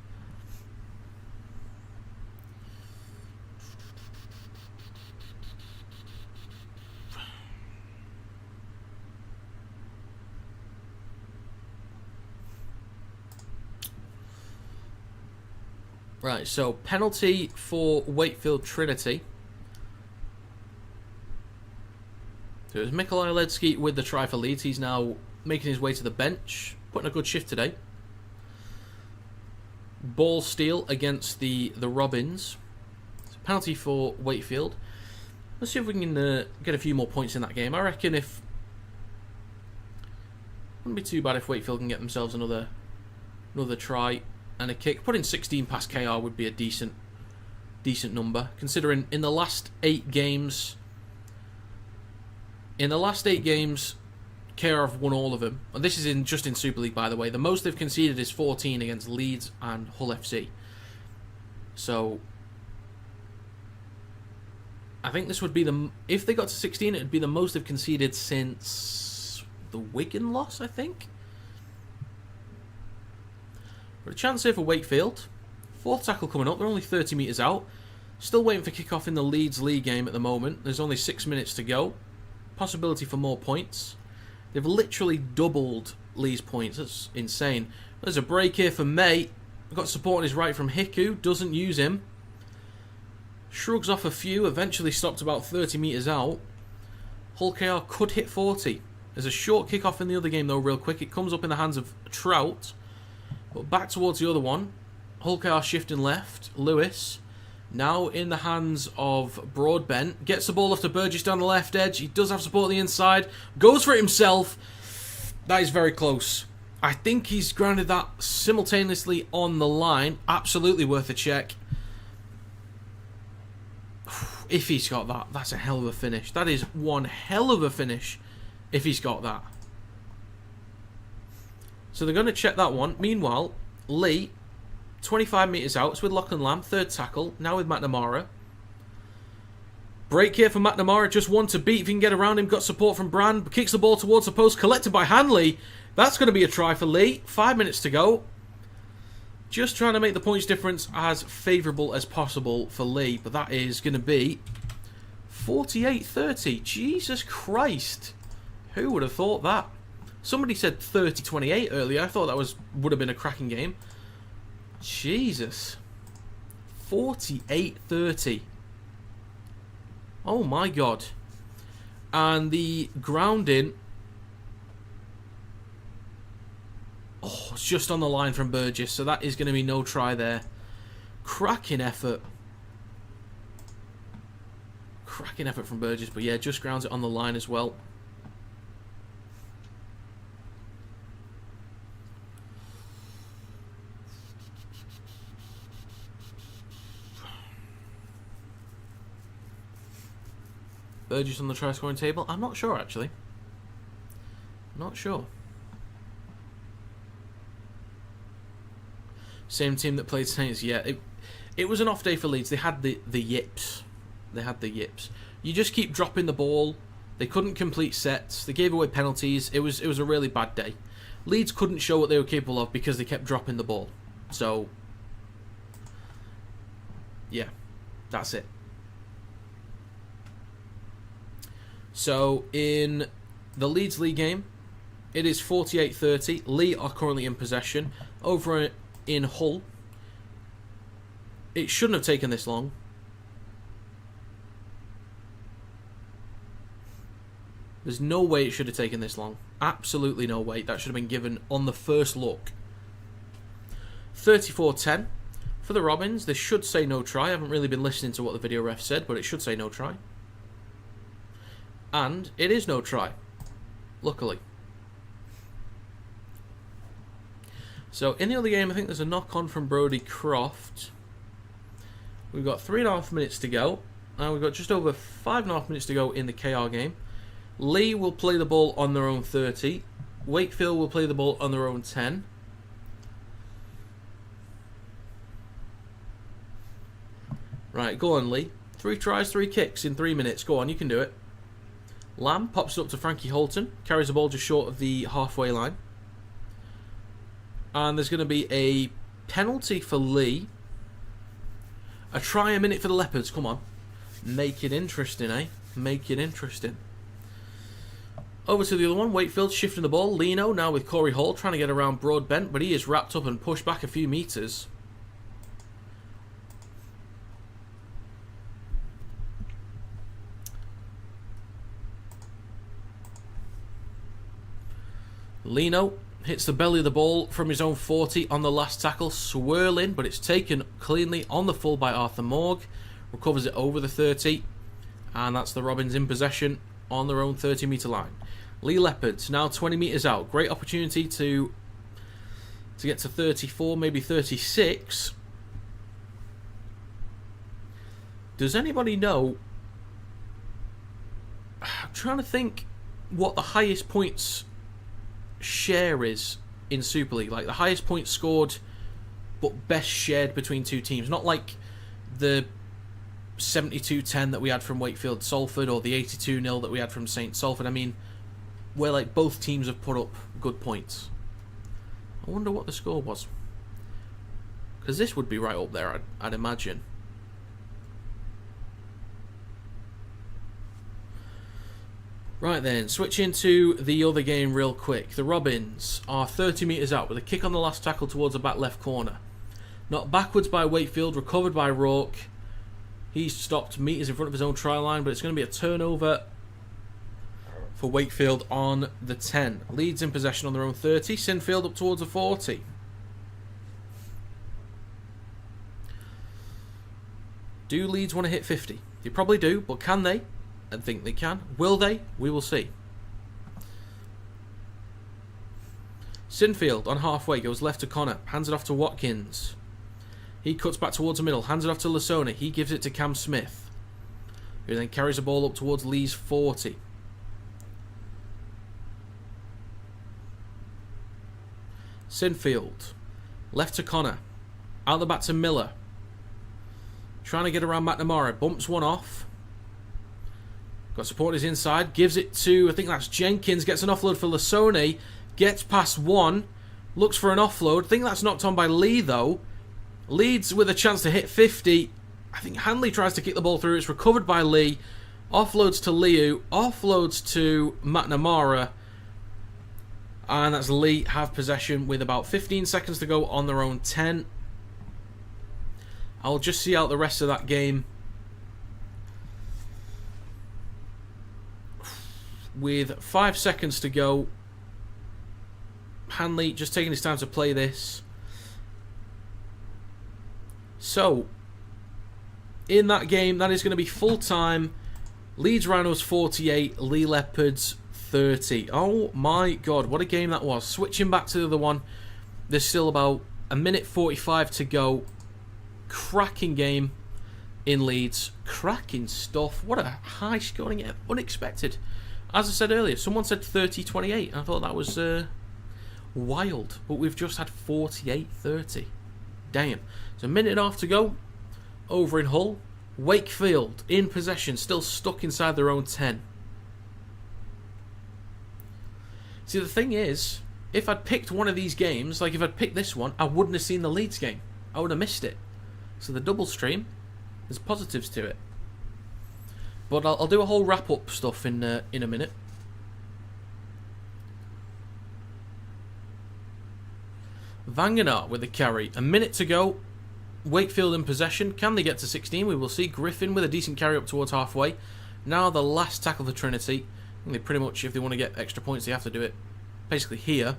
S1: Right, so penalty for Wakefield Trinity. So it was Mikolaj Aledzki with the try for Leeds. He's now making his way to the bench. Putting a good shift today. Ball steal against the Robins. It's a penalty for Wakefield. Let's see if we can get a few more points in that game. I reckon if... Wouldn't be too bad if Wakefield can get themselves another try and a kick. Putting 16 past KR would be a decent number. Considering in the last 8 games... KR have won all of them. And this is just in Super League, by the way. The most they've conceded is 14 against Leeds and Hull FC. So, I think this would be if they got to 16, it would be the most they've conceded since the Wigan loss, I think. But a chance here for Wakefield. 4th tackle coming up. They're only 30 metres out. Still waiting for kick-off in the Leeds League game at the moment. There's only 6 minutes to go. Possibility for more points. They've literally doubled Lee's points. That's insane. There's a break here for May. Got support on his right from Hiku. Doesn't use him. Shrugs off a few. Eventually stopped about 30 metres out. Hull KR could hit 40. There's a short kick-off in the other game though real quick. It comes up in the hands of Trout. But back towards the other one. Hull KR shifting left. Lewis. Now in the hands of Broadbent. Gets the ball off to Burgess down the left edge. He does have support on the inside. Goes for it himself. That is very close. I think he's grounded that simultaneously on the line. Absolutely worth a check. If he's got that, that's a hell of a finish. That is one hell of a finish if he's got that. So they're going to check that one. Meanwhile, Lee, 25 metres out. It's with Lachlan Lamb. Third tackle. Now with McNamara. Break here for McNamara. Just one to beat. If he can get around him. Got support from Brand. Kicks the ball towards the post. Collected by Hanley. That's going to be a try for Lee. 5 minutes to go. Just trying to make the points difference as favourable as possible for Lee. But that is going to be 48-30. Jesus Christ. Who would have thought that? Somebody said 30-28 earlier. I thought that would have been a cracking game. Jesus. 48-30. Oh my God. And the grounding. Oh, it's just on the line from Burgess. So that is going to be no try there. Cracking effort. Cracking effort from Burgess. But yeah, just grounds it on the line as well. Burgess on the try scoring table? I'm not sure actually. Not sure. Same team that played Saints. Yeah, it was an off day for Leeds. They had the yips. They had the yips. You just keep dropping the ball. They couldn't complete sets. They gave away penalties. It was a really bad day. Leeds couldn't show what they were capable of because they kept dropping the ball. So yeah, that's it. So in the Leeds League game, it is 48-30. Lee are currently in possession. Over in Hull, it shouldn't have taken this long. There's no way it should have taken this long. Absolutely no way. That should have been given on the first look. 34-10 for the Robins. This should say no try. I haven't really been listening to what the video ref said, but it should say no try. And it is no try, luckily. So in the other game, I think there's a knock-on from Brodie Croft. We've got 3.5 minutes to go. And we've got just over 5.5 minutes to go in the KR game. Lee will play the ball on their own 30. Wakefield will play the ball on their own 10. Right, go on, Lee. 3 tries, 3 kicks in 3 minutes. Go on, you can do it. Lamb pops it up to Frankie Holton. Carries the ball just short of the halfway line. And there's going to be a penalty for Lee. A try a minute for the Leopards. Come on. Make it interesting, eh? Make it interesting. Over to the other one. Wakefield shifting the ball. Lino now with Corey Hall trying to get around Broadbent, but he is wrapped up and pushed back a few metres. Lino hits the belly of the ball from his own 40 on the last tackle, swirling, but it's taken cleanly on the full by Arthur Morg. Recovers it over the 30, and that's the Robins in possession on their own 30-metre line. Leigh Leopards now 20 metres out. Great opportunity to get to 34, maybe 36. Does anybody know? I'm trying to think what the highest points share is in Super League, like the highest points scored but best shared between two teams, not like the 72-10 that we had from Wakefield Salford or the 82-0 that we had from St Salford. I mean, where like both teams have put up good points. I wonder what the score was, because this would be right up there, I'd imagine. Right then, switch into the other game real quick. The Robins are 30 metres out with a kick on the last tackle towards the back left corner. Knocked backwards by Wakefield, recovered by Rourke. He's stopped metres in front of his own try line, but it's going to be a turnover for Wakefield on the 10. Leeds in possession on their own 30. Sinfield up towards the 40. Do Leeds want to hit 50? They probably do, but can they? I think they can. Will they? We will see. Sinfield on halfway goes left to Connor, hands it off to Watkins. He cuts back towards the middle, hands it off to Lasoni. He gives it to Cam Smith, who then carries the ball up towards Lee's 40. Sinfield, left to Connor, out the back to Miller. Trying to get around McNamara, bumps one off. Got supporters inside, gives it to, I think that's Jenkins, gets an offload for Lasoni, gets past one, looks for an offload. I think that's knocked on by Lee though. Leeds with a chance to hit 50. I think Hanley tries to kick the ball through, it's recovered by Lee. Offloads to Liu, offloads to McNamara. And that's Lee have possession with about 15 seconds to go on their own 10. I'll just see out the rest of that game. With 5 seconds to go, Hanley just taking his time to play this. So, in that game, that is going to be full time. Leeds Rhinos 48, Leigh Leopards 30. Oh my god, what a game that was. Switching back to the other one, there's still about a minute 45 to go. Cracking game in Leeds. Cracking stuff. What a high scoring game. Unexpected. As I said earlier, someone said 30-28. I thought that was wild. But we've just had 48-30. Damn. There's a minute and a half to go. Over in Hull. Wakefield in possession. Still stuck inside their own 10. See, the thing is, if I'd picked one of these games, like if I'd picked this one, I wouldn't have seen the Leeds game. I would have missed it. So the double stream, there's positives to it. But I'll do a whole wrap-up stuff in a minute. Vangenaar with the carry. A minute to go. Wakefield in possession. Can they get to 16? We will see. Griffin with a decent carry up towards halfway. Now the last tackle for Trinity. And they pretty much, if they want to get extra points, they have to do it basically here.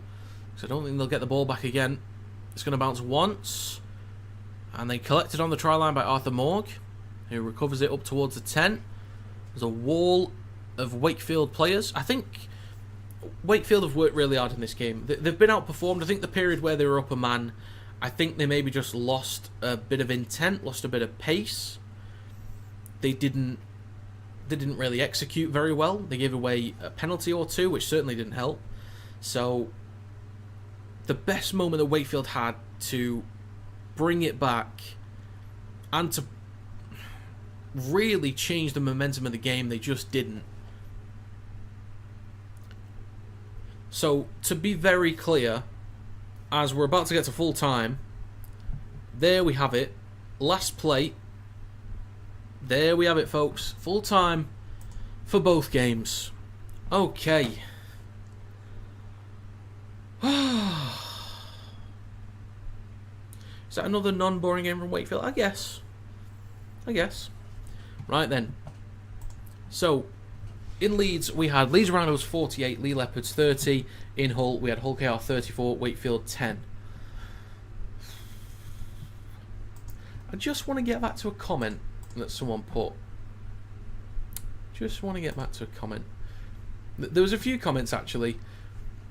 S1: So I don't think they'll get the ball back again. It's going to bounce once. And they collected on the try line by Arthur Morg, who recovers it up towards the 10. There's a wall of Wakefield players. I think Wakefield have worked really hard in this game. They've been outperformed. I think the period where they were up a man, I think they maybe just lost a bit of intent, lost a bit of pace. They didn't really execute very well. They gave away a penalty or two, which certainly didn't help. So the best moment that Wakefield had to bring it back and to really change the momentum of the game, they just didn't. So, to be very clear, as we're about to get to full time, there we have it. Last play. There we have it, folks. Full time for both games. Okay. Is that another non-boring game from Wakefield? I guess. Right then. So, in Leeds, we had Leeds Rhinos 48, Leigh Leopards 30. In Hull, we had Hull KR 34, Wakefield 10. I just want to get back to a comment that someone put. There was a few comments, actually.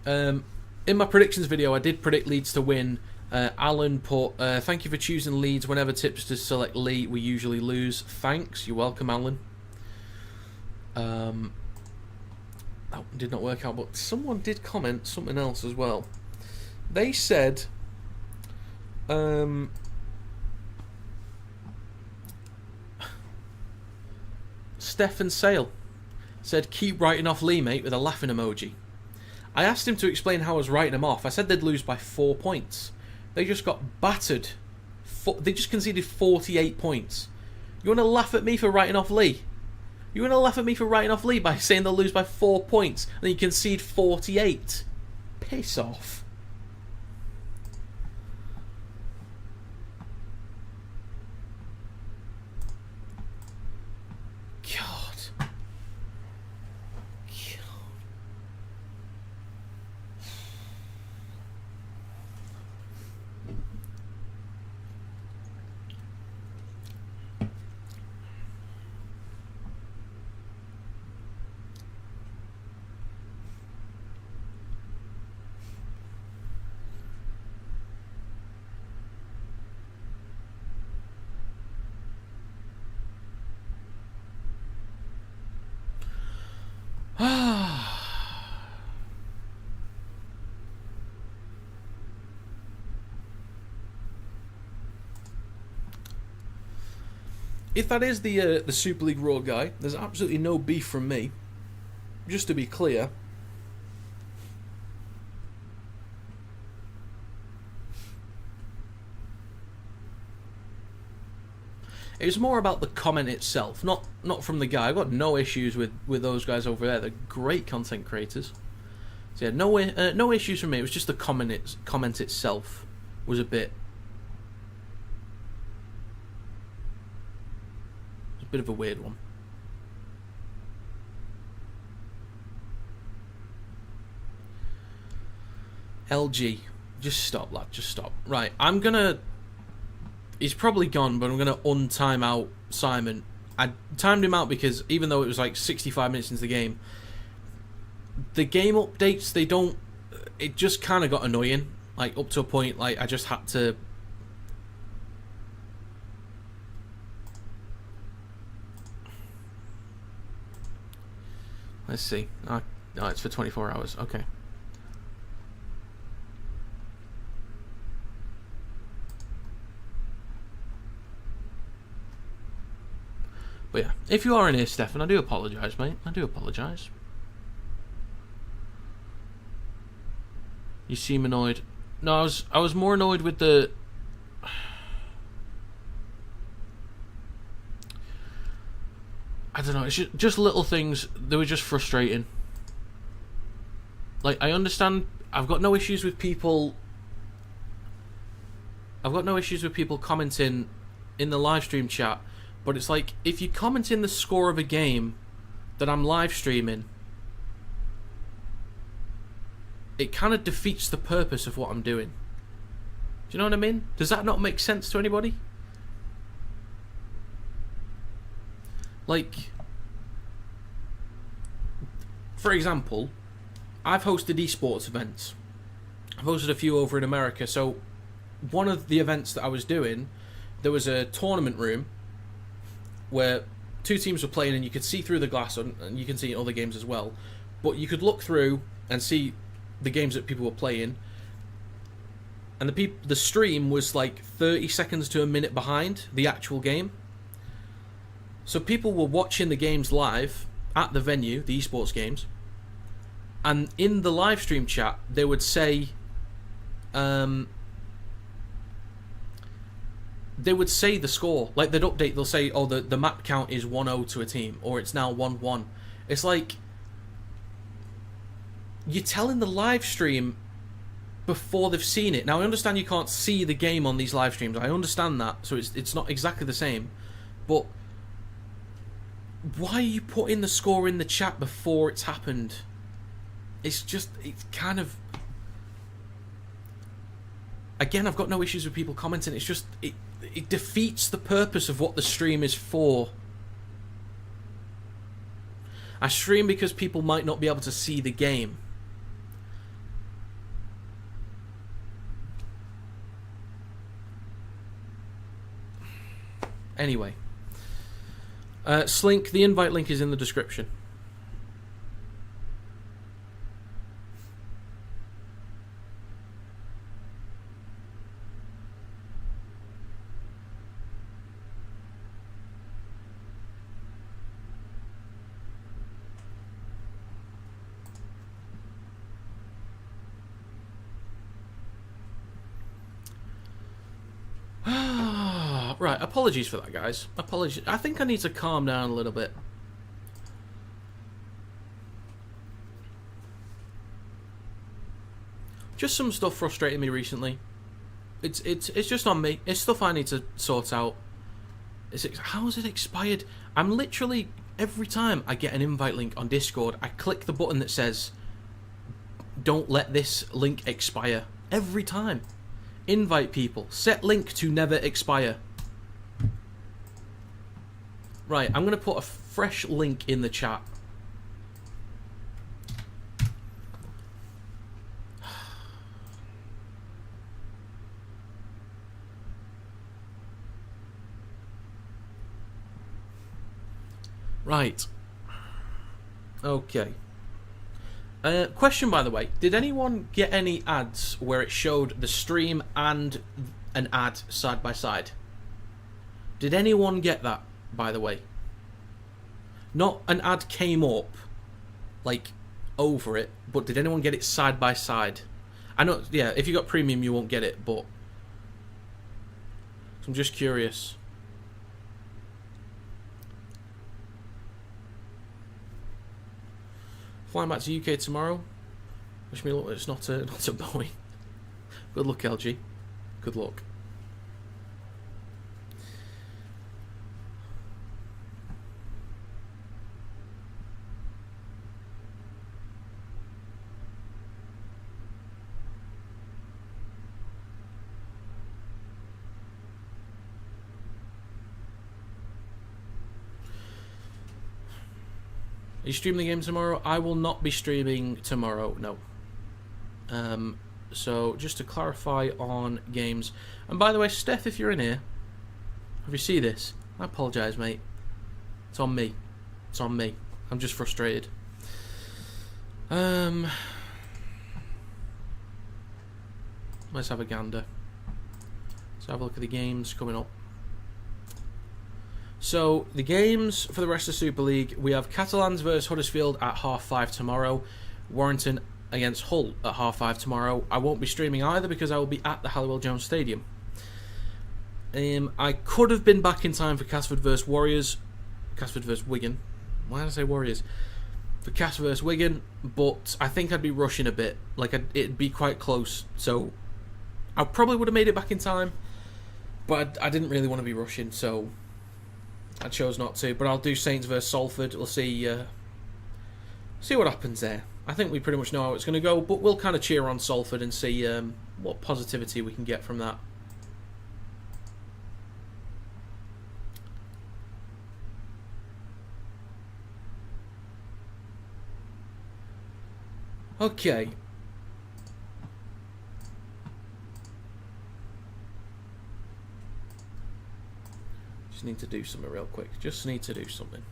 S1: In my predictions video, I did predict Leeds to win. Alan put, thank you for choosing Leeds. Whenever tipsters select Lee, we usually lose. Thanks. You're welcome, Alan. That did not work out, but someone did comment something else as well. They said, Stefan Sale said, keep writing off Lee, mate, with a laughing emoji. I asked him to explain how I was writing him off. I said they'd lose by 4 points. They just got battered. They just conceded 48 points. You want to laugh at me for writing off Lee? You're going to laugh at me for writing off Leigh by saying they'll lose by 4 points and then you concede 48. Piss off. God. If that is the Super League Raw guy, there's absolutely no beef from me. Just to be clear. It was more about the comment itself, not from the guy. I've got no issues with those guys over there. They're great content creators. So yeah, no issues from me. It was just the comment itself was a bit of a weird one. LG, just stop, lad. Just stop. Right, I'm gonna. He's probably gone, but I'm gonna untime out Simon. I timed him out because even though it was like 65 minutes into the game updates, they don't. It just kind of got annoying. Like up to a point, like I just had to. Let's see. Oh, it's for 24 hours. Okay. But yeah, if you are in here, Stefan, I do apologise, mate. I do apologise. You seem annoyed. No, I was more annoyed with the. I don't know, it's just little things. They were just frustrating. Like, I understand. I've got no issues with people. I've got no issues with people commenting in the live stream chat, but it's like if you comment in the score of a game that I'm live streaming, it kind of defeats the purpose of what I'm doing. Do you know what I mean? Does that not make sense to anybody? Like, for example, I've hosted esports events. I've hosted a few over in America. So one of the events that I was doing, there was a tournament room where two teams were playing and you could see through the glass, and you can see in other games as well, but you could look through and see the games that people were playing, and the stream was like 30 seconds to a minute behind the actual game. So people were watching the games live at the venue, the esports games, and in the live stream chat they would say the score. Like, they'd update, they'll say, oh, the map count is 1-0 to a team, or it's now 1-1. It's like, you're telling the live stream before they've seen it. Now, I understand you can't see the game on these live streams. I understand that, so it's not exactly the same. But why are you putting the score in the chat before it's happened? It's kind of... Again, I've got no issues with people commenting. It's just... It defeats the purpose of what the stream is for. I stream because people might not be able to see the game. Anyway. Slink, the invite link is in the description. Right, apologies for that, guys. Apologies. I think I need to calm down a little bit. Just some stuff frustrating me recently. It's just on me. It's stuff I need to sort out. How is it expired? I'm literally, every time I get an invite link on Discord, I click the button that says, don't let this link expire. Every time. Invite people. Set link to never expire. Right, I'm going to put a fresh link in the chat. Right. Okay. Question, by the way. Did anyone get any ads where it showed the stream and an ad side by side? Did anyone get that, by the way? Not an ad came up, like, over it, but did anyone get it side by side? I know, yeah, if you got premium you won't get it, but I'm just curious. Flying back to UK tomorrow. Wish me luck. It's not a Boeing. Good luck, LG. Good luck. Are you streaming the game tomorrow? I will not be streaming tomorrow, no. So, just to clarify on games. And by the way, Steph, if you're in here, if you see this, I apologise, mate. It's on me. It's on me. I'm just frustrated. Let's have a gander. Let's have a look at the games coming up. So, the games for the rest of the Super League, we have Catalans versus Huddersfield at 5:30 tomorrow. Warrington against Hull at 5:30 tomorrow. I won't be streaming either because I will be at the Halliwell Jones Stadium. I could have been back in time for Casford versus Warriors. Casford versus Wigan. Why did I say Warriors? For Casford versus Wigan, but I think I'd be rushing a bit. Like, it'd be quite close. So, I probably would have made it back in time, but I didn't really want to be rushing, so I chose not to. But I'll do Saints versus Salford. We'll see what happens there. I think we pretty much know how it's going to go, but we'll kind of cheer on Salford and see what positivity we can get from that. Okay. Just need to do something real quick. Just need to do something.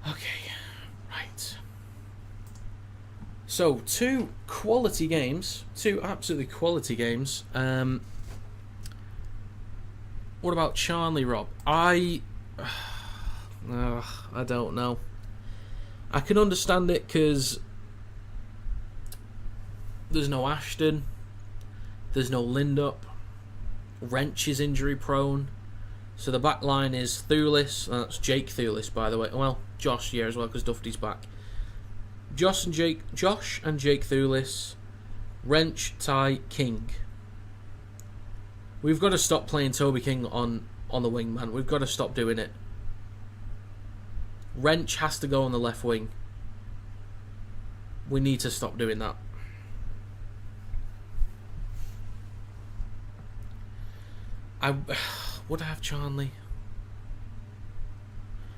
S1: Okay, right. So, two quality games. Two absolutely quality games. What about Charnley, Rob? I don't know. I can understand it because there's no Ashton. There's no Lindup. Wrench is injury prone. So the back line is Thulis. That's Jake Thulis, by the way. Well, Josh here as well because Dufty's back. Josh and Jake Thulis. Wrench, Ty, King. We've got to stop playing Toby King on the wing, man. We've got to stop doing it. Wrench has to go on the left wing. We need to stop doing that. Would I have Charnley?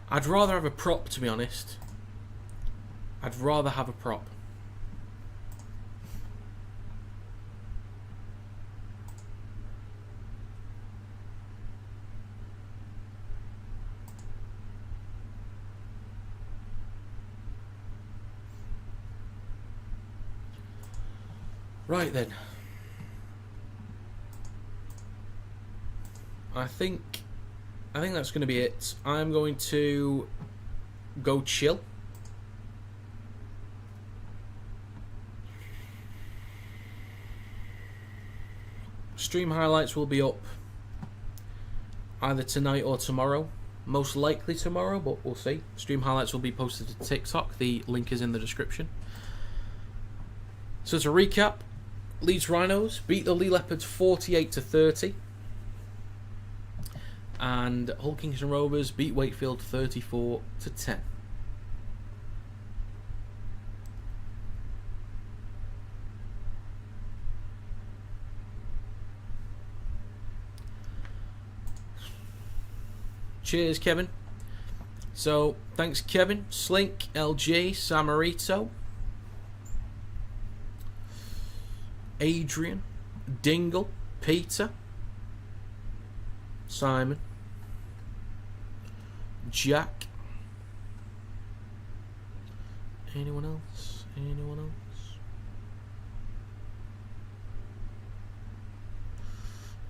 S1: I'd rather have a prop, to be honest. I'd rather have a prop. Right then. I think that's going to be it. I'm going to go chill. Stream highlights will be up either tonight or tomorrow. Most likely tomorrow, but we'll see. Stream highlights will be posted to TikTok. The link is in the description. So to recap, Leeds Rhinos beat the Leigh Leopards 48-30. And Hull Kingston Rovers beat Wakefield 34-10. Cheers, Kevin. So, thanks, Kevin, Slink, LG, Samarito, Adrian, Dingle, Peter, Simon, Jack. Anyone else? Anyone else?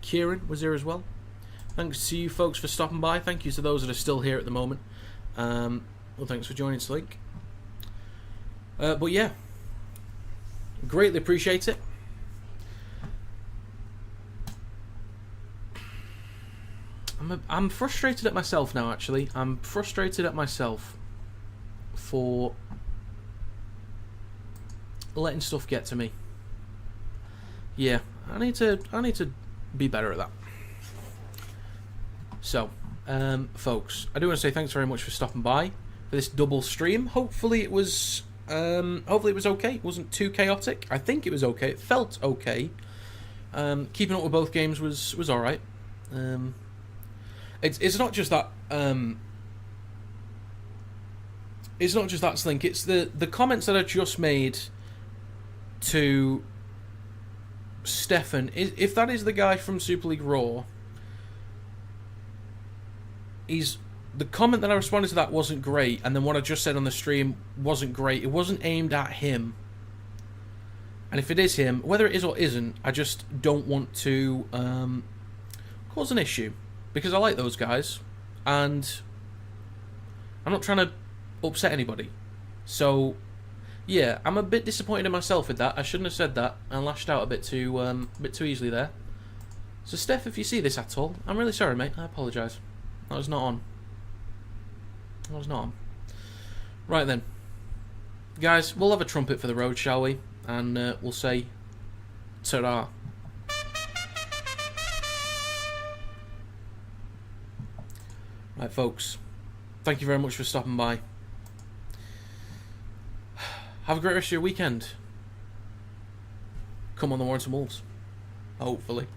S1: Kieran was there as well. Thanks to you folks for stopping by. Thank you to those that are still here at the moment. Well, thanks for joining, Slink. But yeah, greatly appreciate it. I'm frustrated at myself now, actually. I'm frustrated at myself for letting stuff get to me. Yeah, I need to be better at that. So, folks, I do want to say thanks very much for stopping by for this double stream. Hopefully it was okay. It wasn't too chaotic. I think it was okay. It felt okay. Keeping up with both games was all right. It's not just that. It's not just that, Slink. It's the comments that I just made to Stefan. If that is the guy from Super League Raw. The comment that I responded to that wasn't great, and then what I just said on the stream wasn't great. It wasn't aimed at him. And if it is him, whether it is or isn't, I just don't want to cause an issue. Because I like those guys, and I'm not trying to upset anybody. So, yeah, I'm a bit disappointed in myself with that. I shouldn't have said that and lashed out a bit too easily there. So, Steph, if you see this at all, I'm really sorry, mate. I apologise. That was not on. That was not on. Right then. Guys, we'll have a trumpet for the road, shall we? And we'll say ta-ra. Right, folks. Thank you very much for stopping by. Have a great rest of your weekend. Come on the Warrington Wolves. Hopefully.